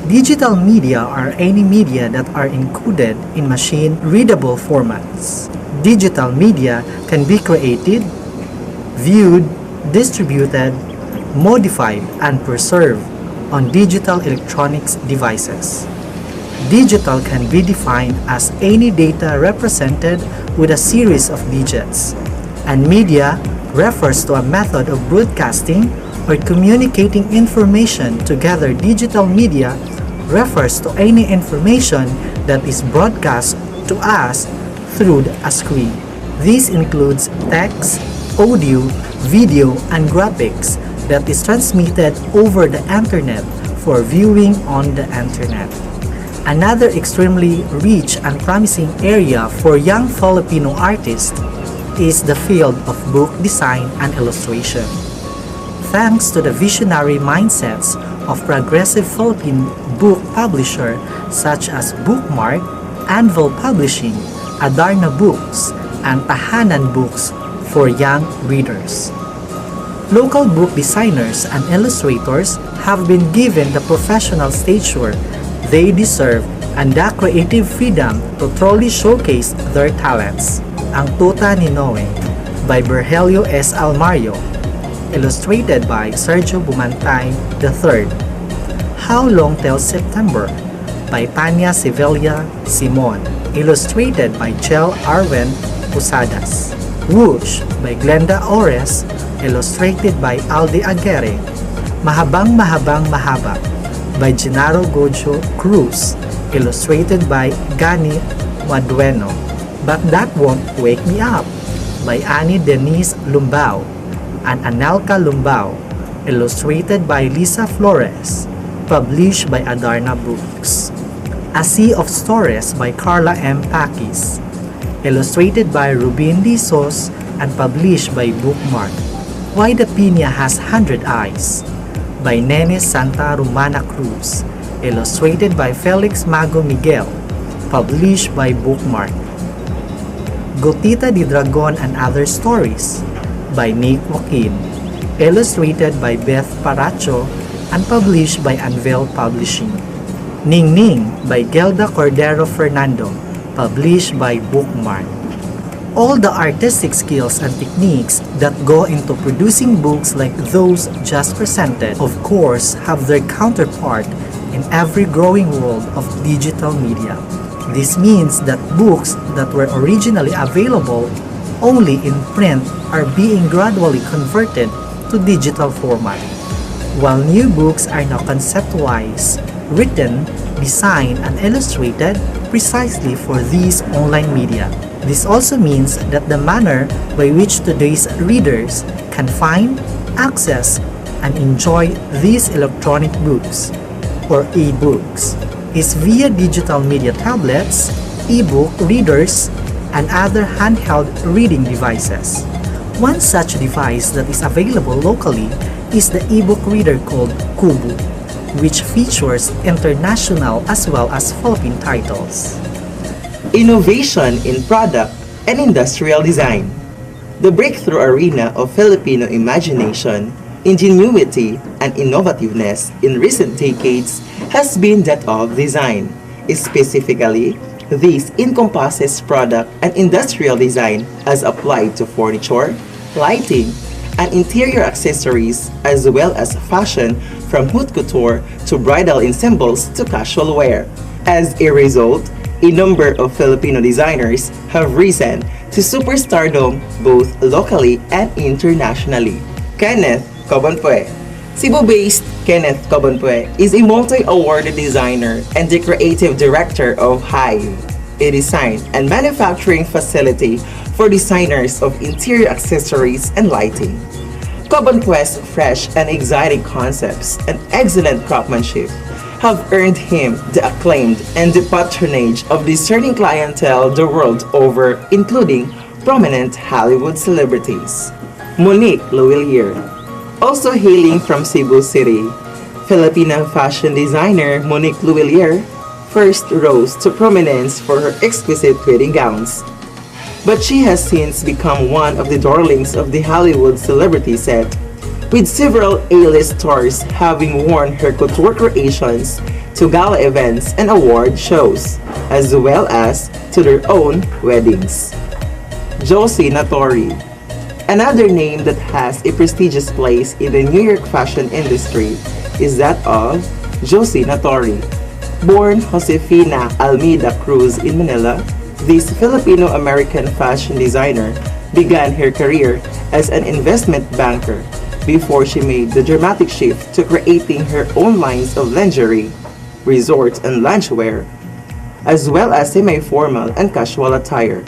Digital media are any media that are encoded in machine-readable formats. Digital media can be created, viewed, distributed, modified, and preserved on digital electronics devices. Digital can be defined as any data represented with a series of digits, and media refers to a method of broadcasting or communicating information together. Digital media refers to any information that is broadcast to us through a screen. This includes text, audio, video, and graphics that is transmitted over the internet for viewing on the internet. Another extremely rich and promising area for young Filipino artists is the field of book design and illustration. Thanks to the visionary mindsets of progressive Philippine book publishers such as Bookmark, Anvil Publishing, Adarna Books, and Tahanan Books for young readers. Local book designers and illustrators have been given the professional stature they deserve and the creative freedom to truly showcase their talents. Ang Tuta ni Noe by Virgilio S. Almario, illustrated by Sergio Bumantay III. How Long Till September by Tanya Sevilla Simon, illustrated by Jel Arwen Posadas. Whoosh by Glenda Ores, illustrated by Aldi Aguirre. Mahabang Mahabang Mahaba by Genaro Gojo Cruz, illustrated by Gani Madueno. But That Won't Wake Me Up by Annie Denise Lumbao and Anelka Lumbao, illustrated by Lisa Flores, published by Adarna Books. A Sea of Stories by Carla M. Pakis, illustrated by Rubin Lizos and published by Bookmark. Why the Piña Has 100 Eyes by Nene Santa Romana Cruz, illustrated by Felix Mago Miguel, published by Bookmark. Gotita di Dragon and Other Stories by Nick Joaquin, illustrated by Beth Paracho and published by Anvil Publishing. Ning Ning by Gelda Cordero Fernando, published by Bookmark. All the artistic skills and techniques that go into producing books like those just presented, of course, have their counterpart in every growing world of digital media. This means that books that were originally available only in print are being gradually converted to digital format, while new books are now conceptualized, written, designed, and illustrated precisely for these online media. This also means that the manner by which today's readers can find, access, and enjoy these electronic books, or e-books, is via digital media tablets, e-book readers, and other handheld reading devices. One such device that is available locally is the e-book reader called Kubu, which features international as well as Philippine titles. Innovation in product and industrial design. The breakthrough arena of Filipino imagination, ingenuity, and innovativeness in recent decades has been that of design. Specifically, this encompasses product and industrial design as applied to furniture, lighting, and interior accessories, as well as fashion from haute couture to bridal ensembles to casual wear. As a result, a number of Filipino designers have risen to superstardom both locally and internationally. Kenneth Cobonpue. Cebu-based Kenneth Cobonpue is a multi-awarded designer and the creative director of Hive, a design and manufacturing facility for designers of interior accessories and lighting. Cobonpue's fresh and exciting concepts and excellent craftsmanship have earned him the acclaimed and the patronage of discerning clientele the world over, including prominent Hollywood celebrities. Monique Louillier. Also hailing from Cebu City, Filipino fashion designer Monique Louillier first rose to prominence for her exquisite wedding gowns. But she has since become one of the darlings of the Hollywood celebrity set, with several A-list stars having worn her couture creations to gala events and award shows, as well as to their own weddings. Josie Natori. Another name that has a prestigious place in the New York fashion industry is that of Josie Natori. Born Josefina Almeida Cruz in Manila, this Filipino-American fashion designer began her career as an investment banker before she made the dramatic shift to creating her own lines of lingerie, resort and loungewear, as well as semi-formal and casual attire.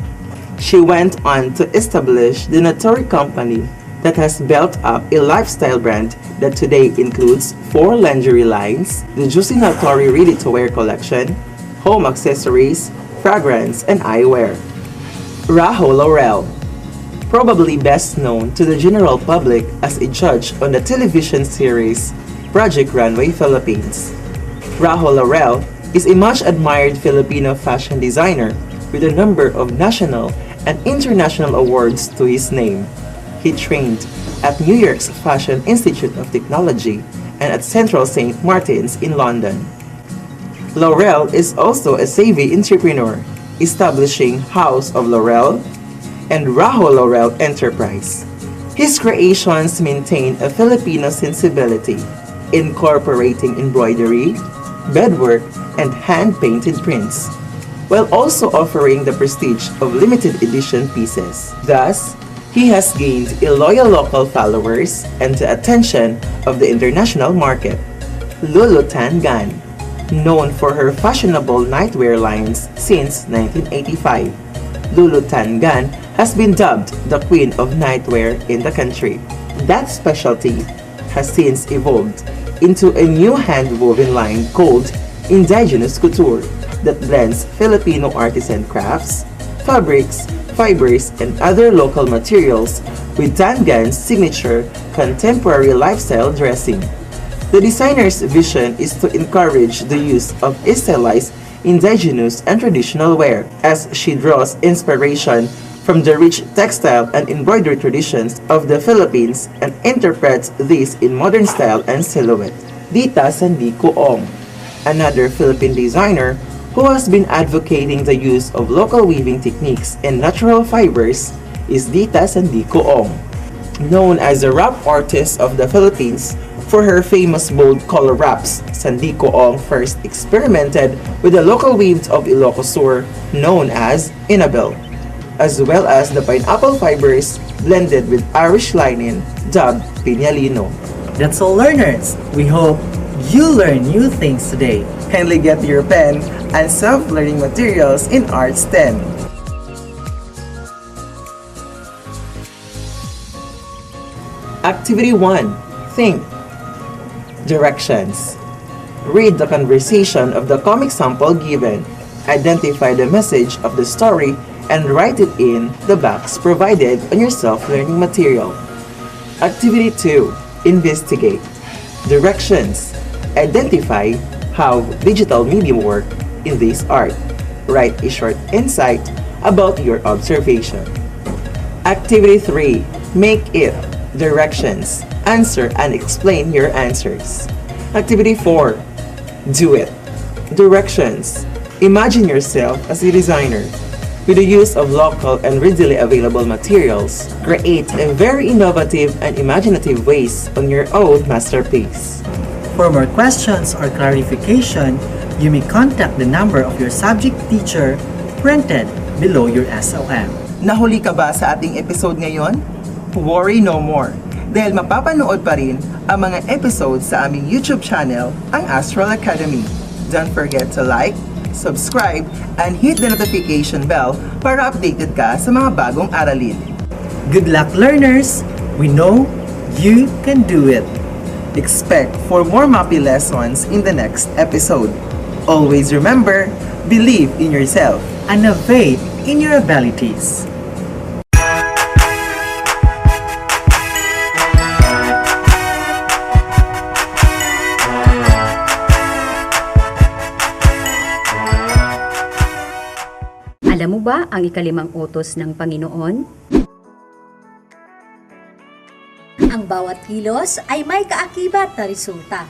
She went on to establish the Natori Company that has built up a lifestyle brand that today includes 4 lingerie lines, the Josie Natori ready-to-wear collection, home accessories, fragrance, and eyewear. Raho Laurel. Probably best known to the general public as a judge on the television series Project Runway Philippines. Raho Laurel is a much admired Filipino fashion designer with a number of national and international awards to his name. He trained at New York's Fashion Institute of Technology and at Central St. Martin's in London. Laurel is also a savvy entrepreneur, establishing House of Laurel and Raho Laurel Enterprise. His creations maintain a Filipino sensibility, incorporating embroidery, beadwork, and hand-painted prints, while also offering the prestige of limited edition pieces. Thus, he has gained a loyal local followers and the attention of the international market. Lulu Tan Gan, known for her fashionable nightwear lines since 1985. Lulu Tan Gan has been dubbed the Queen of Nightwear in the country. That specialty has since evolved into a new hand-woven line called Indigenous Couture that blends Filipino artisan crafts, fabrics, fibers, and other local materials with Tan Gan's signature contemporary lifestyle dressing. The designer's vision is to encourage the use of stylized, indigenous, and traditional wear, as she draws inspiration from the rich textile and embroidery traditions of the Philippines and interprets these in modern style and silhouette. Dita Sandico Ong, another Philippine designer who has been advocating the use of local weaving techniques and natural fibers, is Dita Sandico Ong. Known as the wrap artist of the Philippines for her famous bold color wraps, Sandico Ong first experimented with the local weaves of Ilocos Sur known as Inabel, as well as the pineapple fibers blended with Irish linen dubbed Piñalino. That's all, learners. We hope you learn new things today. Kindly get your pen and self-learning materials in Arts 10. Activity 1. Think. Directions. Read the conversation of the comic sample given. Identify the message of the story and write it in the box provided on your self-learning material. Activity 2. Investigate. Directions. Identify how digital media work in this art. Write a short insight about your observation. Activity 3. Make it. Directions. Answer and explain your answers. Activity 4. Do it. Directions. Imagine yourself as a designer. With the use of local and readily available materials, create a very innovative and imaginative ways on your own masterpiece. For more questions or clarification, you may contact the number of your subject teacher printed below your SOM. Nahuli ka ba sa ating episode ngayon? Worry no more, dahil mapapanood pa rin ang mga episodes sa aming YouTube channel, ang Astral Academy. Don't forget to like, subscribe, and hit the notification bell para updated ka sa mga bagong aralin. Good luck, learners! We know you can do it. Expect for more MAPI lessons in the next episode. Always remember, believe in yourself. And have faith in your abilities. Alam mo ba ang ikalimang utos ng Panginoon? Ang bawat kilos ay may kaakibat na resulta.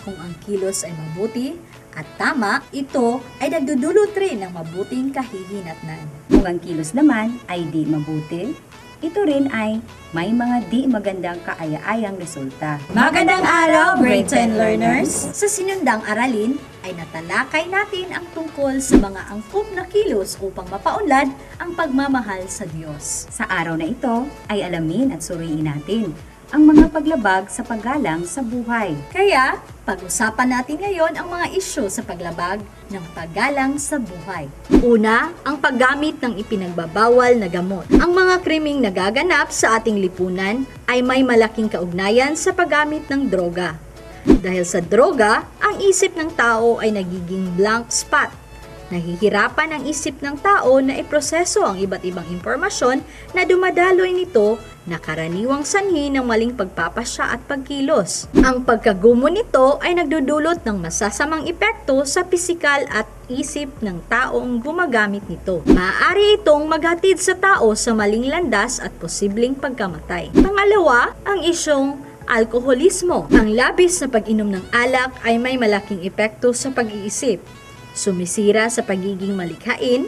Kung ang kilos ay mabuti at tama, ito ay nagdudulot rin ng mabuting kahihinatnan. Kung ang kilos naman ay di mabuti, ito rin ay may mga di magandang kaaya-ayang resulta. Magandang araw, grade 10 learners! Sa sinundang aralin ay natalakay natin ang tungkol sa mga angkop na kilos upang mapaunlad ang pagmamahal sa Diyos. Sa araw na ito ay alamin at suriin natin ang mga paglabag sa paggalang sa buhay. Kaya, pag-usapan natin ngayon ang mga isyu sa paglabag ng paggalang sa buhay. Una, ang paggamit ng ipinagbabawal na gamot. Ang mga krimeng nagaganap sa ating lipunan ay may malaking kaugnayan sa paggamit ng droga. Dahil sa droga, ang isip ng tao ay nagiging blank spot. Nahihirapan ang isip ng tao na iproseso ang iba't ibang impormasyon na dumadaloy nito na karaniwang sanhi ng maling pagpapasya at pagkilos. Ang pagkagumo nito ay nagdudulot ng masasamang epekto sa pisikal at isip ng taong gumagamit nito. Maaari itong maghatid sa tao sa maling landas at posibleng pagkamatay. Pangalawa, ang isyong alkoholismo. Ang labis na pag-inom ng alak ay may malaking epekto sa pag-iisip. Sumisira sa pagiging malikhain,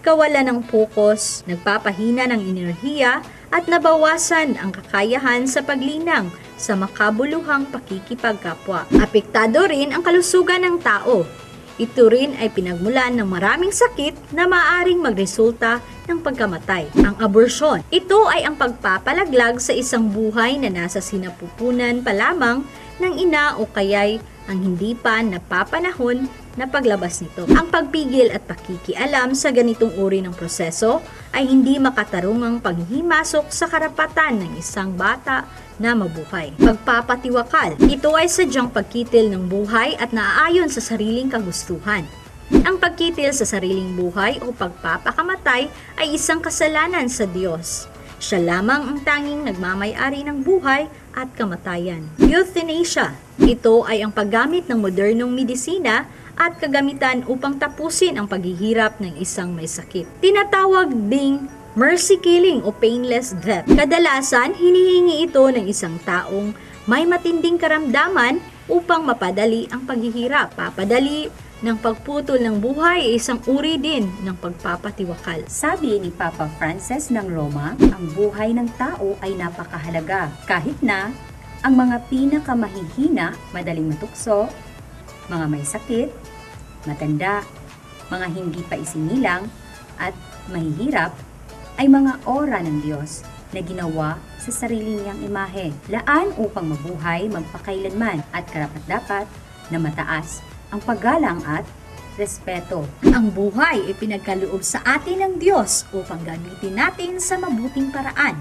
kawalan ng pokus, nagpapahina ng enerhiya at nabawasan ang kakayahan sa paglinang sa makabuluhang pakikipagkapwa. Apektado rin ang kalusugan ng tao. Ito rin ay pinagmulan ng maraming sakit na maaaring magresulta ng pagkamatay. Ang abortion. Ito ay ang pagpapalaglag sa isang buhay na nasa sinapupunan pa lamang ng ina o kaya'y ang hindi pa napapanahon na paglabas nito. Ang pagpigil at pakikialam sa ganitong uri ng proseso ay hindi makatarungang panghihimasok sa karapatan ng isang bata na mabuhay. Pagpapatiwakal. Ito ay sadyang pagkitil ng buhay at naaayon sa sariling kagustuhan. Ang pagkitil sa sariling buhay o pagpapakamatay ay isang kasalanan sa Diyos. Siya lamang ang tanging nagmamay-ari ng buhay at kamatayan. Euthanasia. Ito ay ang paggamit ng modernong medisina at kagamitan upang tapusin ang paghihirap ng isang may sakit. Tinatawag ding mercy killing o painless death. Kadalasan, hinihingi ito ng isang taong may matinding karamdaman upang mapadali ang paghihirap. Papadali ng pagputol ng buhay ay isang uri din ng pagpapatiwakal. Sabi ni Papa Francis ng Roma, ang buhay ng tao ay napakahalaga. Kahit na ang mga pinakamahihina, madaling matukso, mga may sakit, matanda, mga hindi pa isinilang, at mahihirap, ay mga ora ng Diyos na ginawa sa sarili niyang imahe. Laan upang mabuhay magpakailanman at karapat-dapat na mataas ang paggalang at respeto. Ang buhay ay pinagkaloob sa atin ng Diyos upang gamitin natin sa mabuting paraan.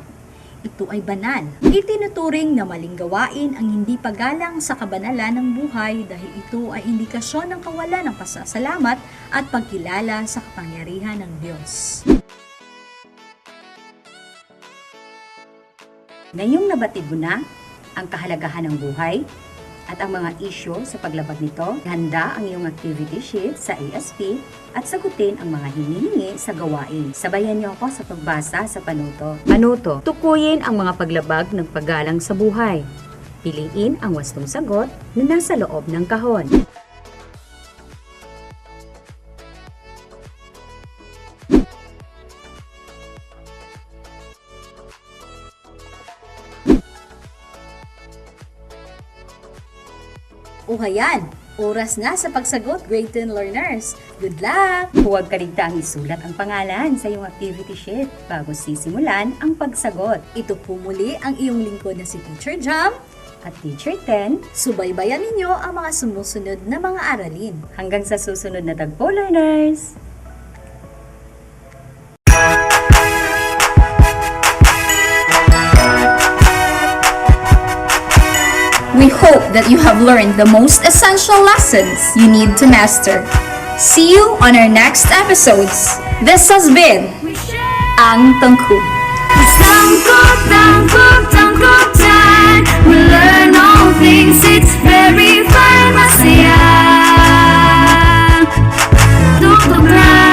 Ito ay banal. Itinuturing na maling gawain ang hindi paggalang sa kabanalan ng buhay dahil ito ay indikasyon ng kawalan ng pasasalamat at pagkilala sa kapangyarihan ng Diyos. Ngayong nabatid mo na ang kahalagahan ng buhay at ang mga isyu sa paglabag nito, handa ang iyong activity sheet sa ASP at sagutin ang mga hinihingi sa gawain. Sabayan niyo ako sa pagbasa sa panuto. Panuto, tukuyin ang mga paglabag ng paggalang sa buhay. Piliin ang wastong sagot na nasa loob ng kahon. Uhayan! Oras na sa pagsagot, grade 10 learners. Good luck! Huwag kaligtaang isulat ang pangalan sa iyong activity sheet bago sisimulan ang pagsagot. Ito po muli ang iyong lingkod na si Teacher Jam. At Teacher 10, Subaybayan ninyo ang mga sumusunod na mga aralin. hanggang sa susunod na tagpo, learners! We hope that you have learned the most essential lessons you need to master. See you on our next episodes. This has been We share. Ang Tangkub. It's tangkub time. We learn all things. It's very fun. Masaya. Tangkub time.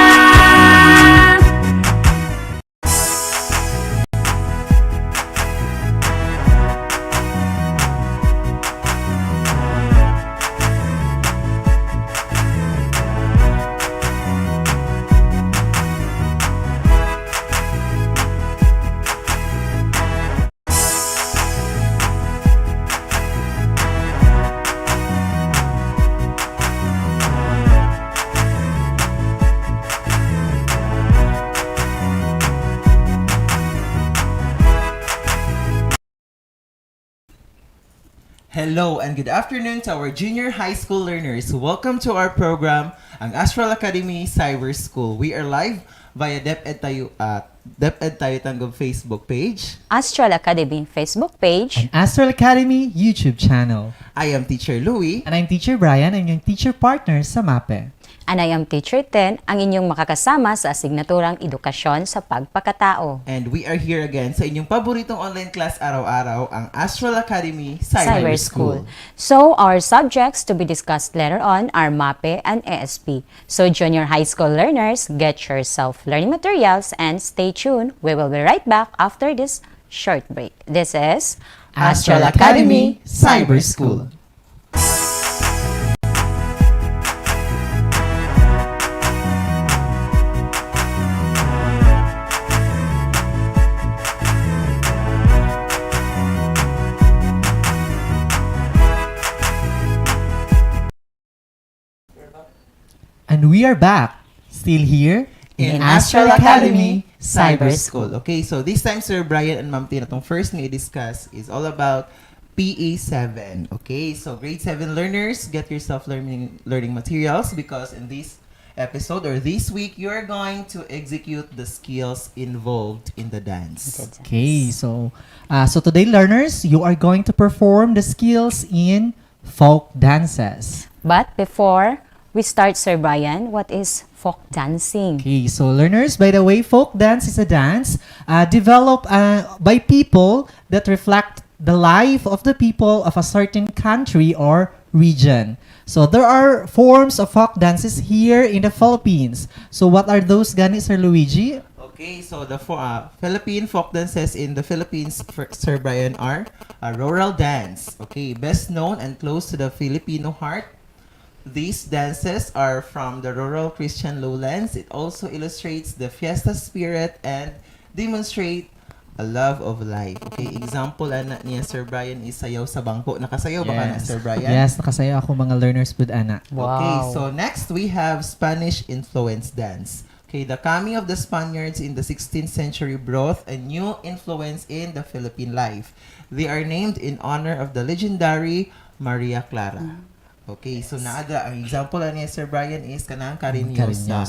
Hello and good afternoon to our junior high school learners. Welcome to our program, ang Astral Academy Cyber School. We are live via DepEd Tayo Tanggol Facebook page. Astral Academy Facebook page. And Astral Academy YouTube channel. I am Teacher Louie. And I'm Teacher Brian, and yung teacher partner sa MAPE. And I am Teacher 10, ang inyong makakasama sa asignaturang edukasyon sa pagpakatao. And we are here again sa inyong paboritong online class araw-araw, ang Astral Academy Cyber School. So, our subjects to be discussed later on are MAPE and ASP. So, junior high school learners, get your self-learning materials and stay tuned. We will be right back after this short break. This is Astral Academy Cyber School. And we are back, still here In Astral Academy Cyber School. Okay, so this time, Sir Brian and Ma'am Tina, itong first nga i-discuss is all about PE7. Okay, so grade 7 learners, get yourself learning materials because in this episode or this week, you're going to execute the skills involved in the dance. Okay, so today, learners, you are going to perform the skills in folk dances. But before We start, Sir Brian. What is folk dancing? Okay, so learners, by the way, folk dance is a dance developed by people that reflect the life of the people of a certain country or region. So there are forms of folk dances here in the Philippines. So what are those, gani, Sir Luigi? Okay, so the Philippine folk dances in the Philippines, Sir Brian, are a rural dance. Okay, best known and close to the Filipino heart. These dances are from the rural Christian lowlands. It also illustrates the fiesta spirit and demonstrate a love of life. Okay, example ana niya, Sir Brian, is sayaw sa bangko. Nakasayaw ba ka na, Sir Brian? Yes, nakasaya ako mga learners with Ana. Okay, so next we have Spanish influence dance. Okay, the coming of the Spaniards in the 16th century brought a new influence in the Philippine life. They are named in honor of the legendary Maria Clara. Okay, so naada, ang example ni Sir Brian is kanang Cariñosa.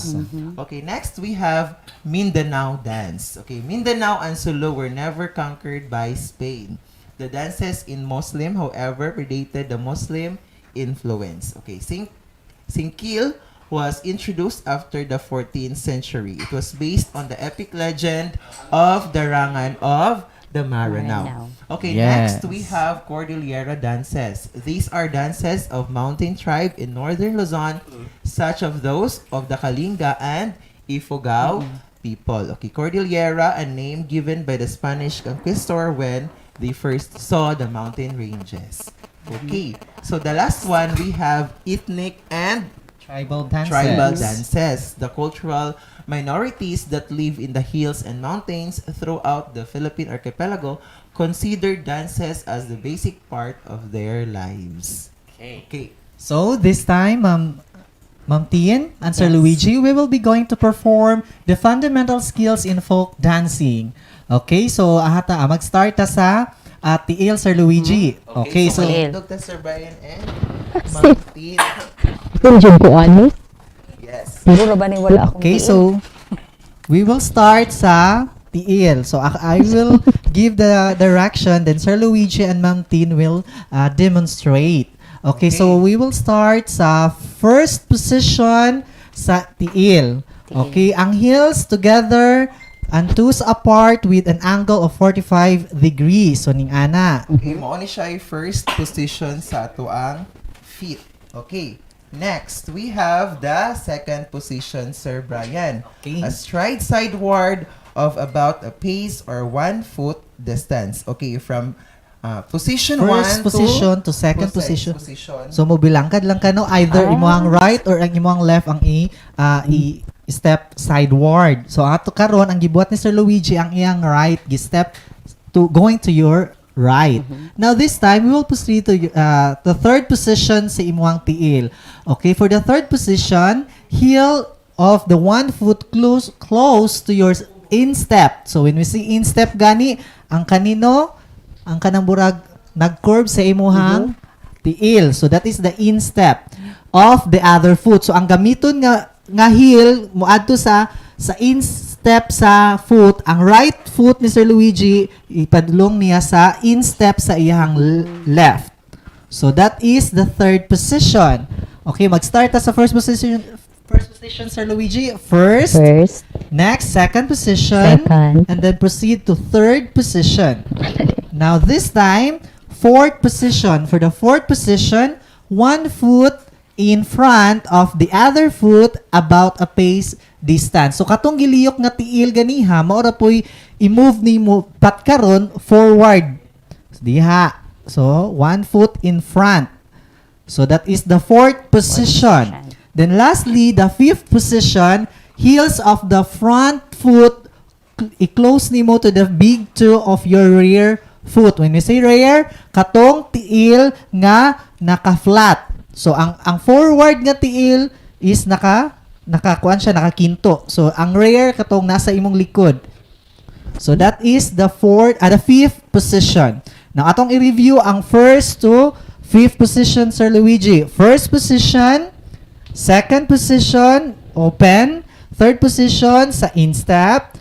Okay, next we have Mindanao dance. Okay, Mindanao and Sulu were never conquered by Spain. The dances in Muslim, however, predated the Muslim influence. Okay, Singkil was introduced after the 14th century. It was based on the epic legend of the Rangan of the Maranao. Okay, Yes. next we have Cordillera dances. These are dances of mountain tribe in northern Luzon, such of those of the Kalinga and Ifugao people. Okay, Cordillera, a name given by the Spanish conquistador when they first saw the mountain ranges. Okay, so the last one we have ethnic and Tribal dances. tribal dances, the cultural minorities that live in the hills and mountains throughout the Philippine archipelago consider dances as the basic part of their lives. Okay. So this time, Ma'am Tien and Sir Luigi, we will be going to perform the fundamental skills in folk dancing. Okay, so mag-start ta sa tiil, Sir Luigi. Okay, so Dr. Sir Brian and Martin. Tunjun ko, ani? Yes. Siguro ba ni wala akong okay, tiil? so we will start sa tiil. So I will give the direction, then Sir Luigi and Ma'am Tien will demonstrate. Okay, so we will start sa first position sa tiil. Okay, ang heels together and toes apart with an angle of 45 degrees. So ning ana. Okay, mo ni siya yung first position sa tuang feet. Okay. Next, we have the second position, Sir Brian. Okay. A stride sideward of about a pace or 1 foot distance. Okay, from position 1 First position to second position. position. So mobilangkad lang ka no, either imuhang right or ang imuhang left ang i-step sideward. So ato karon ang gibuhat ni Sir Luigi ang iyang right gi-step to going to your right. Now this time we will proceed to the third position sa imuhang tiil. Okay, for the third position, heel of the 1 foot close to your instep. So when we see instep gani, ang kanino, ang kanang burag nag-curve sa imuhang tiil. So that is the instep of the other foot. So ang gamiton nga heel moadto sa instep sa foot, ang right foot ni Sir Luigi ipadulong niya sa instep sa iyang left. So that is the third position. Okay, mag-start ta sa first position. First position, Sir Luigi. First. Next, second position. Second. And then proceed to third position. Now this time, fourth position. For the fourth position, 1 foot in front of the other foot about a pace distance. So katong giliyok nga tiil ganiha, mao ra poy i-move nimo patkaron forward. Diha. So 1 foot in front. So that is the fourth position. Then lastly, the fifth position, heels of the front foot i-close nimo to the big toe of your rear foot. When we say rear, katong tiil nga naka-flat. So ang forward nga tiil is nakakuan siya, nakakinto. So ang rear katong nasa imong likod. So that is the fifth position. Now atong i-review ang first to fifth position, Sir Luigi. First position, second position, open. Third position sa instep.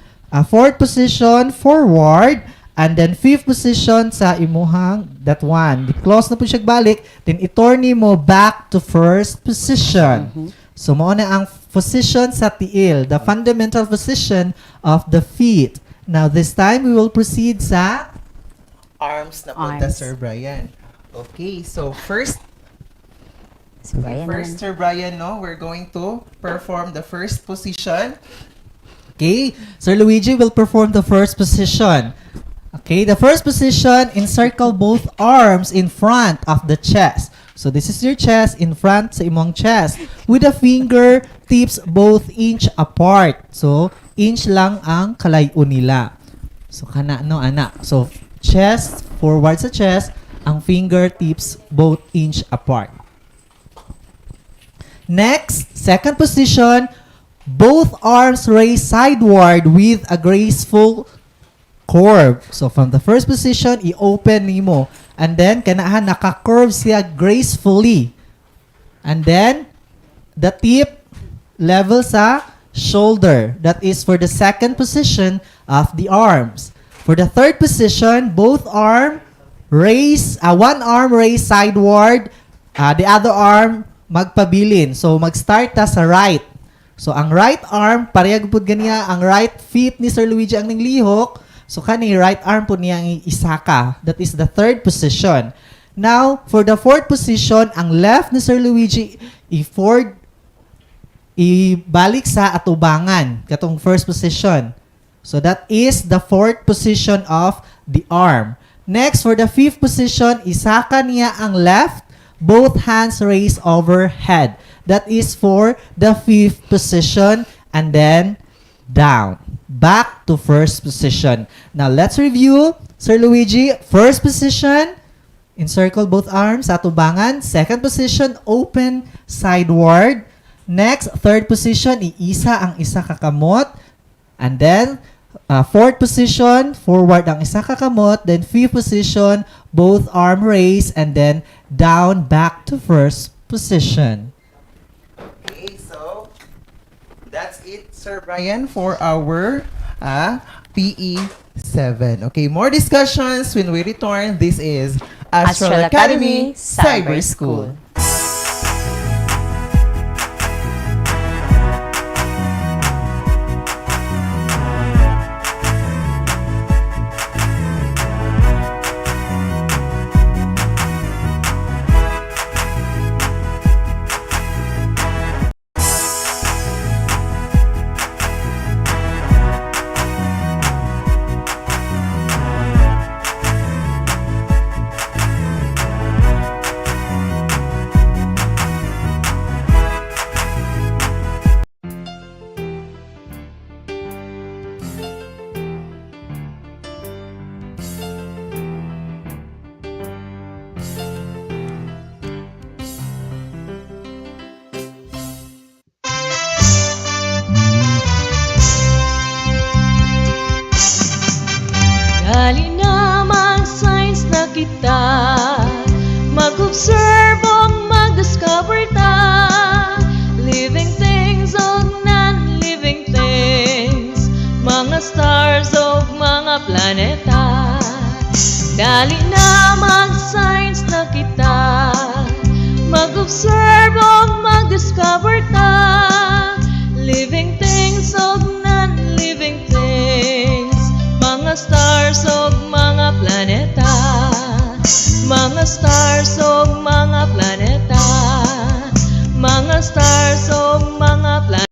Fourth position, forward. And then fifth position sa imuhang that one. Di close na po siya balik, then i-turn mo back to first position. So mao na ang position sa tiil, the fundamental position of the feet. Now this time we will proceed sa Arms na punta, Arms. Sir Brian. Okay, so first, Si Brian naman. Sir Brian, no, we're going to perform the first position. Okay, Sir Luigi will perform the first position. Okay, the first position, encircle both arms in front of the chest. So this is your chest, in front sa imong chest. With the finger tips both inch apart. So, inch lang ang kalayo nila. So, kana no, anak. So, chest, forward sa chest, ang finger tips both inch apart. Next, second position, both arms raised sideward with a graceful curve. So from the first position, i-open nimo. And then, kanahan naka-curve siya gracefully. And then, the tip level sa shoulder. That is for the second position of the arms. For the third position, both arm raise, one arm raised sideward, the other arm magpabilin. So mag-start ta sa right. So ang right arm, parehag pud ganiya, ang right feet ni Sir Luigi ang ninglihok. So kani right arm po niya ang isaka. That is the third position. Now, for the fourth position, ang left ni Sir Luigi ibalik sa atubangan katong first position. So that is the fourth position of the arm. Next, for the fifth position, isaka niya ang left, both hands raised overhead. That is for the fifth position, and then down. Back to first position. Now, let's review. Sir Luigi, first position, encircle both arms, atubangan. Second position, open sideward. Next, third position, iisa ang isa kakamot. And then, fourth position, forward ang isa kakamot. Then, fifth position, both arm raised. And then, down, back to first position. Okay, so that's it, Sir Brian, for our PE 7. Okay, more discussions when we return. This is Astral Academy Cyber School. Dali na mag-science na kita, mag-observe o mag-discover ta, living things o non-living things, mga stars o mga planeta. Dali na mag-science na kita, mag-observe o mag-discover ta, living things o non-living things, mga stars o mga planeta, mga stars o mga planeta, mga stars o mga planeta.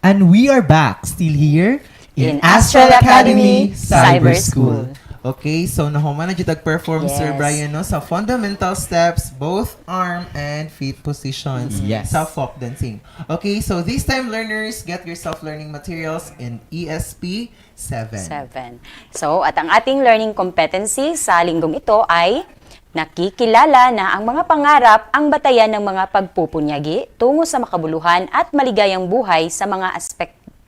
And we are back, still here In Astral Academy Cyber School. Okay, so nahuman na dito perform Sir Yes. Brian no sa fundamental steps, both arm and feet positions Yes. sa folk dancing. Okay, so this time learners, get your self-learning materials in ESP 7. 7. So, at ang ating learning competency sa linggong ito ay nakikilala na ang mga pangarap ang batayan ng mga pagpupunyagi tungo sa makabuluhan at maligayang buhay sa mga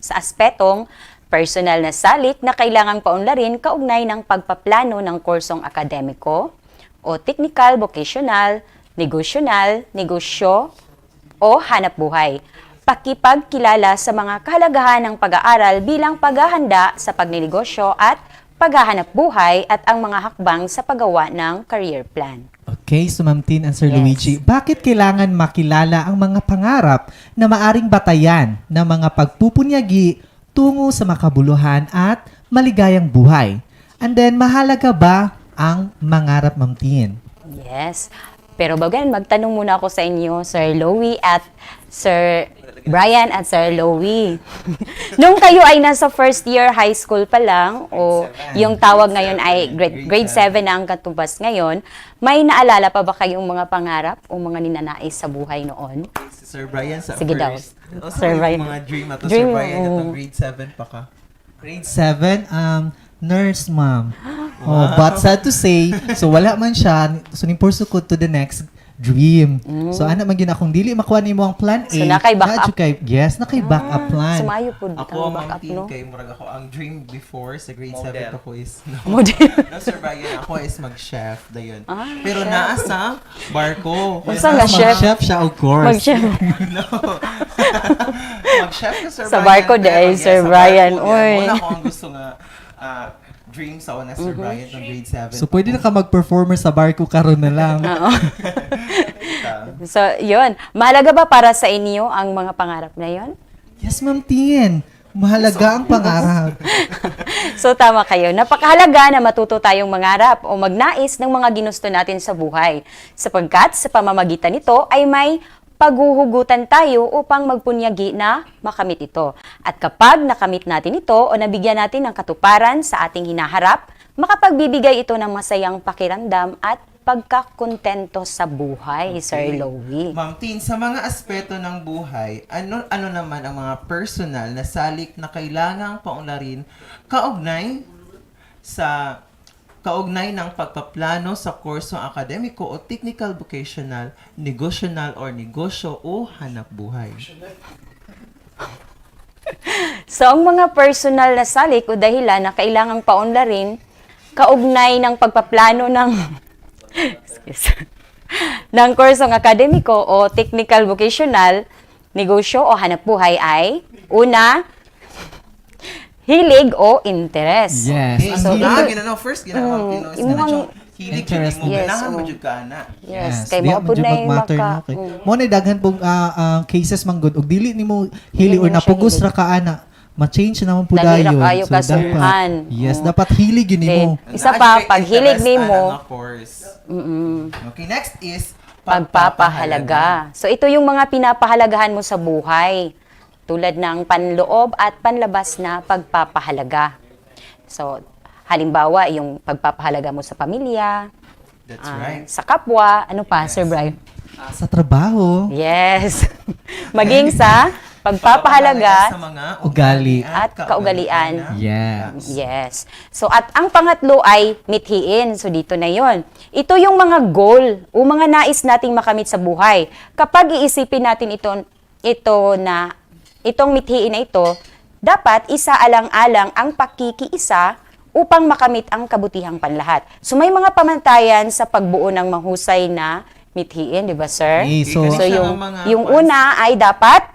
aspetong personal na salik na kailangang paunlarin kaugnay ng pagpaplano ng kursong akademiko o technical, vocational, negosyo o hanap buhay. Pakipagkilala sa mga kahalagahan ng pag-aaral bilang paghahanda sa pagninegosyo at paghahanap buhay at ang mga hakbang sa paggawa ng career plan. Okay, so Ma'am Tin and Sir Yes. Luigi, bakit kailangan makilala ang mga pangarap na maaring batayan ng mga pagpupunyagi tungo sa makabuluhan at maligayang buhay? And then, mahalaga ba ang mangarap, Ma'am Tin? Yes. Pero bago yan, magtanong muna ako sa inyo, Sir Louie at Sir Brian at Sir Louie. Nung kayo ay nasa first year high school pa lang, o yung tawag ngayon ay grade 7 na ang katubas ngayon, may naalala pa ba kayong mga pangarap o mga ninanais sa buhay noon? Si Sir Brian sa Sige daw. first. Sir Brian. Mga dream ato Dream, Sir Brian oo. atong grade 7 pa ka. Grade 7, nurse, ma'am. Oh, but sad to say, so wala man siya, so nimpurso ko to the next dream. So ana man gyud akong dili makuha nimo ang plan A. So, nakay backup? Yes, nakay backup plan. Sumayo po Ako ang ang backup, team no? kay murag ako ang dream before sa grade 7 ako is Model. no, Sir Brian, ako is mag-chef dayon. Pero naa sa barko. Unsa nga chef? Chef siya, of course. Mag-chef. No. Mag-chef ka, Sir Sa Brian. barko pero dahil, yes, Sir sa Brian, barko, oy. Muna ko ang gusto nga dream sa una, Sir Brian, ng grade 7. So pwede na ka mag-performer sa barko karon na lang. So, yun. Mahalaga ba para sa inyo ang mga pangarap na yun? Yes, Ma'am Tin. Mahalaga ang pangarap. So, tama kayo. Napakahalaga na matuto tayong mangarap o magnais ng mga ginusto natin sa buhay. Sapagkat sa pamamagitan nito ay may paghuhugutan tayo upang magpunyagi na makamit ito. At kapag nakamit natin ito o nabigyan natin ng katuparan sa ating hinaharap, makapagbibigay ito ng masayang pakiramdam at pagkakontento sa buhay, Sir Louie. Ma'am Tin, sa mga aspeto ng buhay, ano naman ang mga personal na salik na kailangang paunlarin kaugnay ng pagpaplano sa kursong akademiko o technical, vocational, negosyonal or negosyo o hanap buhay? So, ang mga personal na salik o dahilan na kailangang paunlarin kaugnay ng pagpaplano ng ng kursong akademiko o technical, vocational, negosyo o hanap buhay ay una, hilig o interest. Yes. Okay, so, Ang first ginamang Pinoy na yung hilig interest. mo, Yes, ganahan mo oo. jud ka ana. Yes, kay mo po na yung maka... Mo na daghan pong cases man good ug dili nimo hili Dili or mo siya napugos hilig. ra ka ana. Ma-change naman po Dali ra dayon. kayo kasuhan. Yes, Oo. dapat hilig yun nimo. Isa pa, pag hilig nimo, Okay, next is pagpapahalaga. So, ito yung mga pinapahalagahan mo sa buhay. Tulad ng panloob at panlabas na pagpapahalaga. So, halimbawa, yung pagpapahalaga mo sa pamilya, That's right. sa kapwa, ano pa, Sir Brian? Sa trabaho, Yes. Maging sa pagpapahalaga sa mga ugali. at kaugalian. Yes. Yes. So, at ang pangatlo ay mithiin. So, dito na yon. Ito yung mga goal o mga nais nating makamit sa buhay. Kapag iisipin natin itong mithiin na ito, dapat isaalang-alang ang pakikiisa upang makamit ang kabutihang panlahat. So, may mga pamantayan sa pagbuo ng mahusay na mithiin, di ba, sir? Okay, so- So, Siya yung, ang mga yung una ay dapat,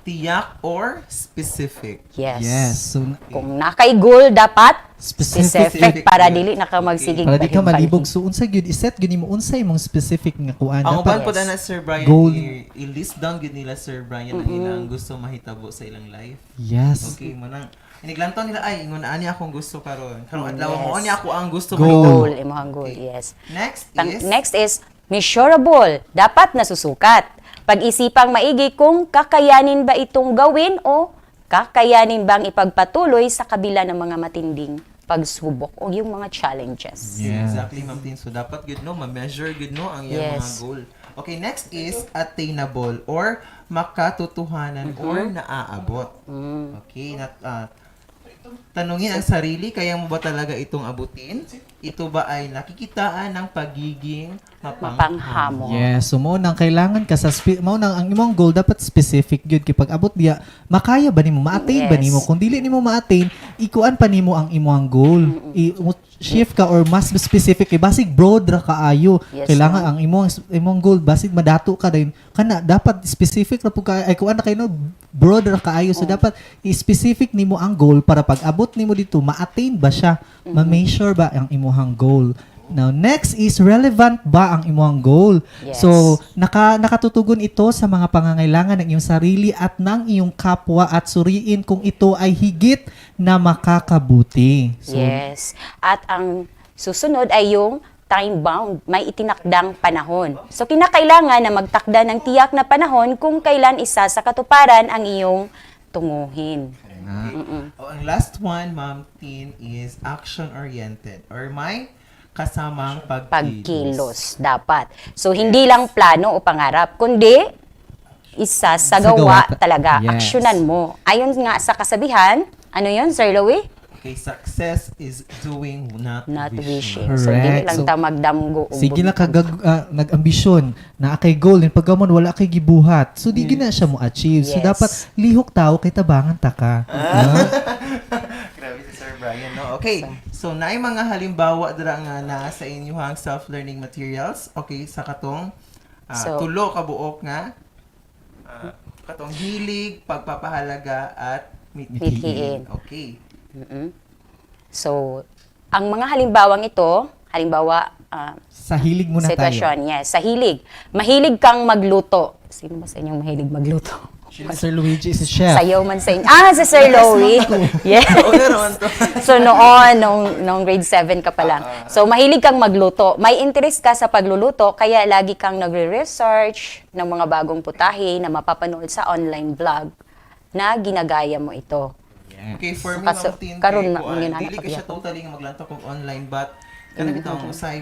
tiyak or specific. yes. Yes. So, Kung nakay goal, dapat Specific. specific para dili na ka magsigig para di ka bahin-bahin. malibog. So, unsa gyud iset gyud nimo unsay mong specific nga kuan. Ang Dapat uban po na Sir Brian, goal. i-list down gid nila Sir Brian ang ilang gusto mahitabo sa ilang life. Yes. Okay, mo nang iniglanton nila ay ingon ani akong gusto karon. Karong adlaw mo ani ako ang gusto Goal. mahitabo. Goal, imong goal, Okay. yes. Next is Next is measurable. Dapat nasusukat. Pag-isipang maigi kung kakayanin ba itong gawin o Kakayanin bang ipagpatuloy sa kabila ng mga matinding pagsubok o yung mga challenges? Exactly, Ma'am Tin. So, dapat good no, ma-measure good no ang iyang mga Yes. goal. Okay, next is attainable or makatotohanan or naaabot. Okay, tanungin ang sarili, kaya mo ba talaga itong abutin? Ito ba ay nakikitaan ng pagiging Mapanghamo. Yes, so mo nang kailangan ka sa mo nang ang imong goal dapat specific gyud kay pag abot diya makaya ba nimo ma-attain ba Yes. nimo kung dili nimo ma-attain ikuan pa nimo ang imong goal shift ka or mas specific kay basig broad ra kaayo Yes, kailangan ang imong goal basig madato ka din kana dapat specific ra pud ka ay kuan na kay no broad ra kaayo so dapat i-specific nimo ang goal para pag abot nimo dito ma-attain ba siya ma-measure ba ang imong goal. Now, next is relevant ba ang imong goal? Yes. So, nakatutugon ito sa mga pangangailangan ng iyong sarili at ng iyong kapwa at suriin kung ito ay higit na makakabuti. So, Yes. At ang susunod ay yung time-bound, may itinakdang panahon. So, kinakailangan na magtakda ng tiyak na panahon kung kailan isa sa katuparan ang iyong tunguhin. ang last one, Ma'am Tin, is action-oriented or may kasamang Pagkilos dapat. So, hindi lang plano o pangarap, kundi isa sa gawa gawa talaga. yes. Aksyonan mo. Ayon nga sa kasabihan, ano yun, Sir Louie? Okay, success is doing, not wishing. So, hindi Correct. lang So, ta magdamgo. o sige na bugtong. nag-ambisyon na kay goal din pagkamon wala kay gibuhat. So di gina siya mo achieve. So Yes. dapat lihok tao kay tabangan ta ka. Grabe si Sir Brian, no? Okay, so naay mga halimbawa dira nga na sa inyong self-learning materials. Okay, sa katong So, tulo ka buok nga katong hilig, pagpapahalaga at Mithiin. Okay. So, ang mga halimbawang ito, halimbawa, Sa hilig muna tayo. sitwasyon, yes, sa hilig. Mahilig kang magluto. Sino ba sa inyong mahilig magluto? Sir Luigi is a chef. Sayaw man sa inyo. Si Sir Louie. Yes. So noong grade 7 ka pa lang. So mahilig kang magluto. May interest ka sa pagluluto, kaya lagi kang nagre-research ng mga bagong putahe na mapapanood sa online vlog na ginagaya mo ito. Okay, for me, Kaso, Ma'am Tin, karon kay na, kuan, ang ginana dili ka siya kabiyak. totally nga maglantok kung online, but kanang bitaw ang usay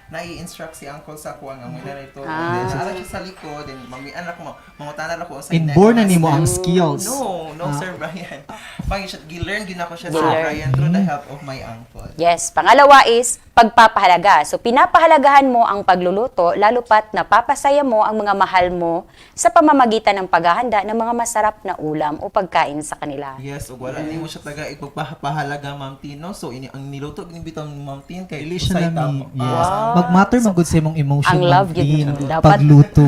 nai-instruct si uncle sa kuan nga mo na ito. Then naala siya sa likod, then mamian ako mangutanan ako usay Inborn na nimo ang skills. No, Sir Brian. Pangin siya gi-learn gid ako siya sa Gi-learn. Brian through the help of my uncle. Yes. Pangalawa is pagpapahalaga. So, pinapahalagahan mo ang pagluluto, lalo pat napapasaya mo ang mga mahal mo sa pamamagitan ng paghahanda ng mga masarap na ulam o pagkain sa kanila. Yes, ug wala nimo siya taga ipagpahalaga, Ma'am Tin, no? So ang niluto gid bitaw ni Ma'am Tin kay Dili siya usay nami. tamo. Yes. Mag-matter man gud sa imong emotion. ang love Ma'am yun, Tin, dapat- pagluto.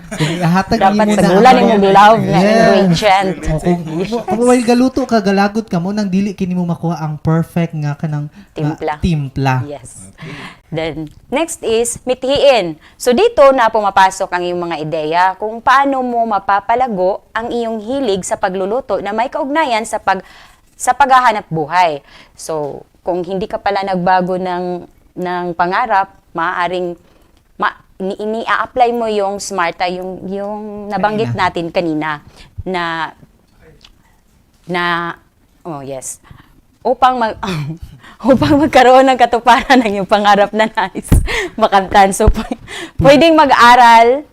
Kung ihatag Dapat nimo sa na gula ang- nimo love na Yes. ingredient. O, kung while galuto ka galagot ka mo nang dili kini mo makuha ang perfect nga kanang Timpla. timpla. Yes. Then, next is mithiin. So, dito na pumapasok ang iyong mga ideya kung paano mo mapapalago ang iyong hilig sa pagluluto na may kaugnayan sa paghahanap buhay. So, kung hindi ka pala nagbago ng pangarap, maaaring ini-apply mo yung SMARTA, yung nabanggit natin kanina upang upang magkaroon ng katuparan ng iyong pangarap na nais makamtan. So, pwedeng mag-aral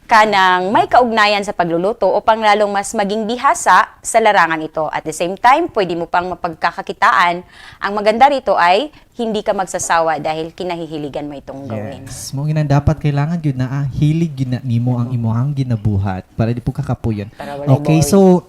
ka ng may kaugnayan sa pagluluto upang lalong mas maging bihasa sa larangan ito. At the same time, pwede mo pang mapagkakakitaan. Ang maganda rito ay hindi ka magsasawa dahil kinahihiligan mo itong gawin. Yes. Mo ginang dapat kailangan gyud na hilig gyud na nimo ang imong ginabuhat para di po kakapuyon. Para walay Okay, boring. so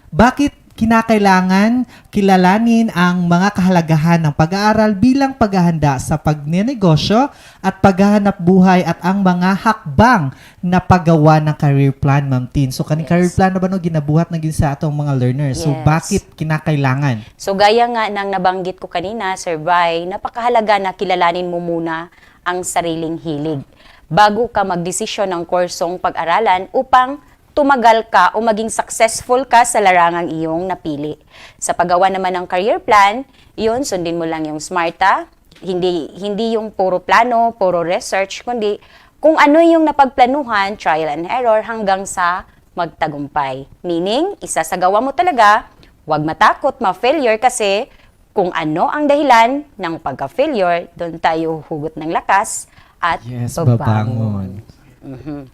bakit kinakailangan kilalanin ang mga kahalagahan ng pag-aaral bilang paghahanda sa pagnenegosyo at paghahanap buhay at ang mga hakbang na paggawa ng career plan, Ma'am Tin. So, kaning career plan na ba no, ginabuhat na gid sa atong mga learners? So, Yes. bakit kinakailangan? So gaya nga ng nabanggit ko kanina, Sir Bri, napakahalaga na kilalanin mo muna ang sariling hilig bago ka magdesisyon ng kursong pag-aralan upang tumagal ka o maging successful ka sa larangang iyong napili. Sa paggawa naman ng career plan, yun, sundin mo lang yung SMARTA, hindi yung puro plano, puro research, kundi kung ano yung napagplanuhan, trial and error hanggang sa magtagumpay. Meaning, isa sa gawa mo talaga Huwag matakot ma-failure kasi kung ano ang dahilan ng pagka-failure, doon tayo hugot ng lakas at Yes, babangon. babangon.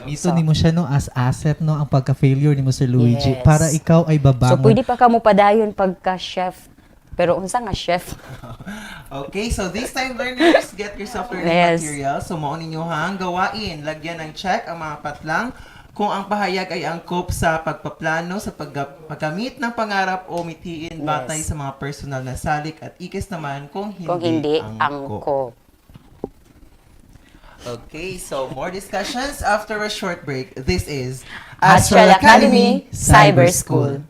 Ito ni mo siya no as asset no ang pagka-failure ni mo Sir Luigi Yes. para ikaw ay babangon. So, pwede pa ka mo padayon pagka-chef. Pero unsa nga chef? Okay, so this time learners, get yourself learning Yes. material. So mao ninyo hang gawain, lagyan ng check ang mga patlang kung ang pahayag ay angkop sa pagpaplano sa paggamit ng pangarap o mitiin batay sa mga personal na salik at ikis naman kung hindi, angkop. Okay, so more discussions after a short break. This is Astral Academy Cyber School.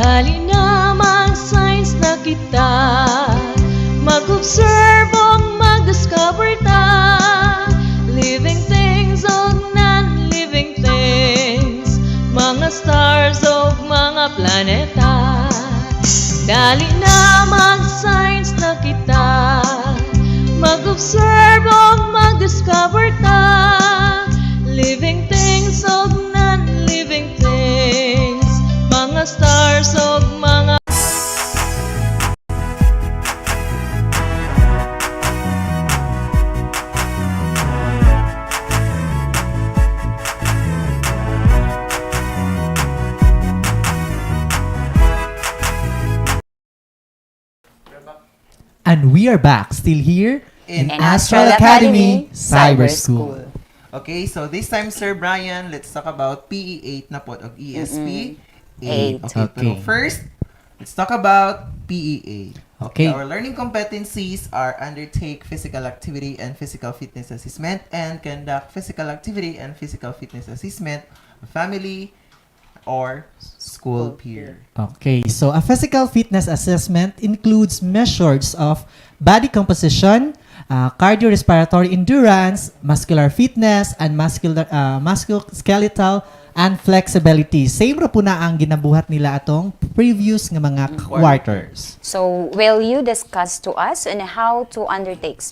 Dali naman science na kita, mag-observe o mag-discover ta, living things o non-living things, mga stars o mga planeta. Dali naman science na kita, mag-observe o mag-discover ta, living things o non-living things, mga stars o mga And we are back still here in Astral Academy Cyber School. Okay, so this time, Sir Brian, let's talk about PE8 na po, o ESP 8. Okay, pero first, let's talk about PE8. Okay. Our learning competencies are undertake physical activity and physical fitness assessment and conduct physical activity and physical fitness assessment of family or school peer. Okay, so a physical fitness assessment includes measures of body composition, cardiorespiratory endurance, muscular fitness, and musculoskeletal and flexibility. Same ra po na ang ginabuhat nila atong previous nga mga quarters. So, will you discuss to us on how to undertake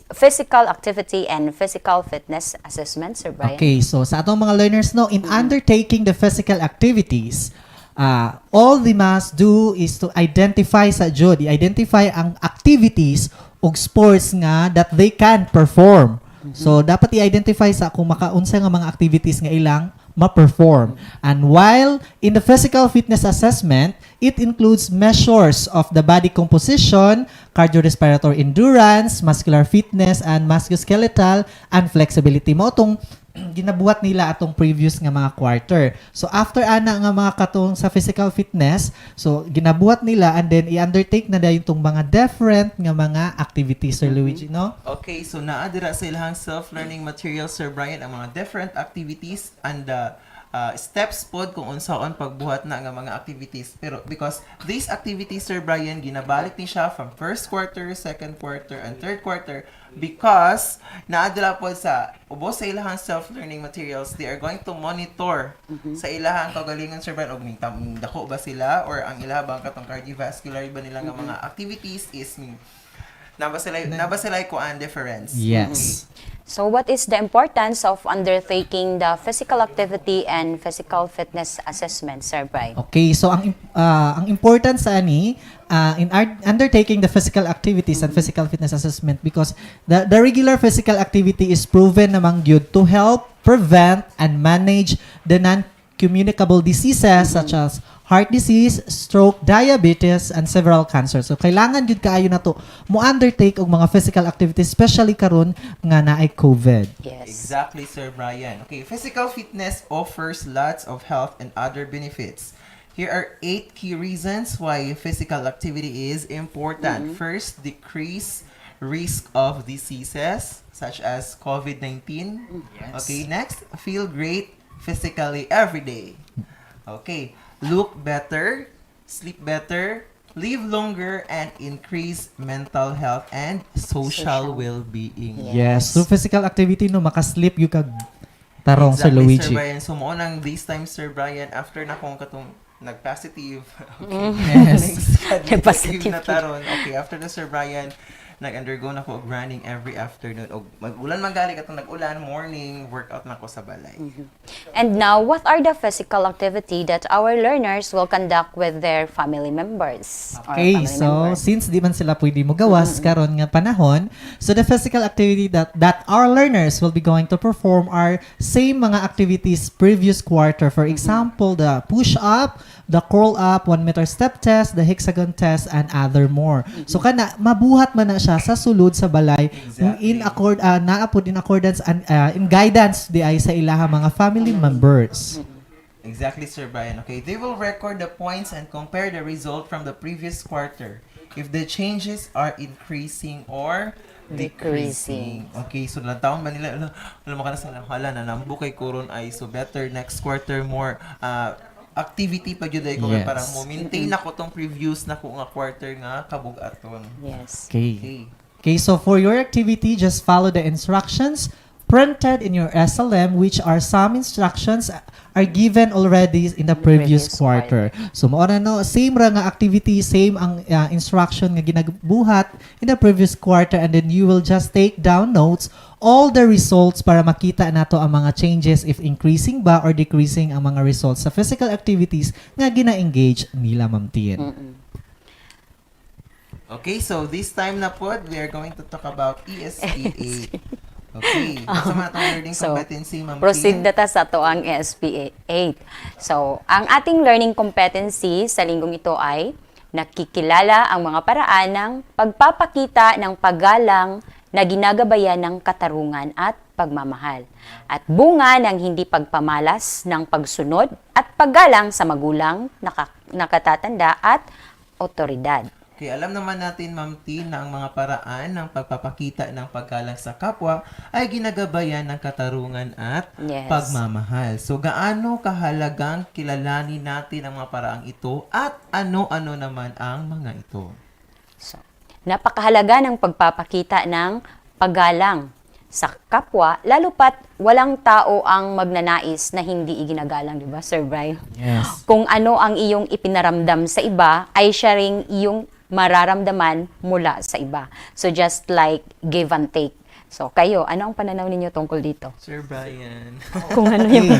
physical activity and physical fitness assessment, Sir Brian? Okay, so sa atong mga learners no, in undertaking the physical activities, all they must do is to identify identify ang activities o sports nga that they can perform. So dapat i-identify sa kung makaunsa nga mga activities nga ilang ma-perform. And while in the physical fitness assessment, it includes measures of the body composition, cardiorespiratory endurance, muscular fitness, and musculoskeletal and flexibility. Mo itong ginabuhat nila atong previous nga mga quarter. So after ana nga mga katong sa physical fitness, so ginabuhat nila and then i-undertake na dayon tong mga different nga mga activities, Sir Luigi, no? Okay, so naa dira sa ilang self-learning materials, Sir Brian, ang mga different activities and steps pod kung unsaon pagbuhat na nga mga activities. Pero because these activities, Sir Brian, ginabalik ni siya from first quarter, second quarter, and third quarter because naadala pod sa ubos sa ilahang self-learning materials, they are going to monitor sa ilahang kagalingon, Sir Brian, og dako ba sila or ang ilaha bang katong cardiovascular ba nila nga mga activities is naba sila ko ang difference. Yes. So, what is the importance of undertaking the physical activity and physical fitness assessment, Sir Brian? Okay, so ang importance sa ani in undertaking the physical activities and physical fitness assessment because the regular physical activity is proven namang gyud to help prevent and manage the non-communicable diseases such as heart disease, stroke, diabetes, and several cancers. So, kailangan yun kaayo na to mo undertake og mga physical activities, especially karon nga naay COVID. Yes. Exactly, Sir Brian. Okay, physical fitness offers lots of health and other benefits. Here are 8 key reasons why physical activity is important. First, decrease risk of diseases such as COVID-19. Okay, next, feel great physically every day. Okay, look better, sleep better, live longer, and increase mental health and social well-being. Yes. So physical activity no makasleep yung kag tarong Sir Exactly, Luigi. Sir Brian. So, mo nang this time, Sir Brian, after na kong katong nag-positive, okay, Yes. nag-positive na taron. Okay, after the Sir Brian, nag-undergo na ko og running every afternoon. Og mag-ulan man gali katong nag-ulan, morning, workout na ko sa balay. And now, what are the physical activity that our learners will conduct with their family members? or Okay, family so members? since di man sila pwede mo gawas karon nga panahon, so the physical activity that our learners will be going to perform are same mga activities previous quarter. For example, the push-up, the curl-up, 1 meter step test, the hexagon test, and other more. So kana mabuhat man na siya sa sulod sa balay kung naapod in accordance and in guidance di ay sa ilaha mga family members. Exactly, Sir Brian. Okay, they will record the points and compare the result from the previous quarter. If the changes are increasing or decreasing. Okay, so taon ba nila, alam mo ka na sa hala na nambu kay Coron ay, so better next quarter more activity pa jud ay ko Yes. parang mo maintain na ko tong previews na ko nga quarter nga kabug-aton. Yes. Okay. Okay, so for your activity, just follow the instructions printed in your SLM, which are some instructions are given already in the previous quarter. So mao na no, same ra nga activity, same ang instruction nga ginabuhat in the previous quarter, and then you will just take down notes all the results para makita nato ang mga changes if increasing ba or decreasing ang mga results sa physical activities nga gina-engage nila, Ma'am Tien. Okay, so this time na po, we are going to talk about ESP 8. Okay, sa mga itong learning So, competency, Ma'am Proceed Tien. na ta sa to ang ESP 8. So, ang ating learning competency sa linggong ito ay nakikilala ang mga paraan ng pagpapakita ng paggalang na ginagabayan ng katarungan at pagmamahal, at bunga ng hindi pagpamalas ng pagsunod at paggalang sa magulang, nakatatanda at otoridad. Okay, alam naman natin, Ma'am Tien, na ang mga paraan ng pagpapakita ng paggalang sa kapwa ay ginagabayan ng katarungan at Yes. pagmamahal. So, gaano kahalagang kilalanin natin ang mga paraang ito at ano-ano naman ang mga ito? So, napakahalaga ng pagpapakita ng paggalang sa kapwa, lalo pat walang tao ang magnanais na hindi iginagalang, di ba, Sir Brian? Yes. Kung ano ang iyong ipinaramdam sa iba, ay siya ring iyong mararamdaman mula sa iba. So, just like give and take. So, kayo, ano ang pananaw ninyo tungkol dito? Sir Brian. Kung ano yung...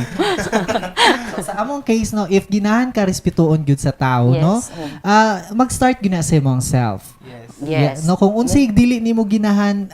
So, sa among case, no, if ginahan ka respetuon gyud sa tao, Yes. no, mag-start gyud na sa imong self. Yes. Yes. No, kung unsay dili nimo ginahan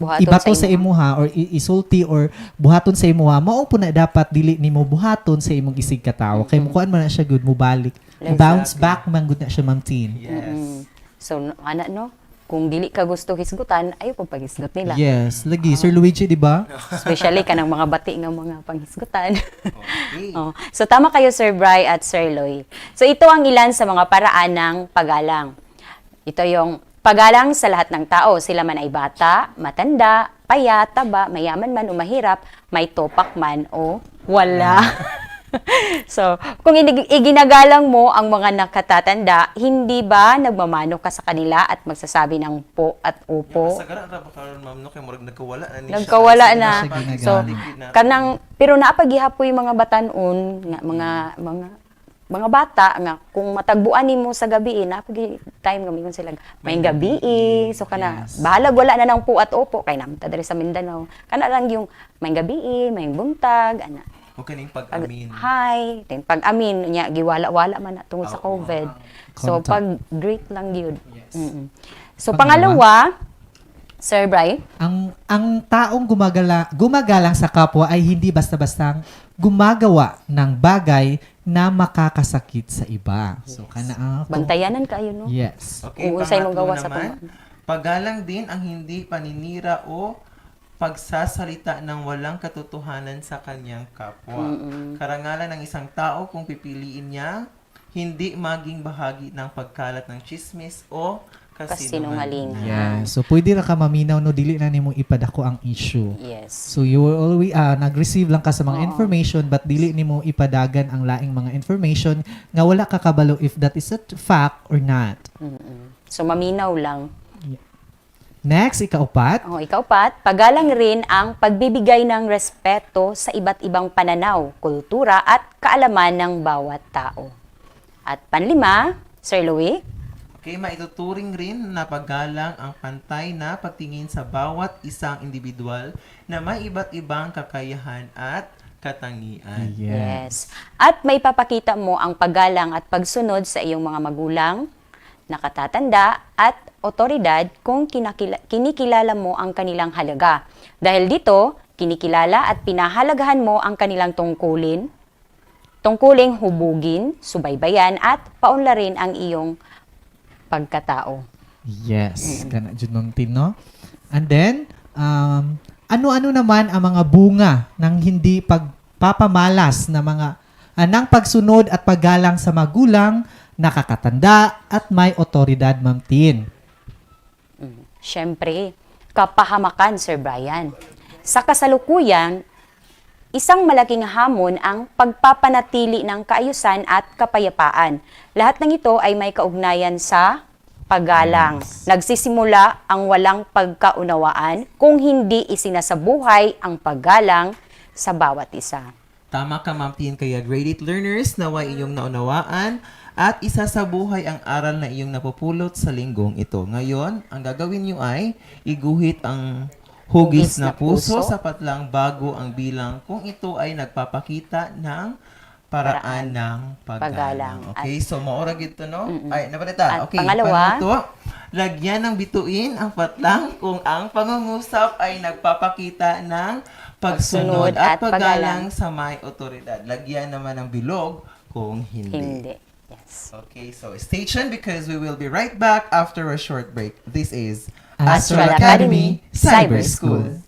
Buhaton ibato sa sa imuha or isulti or buhaton sa imuha, mao po na dapat dili nimo buhaton sa imong isig ka tawo. Kay mukuan man na siya good mo balik. Bounce back man good na siya, Ma'am Tien. Yes. So, ano, no? Kung dili ka gusto hisgutan, ayaw pag paghisgot nila. Yes, lagi Sir Luigi, di ba? Especially kanang mga bati nga mga panghisgutan. Okay. Oh. So, tama kayo, Sir Bry at Sir Loy. So, ito ang ilan sa mga paraan ng paggalang. Ito yung paggalang sa lahat ng tao. Sila man ay bata, matanda, payat, taba, mayaman man o mahirap, may topak man o wala. So, kung iginagalang mo ang mga nakatatanda, hindi ba nagmamano ka sa kanila at magsasabi ng po at opo? Sa gara ra ba karon, Ma'am, no, kay murag nagkawala na ni siya. Nagkawala Kasi na. siya ginagana. So, kanang pero naapagihapoy mga batanon nga mga bata nga kung matagbuan nimo sa gabi napagi time nga mingon sila may gabi so kana bahalag wala na nang po at opo kay namta diri sa Mindanao kana lang yung may gabi may buntag ana O kaning pag-amin. hi then pag-amin nya giwala-wala man na tungod sa COVID so Contact. pag great lang gyud. So Pangalawa? pangalawa Sir Bry, Ang taong gumagalang sa kapwa ay hindi basta-bastang gumagawa ng bagay na makakasakit sa iba. So kana bantayanan kayo no. Yes. Okay, Kung unsay mong pangatlo gawa sa naman, paggalang din ang hindi paninira o pagsasalita ng walang katotohanan sa kanyang kapwa. Karangalan ng isang tao kung pipiliin niya, hindi maging bahagi ng pagkalat ng chismis o kasinungalingan. Yeah. So pwede ra ka maminaw no dili na nimo ipadako ang issue. Yes. So you will always nag-receive lang ka sa mga information but dili nimo ipadagan ang laing mga information nga wala ka kabalo if that is a fact or not. So, maminaw lang. Next, ikaupat. Ikaupat, pagalang rin ang pagbibigay ng respeto sa iba't ibang pananaw, kultura at kaalaman ng bawat tao. At panlima, Sir Louie? Okay, maituturing rin na paggalang ang pantay na pagtingin sa bawat isang individual na may iba't ibang kakayahan at katangian. Yes. At may papakita mo ang paggalang at pagsunod sa iyong mga magulang, nakatatanda at otoridad kung kinikilala mo ang kanilang halaga. Dahil dito, kinikilala at pinahalagahan mo ang kanilang tungkuling hubugin, subaybayan at paunlarin ang iyong pagkatao. Yes, kana jud ma'am Tin, no? And then, ano-ano naman ang mga bunga ng hindi pagpapamalas na mga ng pagsunod at paggalang sa magulang, nakakatanda at may otoridad, ma'am Tin? Siyempre, kapahamakan, Sir Brian. Sa kasalukuyan, isang malaking hamon ang pagpapanatili ng kaayusan at kapayapaan. Lahat ng ito ay may kaugnayan sa paggalang. Nagsisimula ang walang pagkaunawaan kung hindi isinasabuhay ang paggalang sa bawat isa. Tama ka, Ma'am Tin, kaya grade 8 learners nawa inyong naunawaan at isasabuhay ang aral na iyong napupulot sa linggong ito. Ngayon, ang gagawin nyo ay iguhit ang hugis na puso, sapat lang bago ang bilang kung ito ay nagpapakita ng paraan ng paggalang. Okay, so maura gito, no? Ay, nabalita. Okay, pangalawa, lagyan ng bituin ang patlang kung ang pangungusap ay nagpapakita ng pagsunod at paggalang sa may otoridad. Lagyan naman ng bilog kung hindi. Yes. Okay, so stay tuned because we will be right back after a short break. This is Astral Academy Cyber School.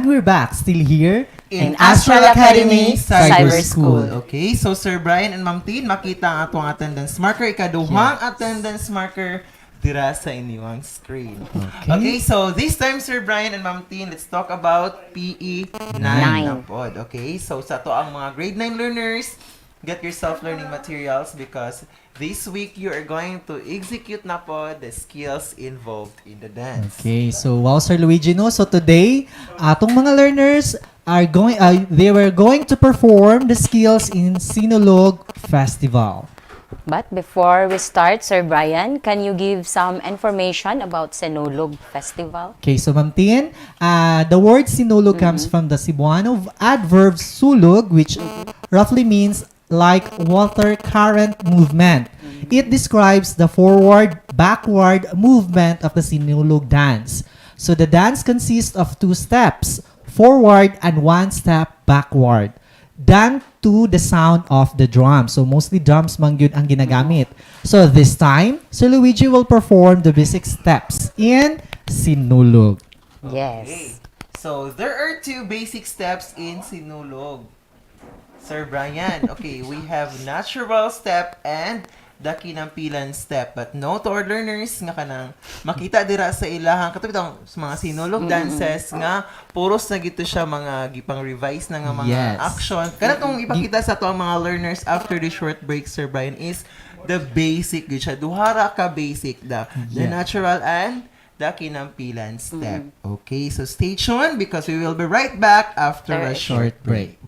we're back, still here in Astral Academy Cyber School. Okay, so Sir Brian and Ma'am Tin, makita ang atong attendance marker, ikaduhang attendance marker dira sa inyong screen. Okay, so this time Sir Brian and Ma'am Tin, let's talk about PE 9 na pod. Okay, so sa to ang mga grade 9 learners, get your self-learning materials because this week you are going to execute na po the skills involved in the dance. Okay, so wow, Sir Luigi, no? So today, atong mga learners they were going to perform the skills in Sinulog Festival. But before we start, Sir Brian, can you give some information about Sinulog Festival? Okay, so Ma'am Tin, the word Sinulog comes from the Cebuano adverb sulog, which roughly means like water current movement. It describes the forward-backward movement of the Sinulog dance. So the dance consists of 2 steps, forward and 1 step backward, done to the sound of the drum. So mostly drums man yun ang ginagamit. So this time, Sir Luigi will perform the basic steps in Sinulog. Yes. Okay. So there are 2 basic steps in Sinulog. Sir Brian, okay, we have natural step and the kinampilan step. But no to our learners nga kanang makita dira sa ilahang katong sa mga Sinulog dances nga puros na gito siya mga gipang revise na nga mga action. Kana tong ipakita sa to ang mga learners after the short break, Sir Brian, is the basic gid siya. Duhara ka basic the natural and the kinampilan step. Okay, so stay tuned because we will be right back after a short break.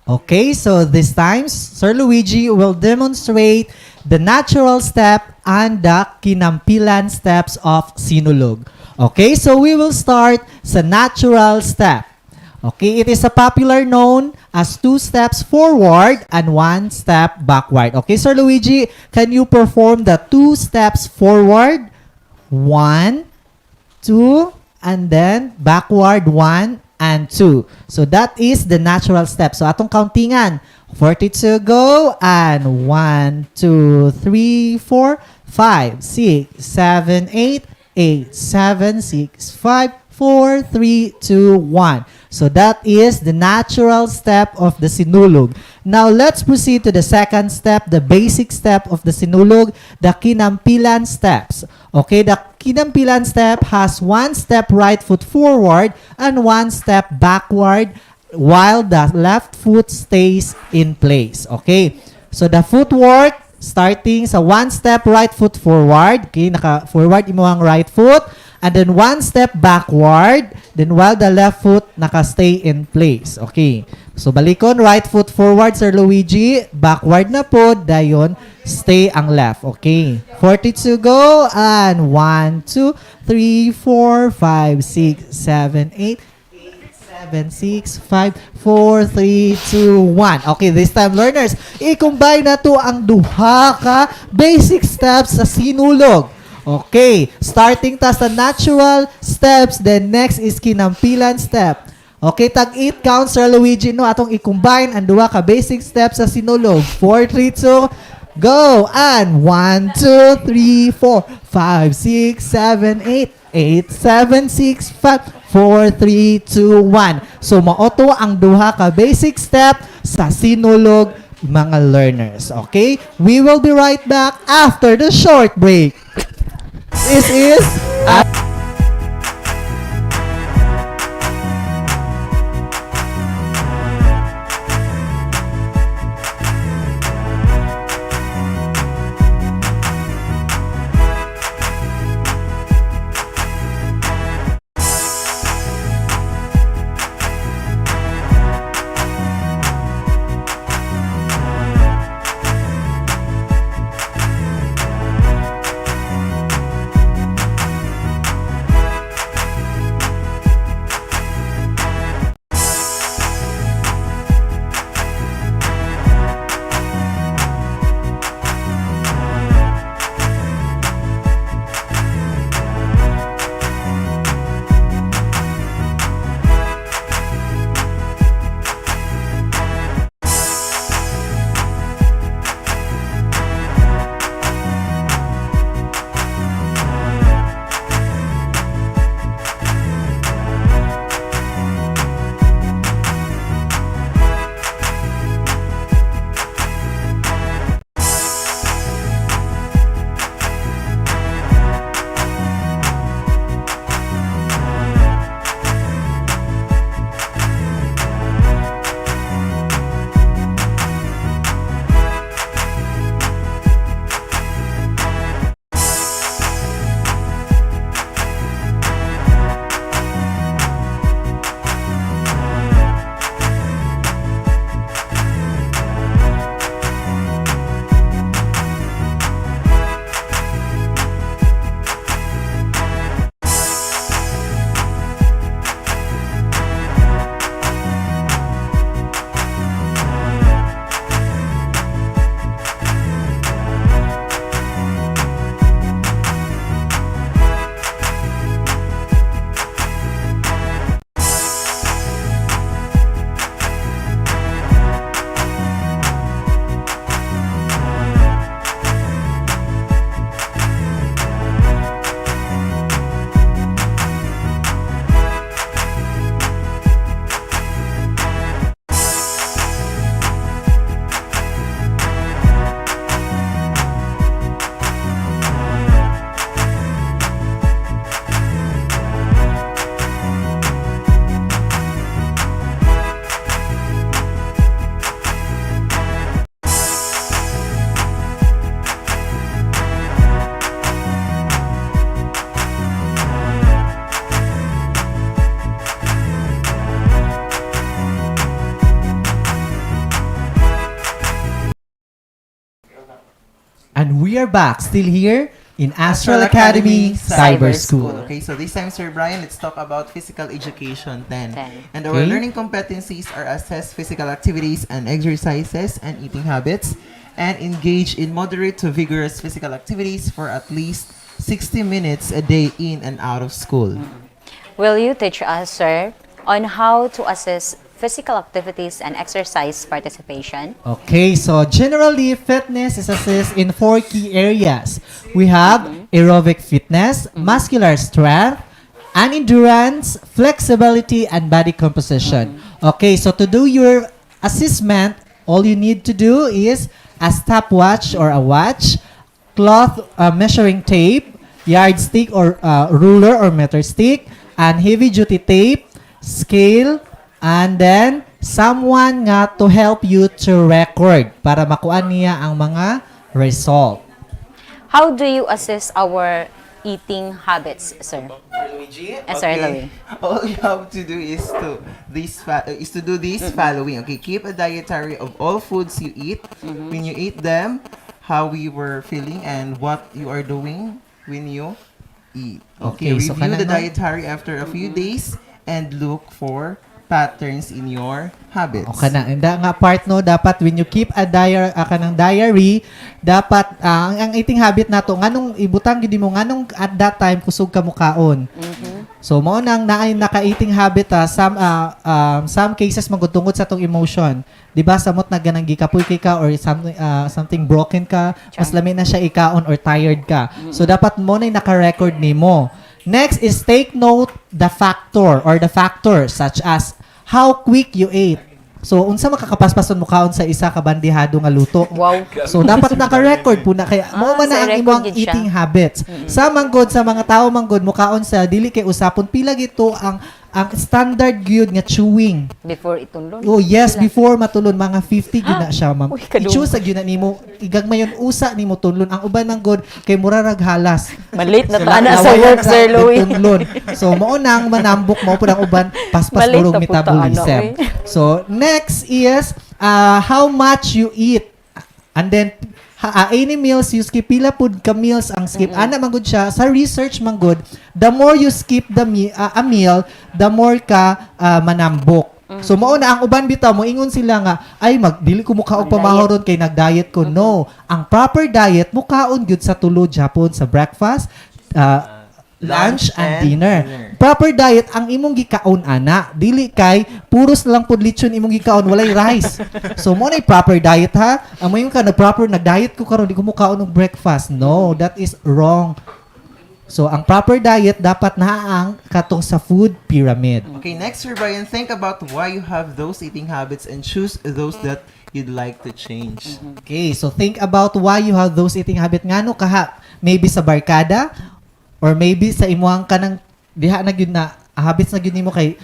Okay, so this time, Sir Luigi will demonstrate the natural step and the kinampilan steps of Sinulog. Okay, so we will start sa natural step. Okay, it is a popular known as 2 steps forward and 1 step backward. Okay, Sir Luigi, can you perform the 2 steps forward? 1, 2, and then backward 1 and 2. So that is the natural step. So atong countingan, 42 go, and 1, 2, 3, 4, 5, 6, 7, 8, 8, 7, 6, 5, 4, 3, 2, 1. So that is the natural step of the Sinulog. Now let's proceed to the second step, the basic step of the Sinulog, the kinampilan steps. Okay, the kinampilan step has 1 step right foot forward and 1 step backward while the left foot stays in place. Okay, so the footwork starting sa 1 step right foot forward. Okay, naka-forward imo ang right foot. And then 1 step backward. Then while the left foot naka-stay in place. Okay. So balikon, right foot forward, Sir Luigi. Backward na po, dayon stay ang left. Okay. 42 go. And 1, 2, 3, 4, 5, 6, 7, 8, 7, 6, 5, 4, 3, 2, 1. Okay, this time learners, i-combine na to ang duha ka basic steps sa sinulog. Okay, starting ta sa natural steps, then next is kinampilan step. Okay, tag 8 count, Sir Luigi, no? Atong i-combine ang duha ka basic steps sa sinulog. 4, 3, 2, go! And 1, 2, 3, 4, 5, 6, 7, 8, 8, 7, 6, 5, 4, 3, 2, 1. So, maoto ang duha ka basic step sa sinulog, mga learners. Okay? We will be right back after the short break. This is... And we are back, still here in Astral Academy Cyber School. Okay, so this time, Sir Brian, let's talk about physical education 10. 10. And our learning competencies are assess physical activities and exercises and eating habits, and engage in moderate to vigorous physical activities for at least 60 minutes a day in and out of school. Will you teach us, sir, on how to assess physical activities and exercise participation? Okay, so generally, fitness is assessed in 4 key areas. We have aerobic fitness, muscular strength, and endurance, flexibility, and body composition. Okay, so to do your assessment, all you need to do is a stopwatch or a watch, cloth measuring tape, yardstick or ruler or meter stick, and heavy-duty tape, scale, and then someone nga to help you to record para makuha niya ang mga result. How do you assess our eating habits, sir? Luigi? Sir Louie. All you have to do is to do this following. Okay, keep a dietary of all foods you eat. When you eat them, how you were feeling and what you are doing when you eat. Okay, Okay, so review the kanang- dietary after a few days and look for patterns in your habits. O kana, anda nga part no, dapat when you keep a kanang diary, dapat ang eating habit nato nganong ibutang gyud mo nganong at that time kusog ka mukaon. So mao nang naay naka-eating habit some cases magutungod sa tong emotion. Di ba samot na ganang gikapoy kay ka or something broken ka, mas lami na siya ikaon or tired ka. So dapat mo na naka-record nimo. Next is take note the factors such as how quick you ate. So unsa makakapaspason mo kaon sa isa ka bandihado nga luto. Wow. So dapat naka-record po na kay mo man na sa ang record imong gid siya. eating habits. Sa manggod sa mga tao manggod mukaon sa dili kay usapon pila gito ang standard gyud nga chewing. Before itunlon. Oh yes, before matulon mga 50 gyud na siya ma'am. Uy, kadungog. I-choose sa gyud na nimo igagmayon usa nimo tunlon. Ang uban manggod kay murarag halas. Malate na to Sila ana sa nawayan work, ra Sir Louie. tunlon. So mao nang manambok mo pud ang uban paspas Malate burong na po ta, metabolism. ano, eh. So next is how much you eat. And then any meals you skip, pila pud ka meals ang skip. Ana man gud siya sa research man gud, the more you skip a meal, the more ka manambok. So mao na ang uban bitaw mo ingon sila nga ay dili ko mukaog pamahoron kay nag-diet ko. No, ang proper diet mukaon gyud sa tulod Japon sa breakfast, lunch and dinner. Proper diet ang imong gikaon ana. Dili kay puros na lang pud lechon imong gikaon walay rice. So mo na proper diet ha. Amo yung ka proper nag-diet ko karon di ko mukaon og breakfast. No, that is wrong. So ang proper diet dapat naang katong sa food pyramid. Okay, next, Sir Brian, think about why you have those eating habits and choose those that you'd like to change. Okay, so think about why you have those eating habit ngano kaha. Maybe sa barkada or maybe sa imuhang kanang diha na gyud na habits na gyud nimo kay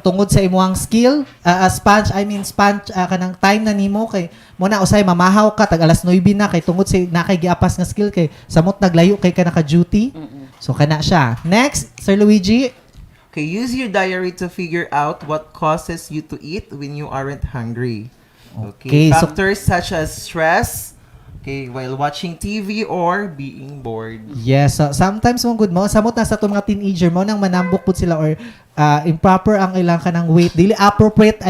tungod sa imuhang skill sponge kanang time na nimo kay mo na usay mamahaw ka tag alas 9 na kay tungod sa nakay giapas nga skill kay samot naglayo kay ka naka duty. So kana siya. Next, Sir Luigi. Okay, use your diary to figure out what causes you to eat when you aren't hungry. Okay, so- Factors such as stress, okay, while watching TV or being bored. Yes, so sometimes mo good mo samot na sa to mga teenager mo nang manambok pud sila or improper ang ilang kanang weight, dili appropriate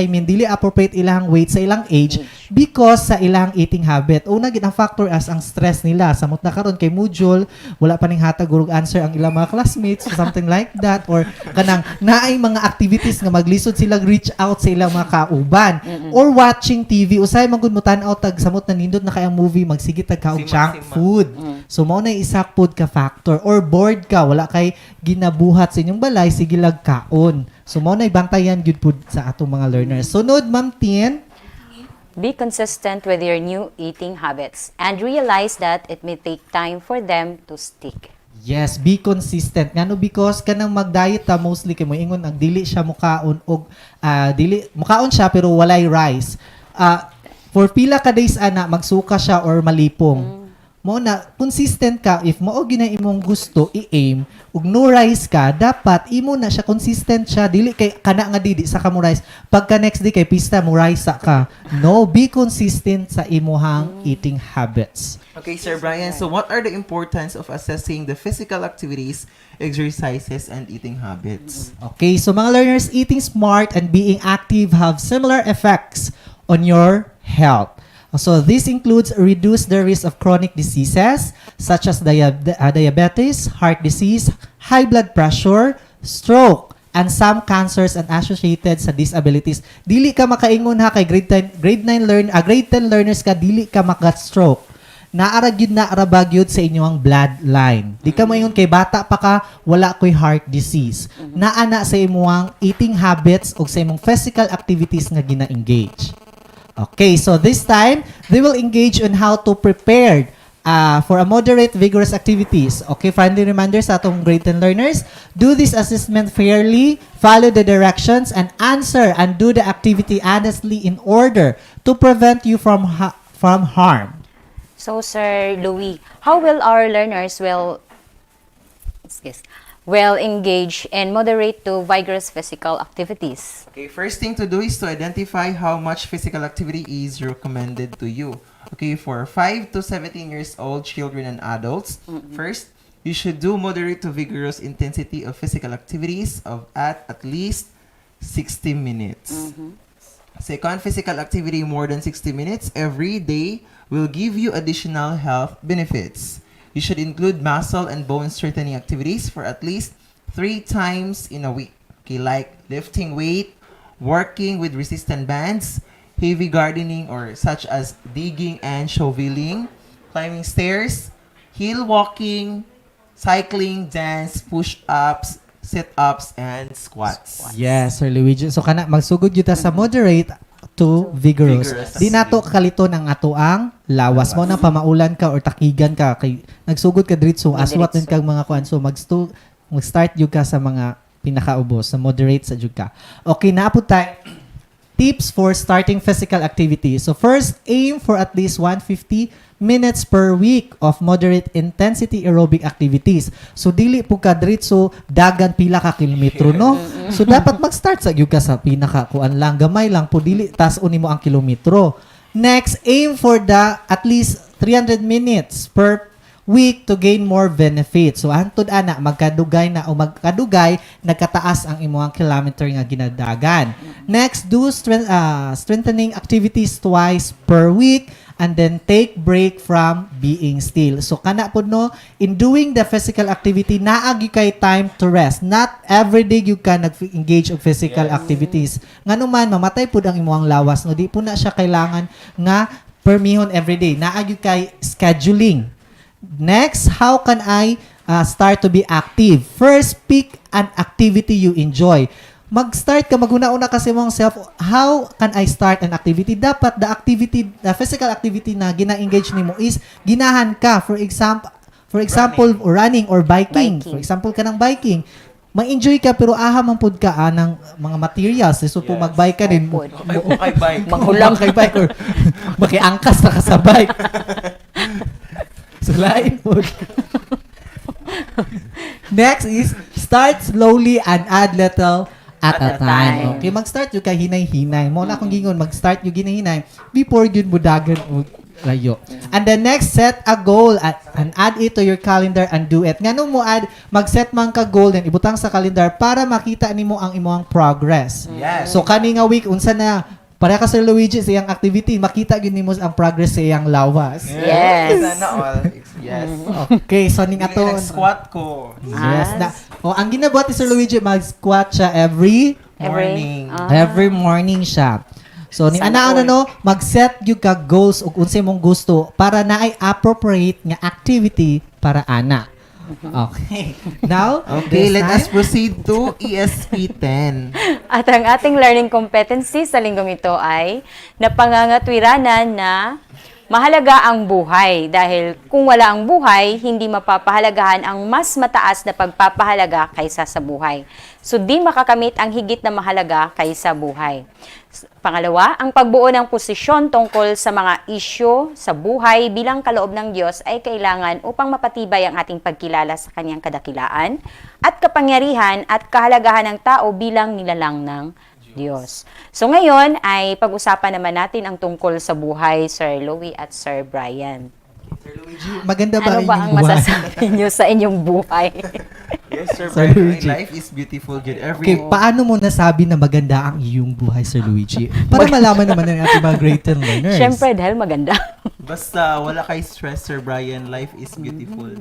ilang weight sa ilang age because sa ilang eating habit. Una gid ang factor as ang stress nila. Samot na karon kay module, wala pa ning hatag gurug answer ang ilang mga classmates or something like that or kanang naay mga activities nga maglisod sila reach out sa ilang mga kauban or watching TV usay man gud mo tan-aw tag samot na nindot na kay ang movie magsige tag ka og junk food. So mao na isa pod ka factor or bored ka wala kay ginabuhat sa inyong balay sige lag kaon. So mao na bantayan gyud pod sa atong mga learners. Sunod Ma'am Tien. Be consistent with your new eating habits and realize that it may take time for them to stick. Yes, be consistent. Ngano because kanang mag-diet ta mostly kay mo ingon ang dili siya mukaon og dili mukaon siya pero walay rice. For pila ka days ana magsuka siya or malipong. Mo na consistent ka if mao gina imong gusto i-aim ug no rice ka dapat imo na siya consistent siya dili kay kana nga didi sa kamo rice pagka next day kay pista mo rice ka. No, be consistent sa imuhang eating habits. Okay, Sir Brian, so what are the importance of assessing the physical activities, exercises, and eating habits? Okay, so mga learners, eating smart and being active have similar effects on your health. So this includes reduce the risk of chronic diseases such as diabetes, heart disease, high blood pressure, stroke, and some cancers and associated sa disabilities. Dili ka makaingon ha kay grade 10 learners ka dili ka maka-stroke. Naara gyud na arabagyod sa inyong bloodline. Di ka mayon kay bata pa ka wala koy heart disease. Naana sa imong eating habits o sa imong physical activities nga gina-engage. Okay, so this time, they will engage on how to prepare for a moderate, vigorous activities. Okay, friendly reminders sa atong grade 10 learners. Do this assessment fairly, follow the directions, and answer and do the activity honestly in order to prevent you from harm. So, Sir Louie, how will our learners Yes. Well engaged and moderate to vigorous physical activities. Okay, first thing to do is to identify how much physical activity is recommended to you. Okay, for 5 to 17 years old children and adults, first, you should do moderate to vigorous intensity of physical activities of at least 60 minutes. Second, physical activity more than 60 minutes every day will give you additional health benefits. You should include muscle and bone strengthening activities for at least 3 times in a week. Okay, like lifting weight, working with resistant bands, heavy gardening or such as digging and shoveling, climbing stairs, hill walking, cycling, dance, push-ups, sit-ups, and squats. Yes, Sir Luigi. So kana magsugod yuta sa moderate to vigorous. Vigorous. Di nato kalito ng ato ang lawas mo na pamaulan ka or takigan ka kay nagsugod ka diretso aswat din kag mga kuan so mag-start jud ka sa mga pinakaubos sa moderate sa jud ka. Okay na po tayo tips for starting physical activity. So first, aim for at least 150 minutes per week of moderate intensity aerobic activities. So dili po ka diretso dagan pila ka kilometro no. So dapat mag-start sa gyud ka sa pinaka kuan lang gamay lang po dili tas-on nimo ang kilometro. Next, aim for the at least 300 minutes per week to gain more benefits. So hantod ana magkadugay na o magkadugay nagkataas ang imong kilometer nga ginadagan. Next, do strengthening activities twice per week and then take break from being still. So kana pud no, in doing the physical activity naagi kay time to rest. Not every day you can engage of physical activities. Ngano man mamatay pud ang imong lawas no, di po na siya kailangan nga permihon every day. Naagi kay scheduling. Next, how can I start to be active? First, pick an activity you enjoy. Mag-start ka, maguna-una kasi mong self, how can I start an activity? Dapat the physical activity na gina-engage nimo is ginahan ka. For example, running or biking. For example ka ng biking. Ma-enjoy ka pero aha man pud ka ng mga materials. So po mag-bike ka din. Kay bike. Manghulam kay bike or makiangkas na ka sa bike. So lain po. Next is start slowly and add little at a time. Okay, mag-start yung kay hinay-hinay. Mo na akong gingon, mag-start yung hinay before yun budagan o layo. And the next, set a goal and add it to your calendar and do it. Nga mo mag-set man ka goal din, ibutang sa calendar para makita nimo ang imong progress. Yes. So kani nga week, unsa na, para ka Sir Luigi sa iyang activity, makita yun nimo ang progress sa iyang lawas. Yes. Sana all. Yes. Okay, so ning ato. Squat ko. Yes. Ang ginabuhat ni Sir Luigi, mag-squat siya every Morning. morning siya. So ni ana no, mag-set gyud ka goals ug unsay mong gusto para naay appropriate nga activity para ana. Okay. Now, okay, let us proceed to ESP 10. At ang ating learning competency sa linggong ito ay napangangatwiranan na mahalaga ang buhay dahil kung wala ang buhay, hindi mapapahalagahan ang mas mataas na pagpapahalaga kaysa sa buhay. So, di makakamit ang higit na mahalaga kaysa buhay. Pangalawa, ang pagbuo ng posisyon tungkol sa mga isyu sa buhay bilang kaloob ng Diyos ay kailangan upang mapatibay ang ating pagkilala sa kanyang kadakilaan at kapangyarihan at kahalagahan ng tao bilang nilalang ng Diyos. So ngayon ay pag-usapan naman natin ang tungkol sa buhay, Sir Louie at Sir Brian. Sir Luigi, maganda ba ano ba ang masasabi niyo sa inyong buhay? Yes, Sir Brian, life is beautiful. Okay, paano mo nasabi na maganda ang iyong buhay, Sir Luigi? Para malaman naman ng ating mga great learners. Siyempre, dahil maganda. Basta wala kay stress, Sir Brian, life is beautiful.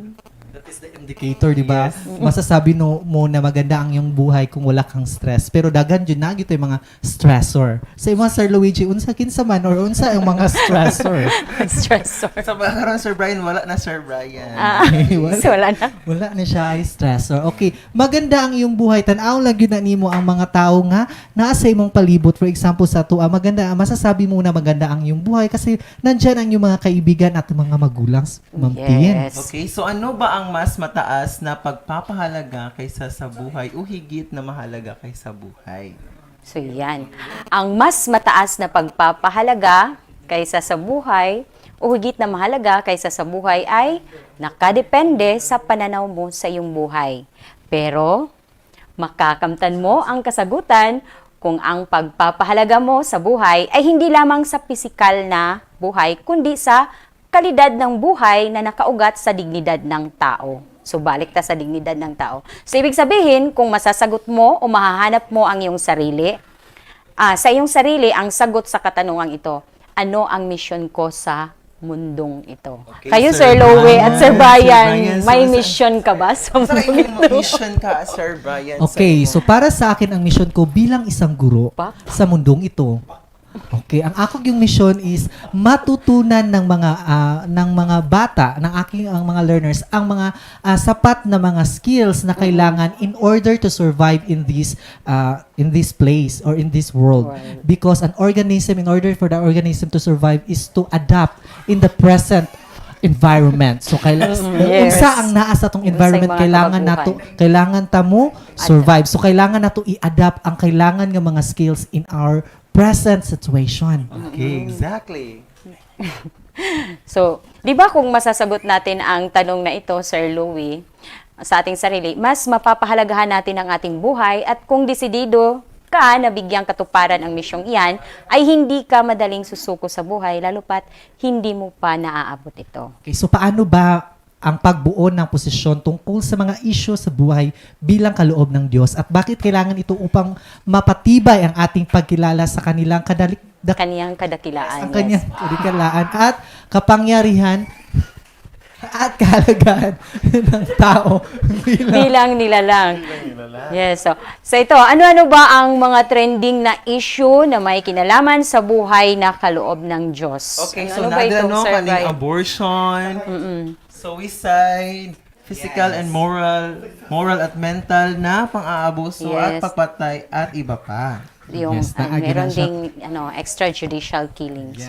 That is the indicator, di ba? Masasabi mo na maganda ang iyong buhay kung wala kang stress. Pero dagan dyan na yung mga stressor. Sa mga Sir Luigi, unsa kinsa man or unsa ang mga stressor? Stressor. Sa mga Sir Brian, wala na Sir Brian. So wala na. Wala na siya ay stressor. Okay, maganda ang iyong buhay. Tanaw lang yun na nimo ang mga tao nga nasa imong palibot. For example, sa tuwa, maganda, masasabi mo na maganda ang iyong buhay kasi nandyan ang iyong mga kaibigan at mga magulang. Ma'am Tien. Yes. Okay, so ano ba ang mas mataas na pagpapahalaga kaysa sa buhay o higit na mahalaga kaysa buhay? So yan. Ang mas mataas na pagpapahalaga kaysa sa buhay o higit na mahalaga kaysa sa buhay ay nakadepende sa pananaw mo sa iyong buhay. Pero, makakamtan mo ang kasagutan kung ang pagpapahalaga mo sa buhay ay hindi lamang sa pisikal na buhay, kundi sa kalidad ng buhay na nakaugat sa dignidad ng tao. So, balik ta sa dignidad ng tao. So, ibig sabihin, kung masasagot mo o mahahanap mo ang iyong sarili, sa iyong sarili, ang sagot sa katanungang ito, ano ang mission ko sa mundong ito? Okay, Kayo, Sir Sir Lowe Brian. at Sir Brian, Sir Brian, may so, mission ka ba sa Sa mundong iyong ito? mission ka, Sir Brian. Okay, so para sa akin ang mission ko bilang isang guro Pa? sa mundong ito. Okay, ang akong yung mission is matutunan ng mga bata, ng aking ang mga learners ang mga sapat na mga skills na kailangan in order to survive in this place or in this world. Right. Because an organism, in order for the organism to survive, is to adapt in the present environment. So Yes. unsa ang naa sa tong Unsay environment, mga kailangan ta mo survive. So kailangan nato i-adapt ang kailangan nga mga skills in our present situation. Okay, exactly. So, di ba kung masasagot natin ang tanong na ito, Sir Louie, sa ating sarili, mas mapapahalagahan natin ang ating buhay at kung desidido ka na bigyang katuparan ang misyong iyan, ay hindi ka madaling susuko sa buhay, lalo pat hindi mo pa naaabot ito. Okay, so paano ba ang pagbuo ng posisyon tungkol sa mga isyu sa buhay bilang kaloob ng Diyos at bakit kailangan ito upang mapatibay ang ating pagkilala sa kanilang Kaniyang kadakilaan. ang kanyang kadakilaan at kapangyarihan at kahalagaan ng tao Bilang nilalang. Yes. So ito, ano-ano ba ang mga trending na issue na may kinalaman sa buhay na kaloob ng Diyos? Okay, so Ano ba ito, nada, no, Sir kaning Brian? abortion, suicide, physical and moral at mental na pang-aabuso at Yes. papatay at iba pa. Yung Yes, meron siya. ding extrajudicial killings.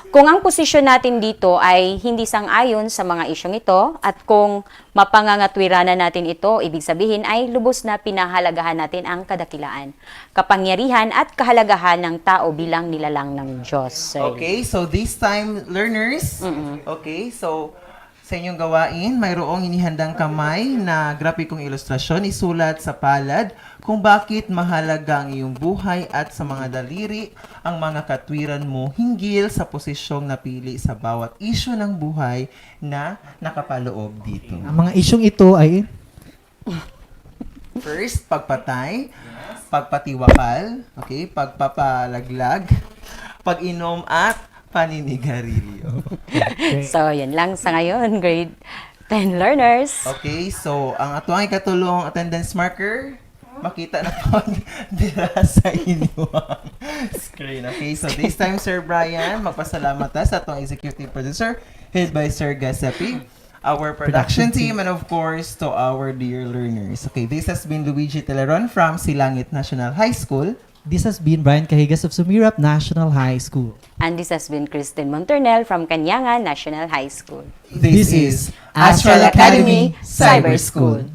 Kung ang posisyon natin dito ay hindi sang-ayon sa mga isyong ito at kung mapangangatwiranan natin ito, ibig sabihin ay lubos na pinahalagahan natin ang kadakilaan, kapangyarihan at kahalagahan ng tao bilang nilalang ng Diyos. Okay, so this time, learners, okay, so sa inyong gawain, mayroong inihandang kamay na grapikong ilustrasyon, isulat sa palad kung bakit mahalaga ang iyong buhay at sa mga daliri ang mga katwiran mo hinggil sa posisyong napili sa bawat isyu ng buhay na nakapaloob dito. ang mga isyong ito ay First, pagpatay, pagpatiwakal, okay, pagpapalaglag, pag-inom at paninigarilyo. So, yan lang sa ngayon, grade 10 learners. Okay, so ang atuang ikatulong attendance marker, makita na po dira sa inyong screen. Okay, so this time, Sir Brian, magpasalamat ta sa atong executive producer, head by Sir Gasepi, our production team, and of course, to our dear learners. Okay, this has been Luigi Teleron from Silangit National High School. this has been Brian Cahigas of Sumirap National High School. And this has been Kristen Monternel from Kanyangan National High School. This is Astral Academy Cyber School.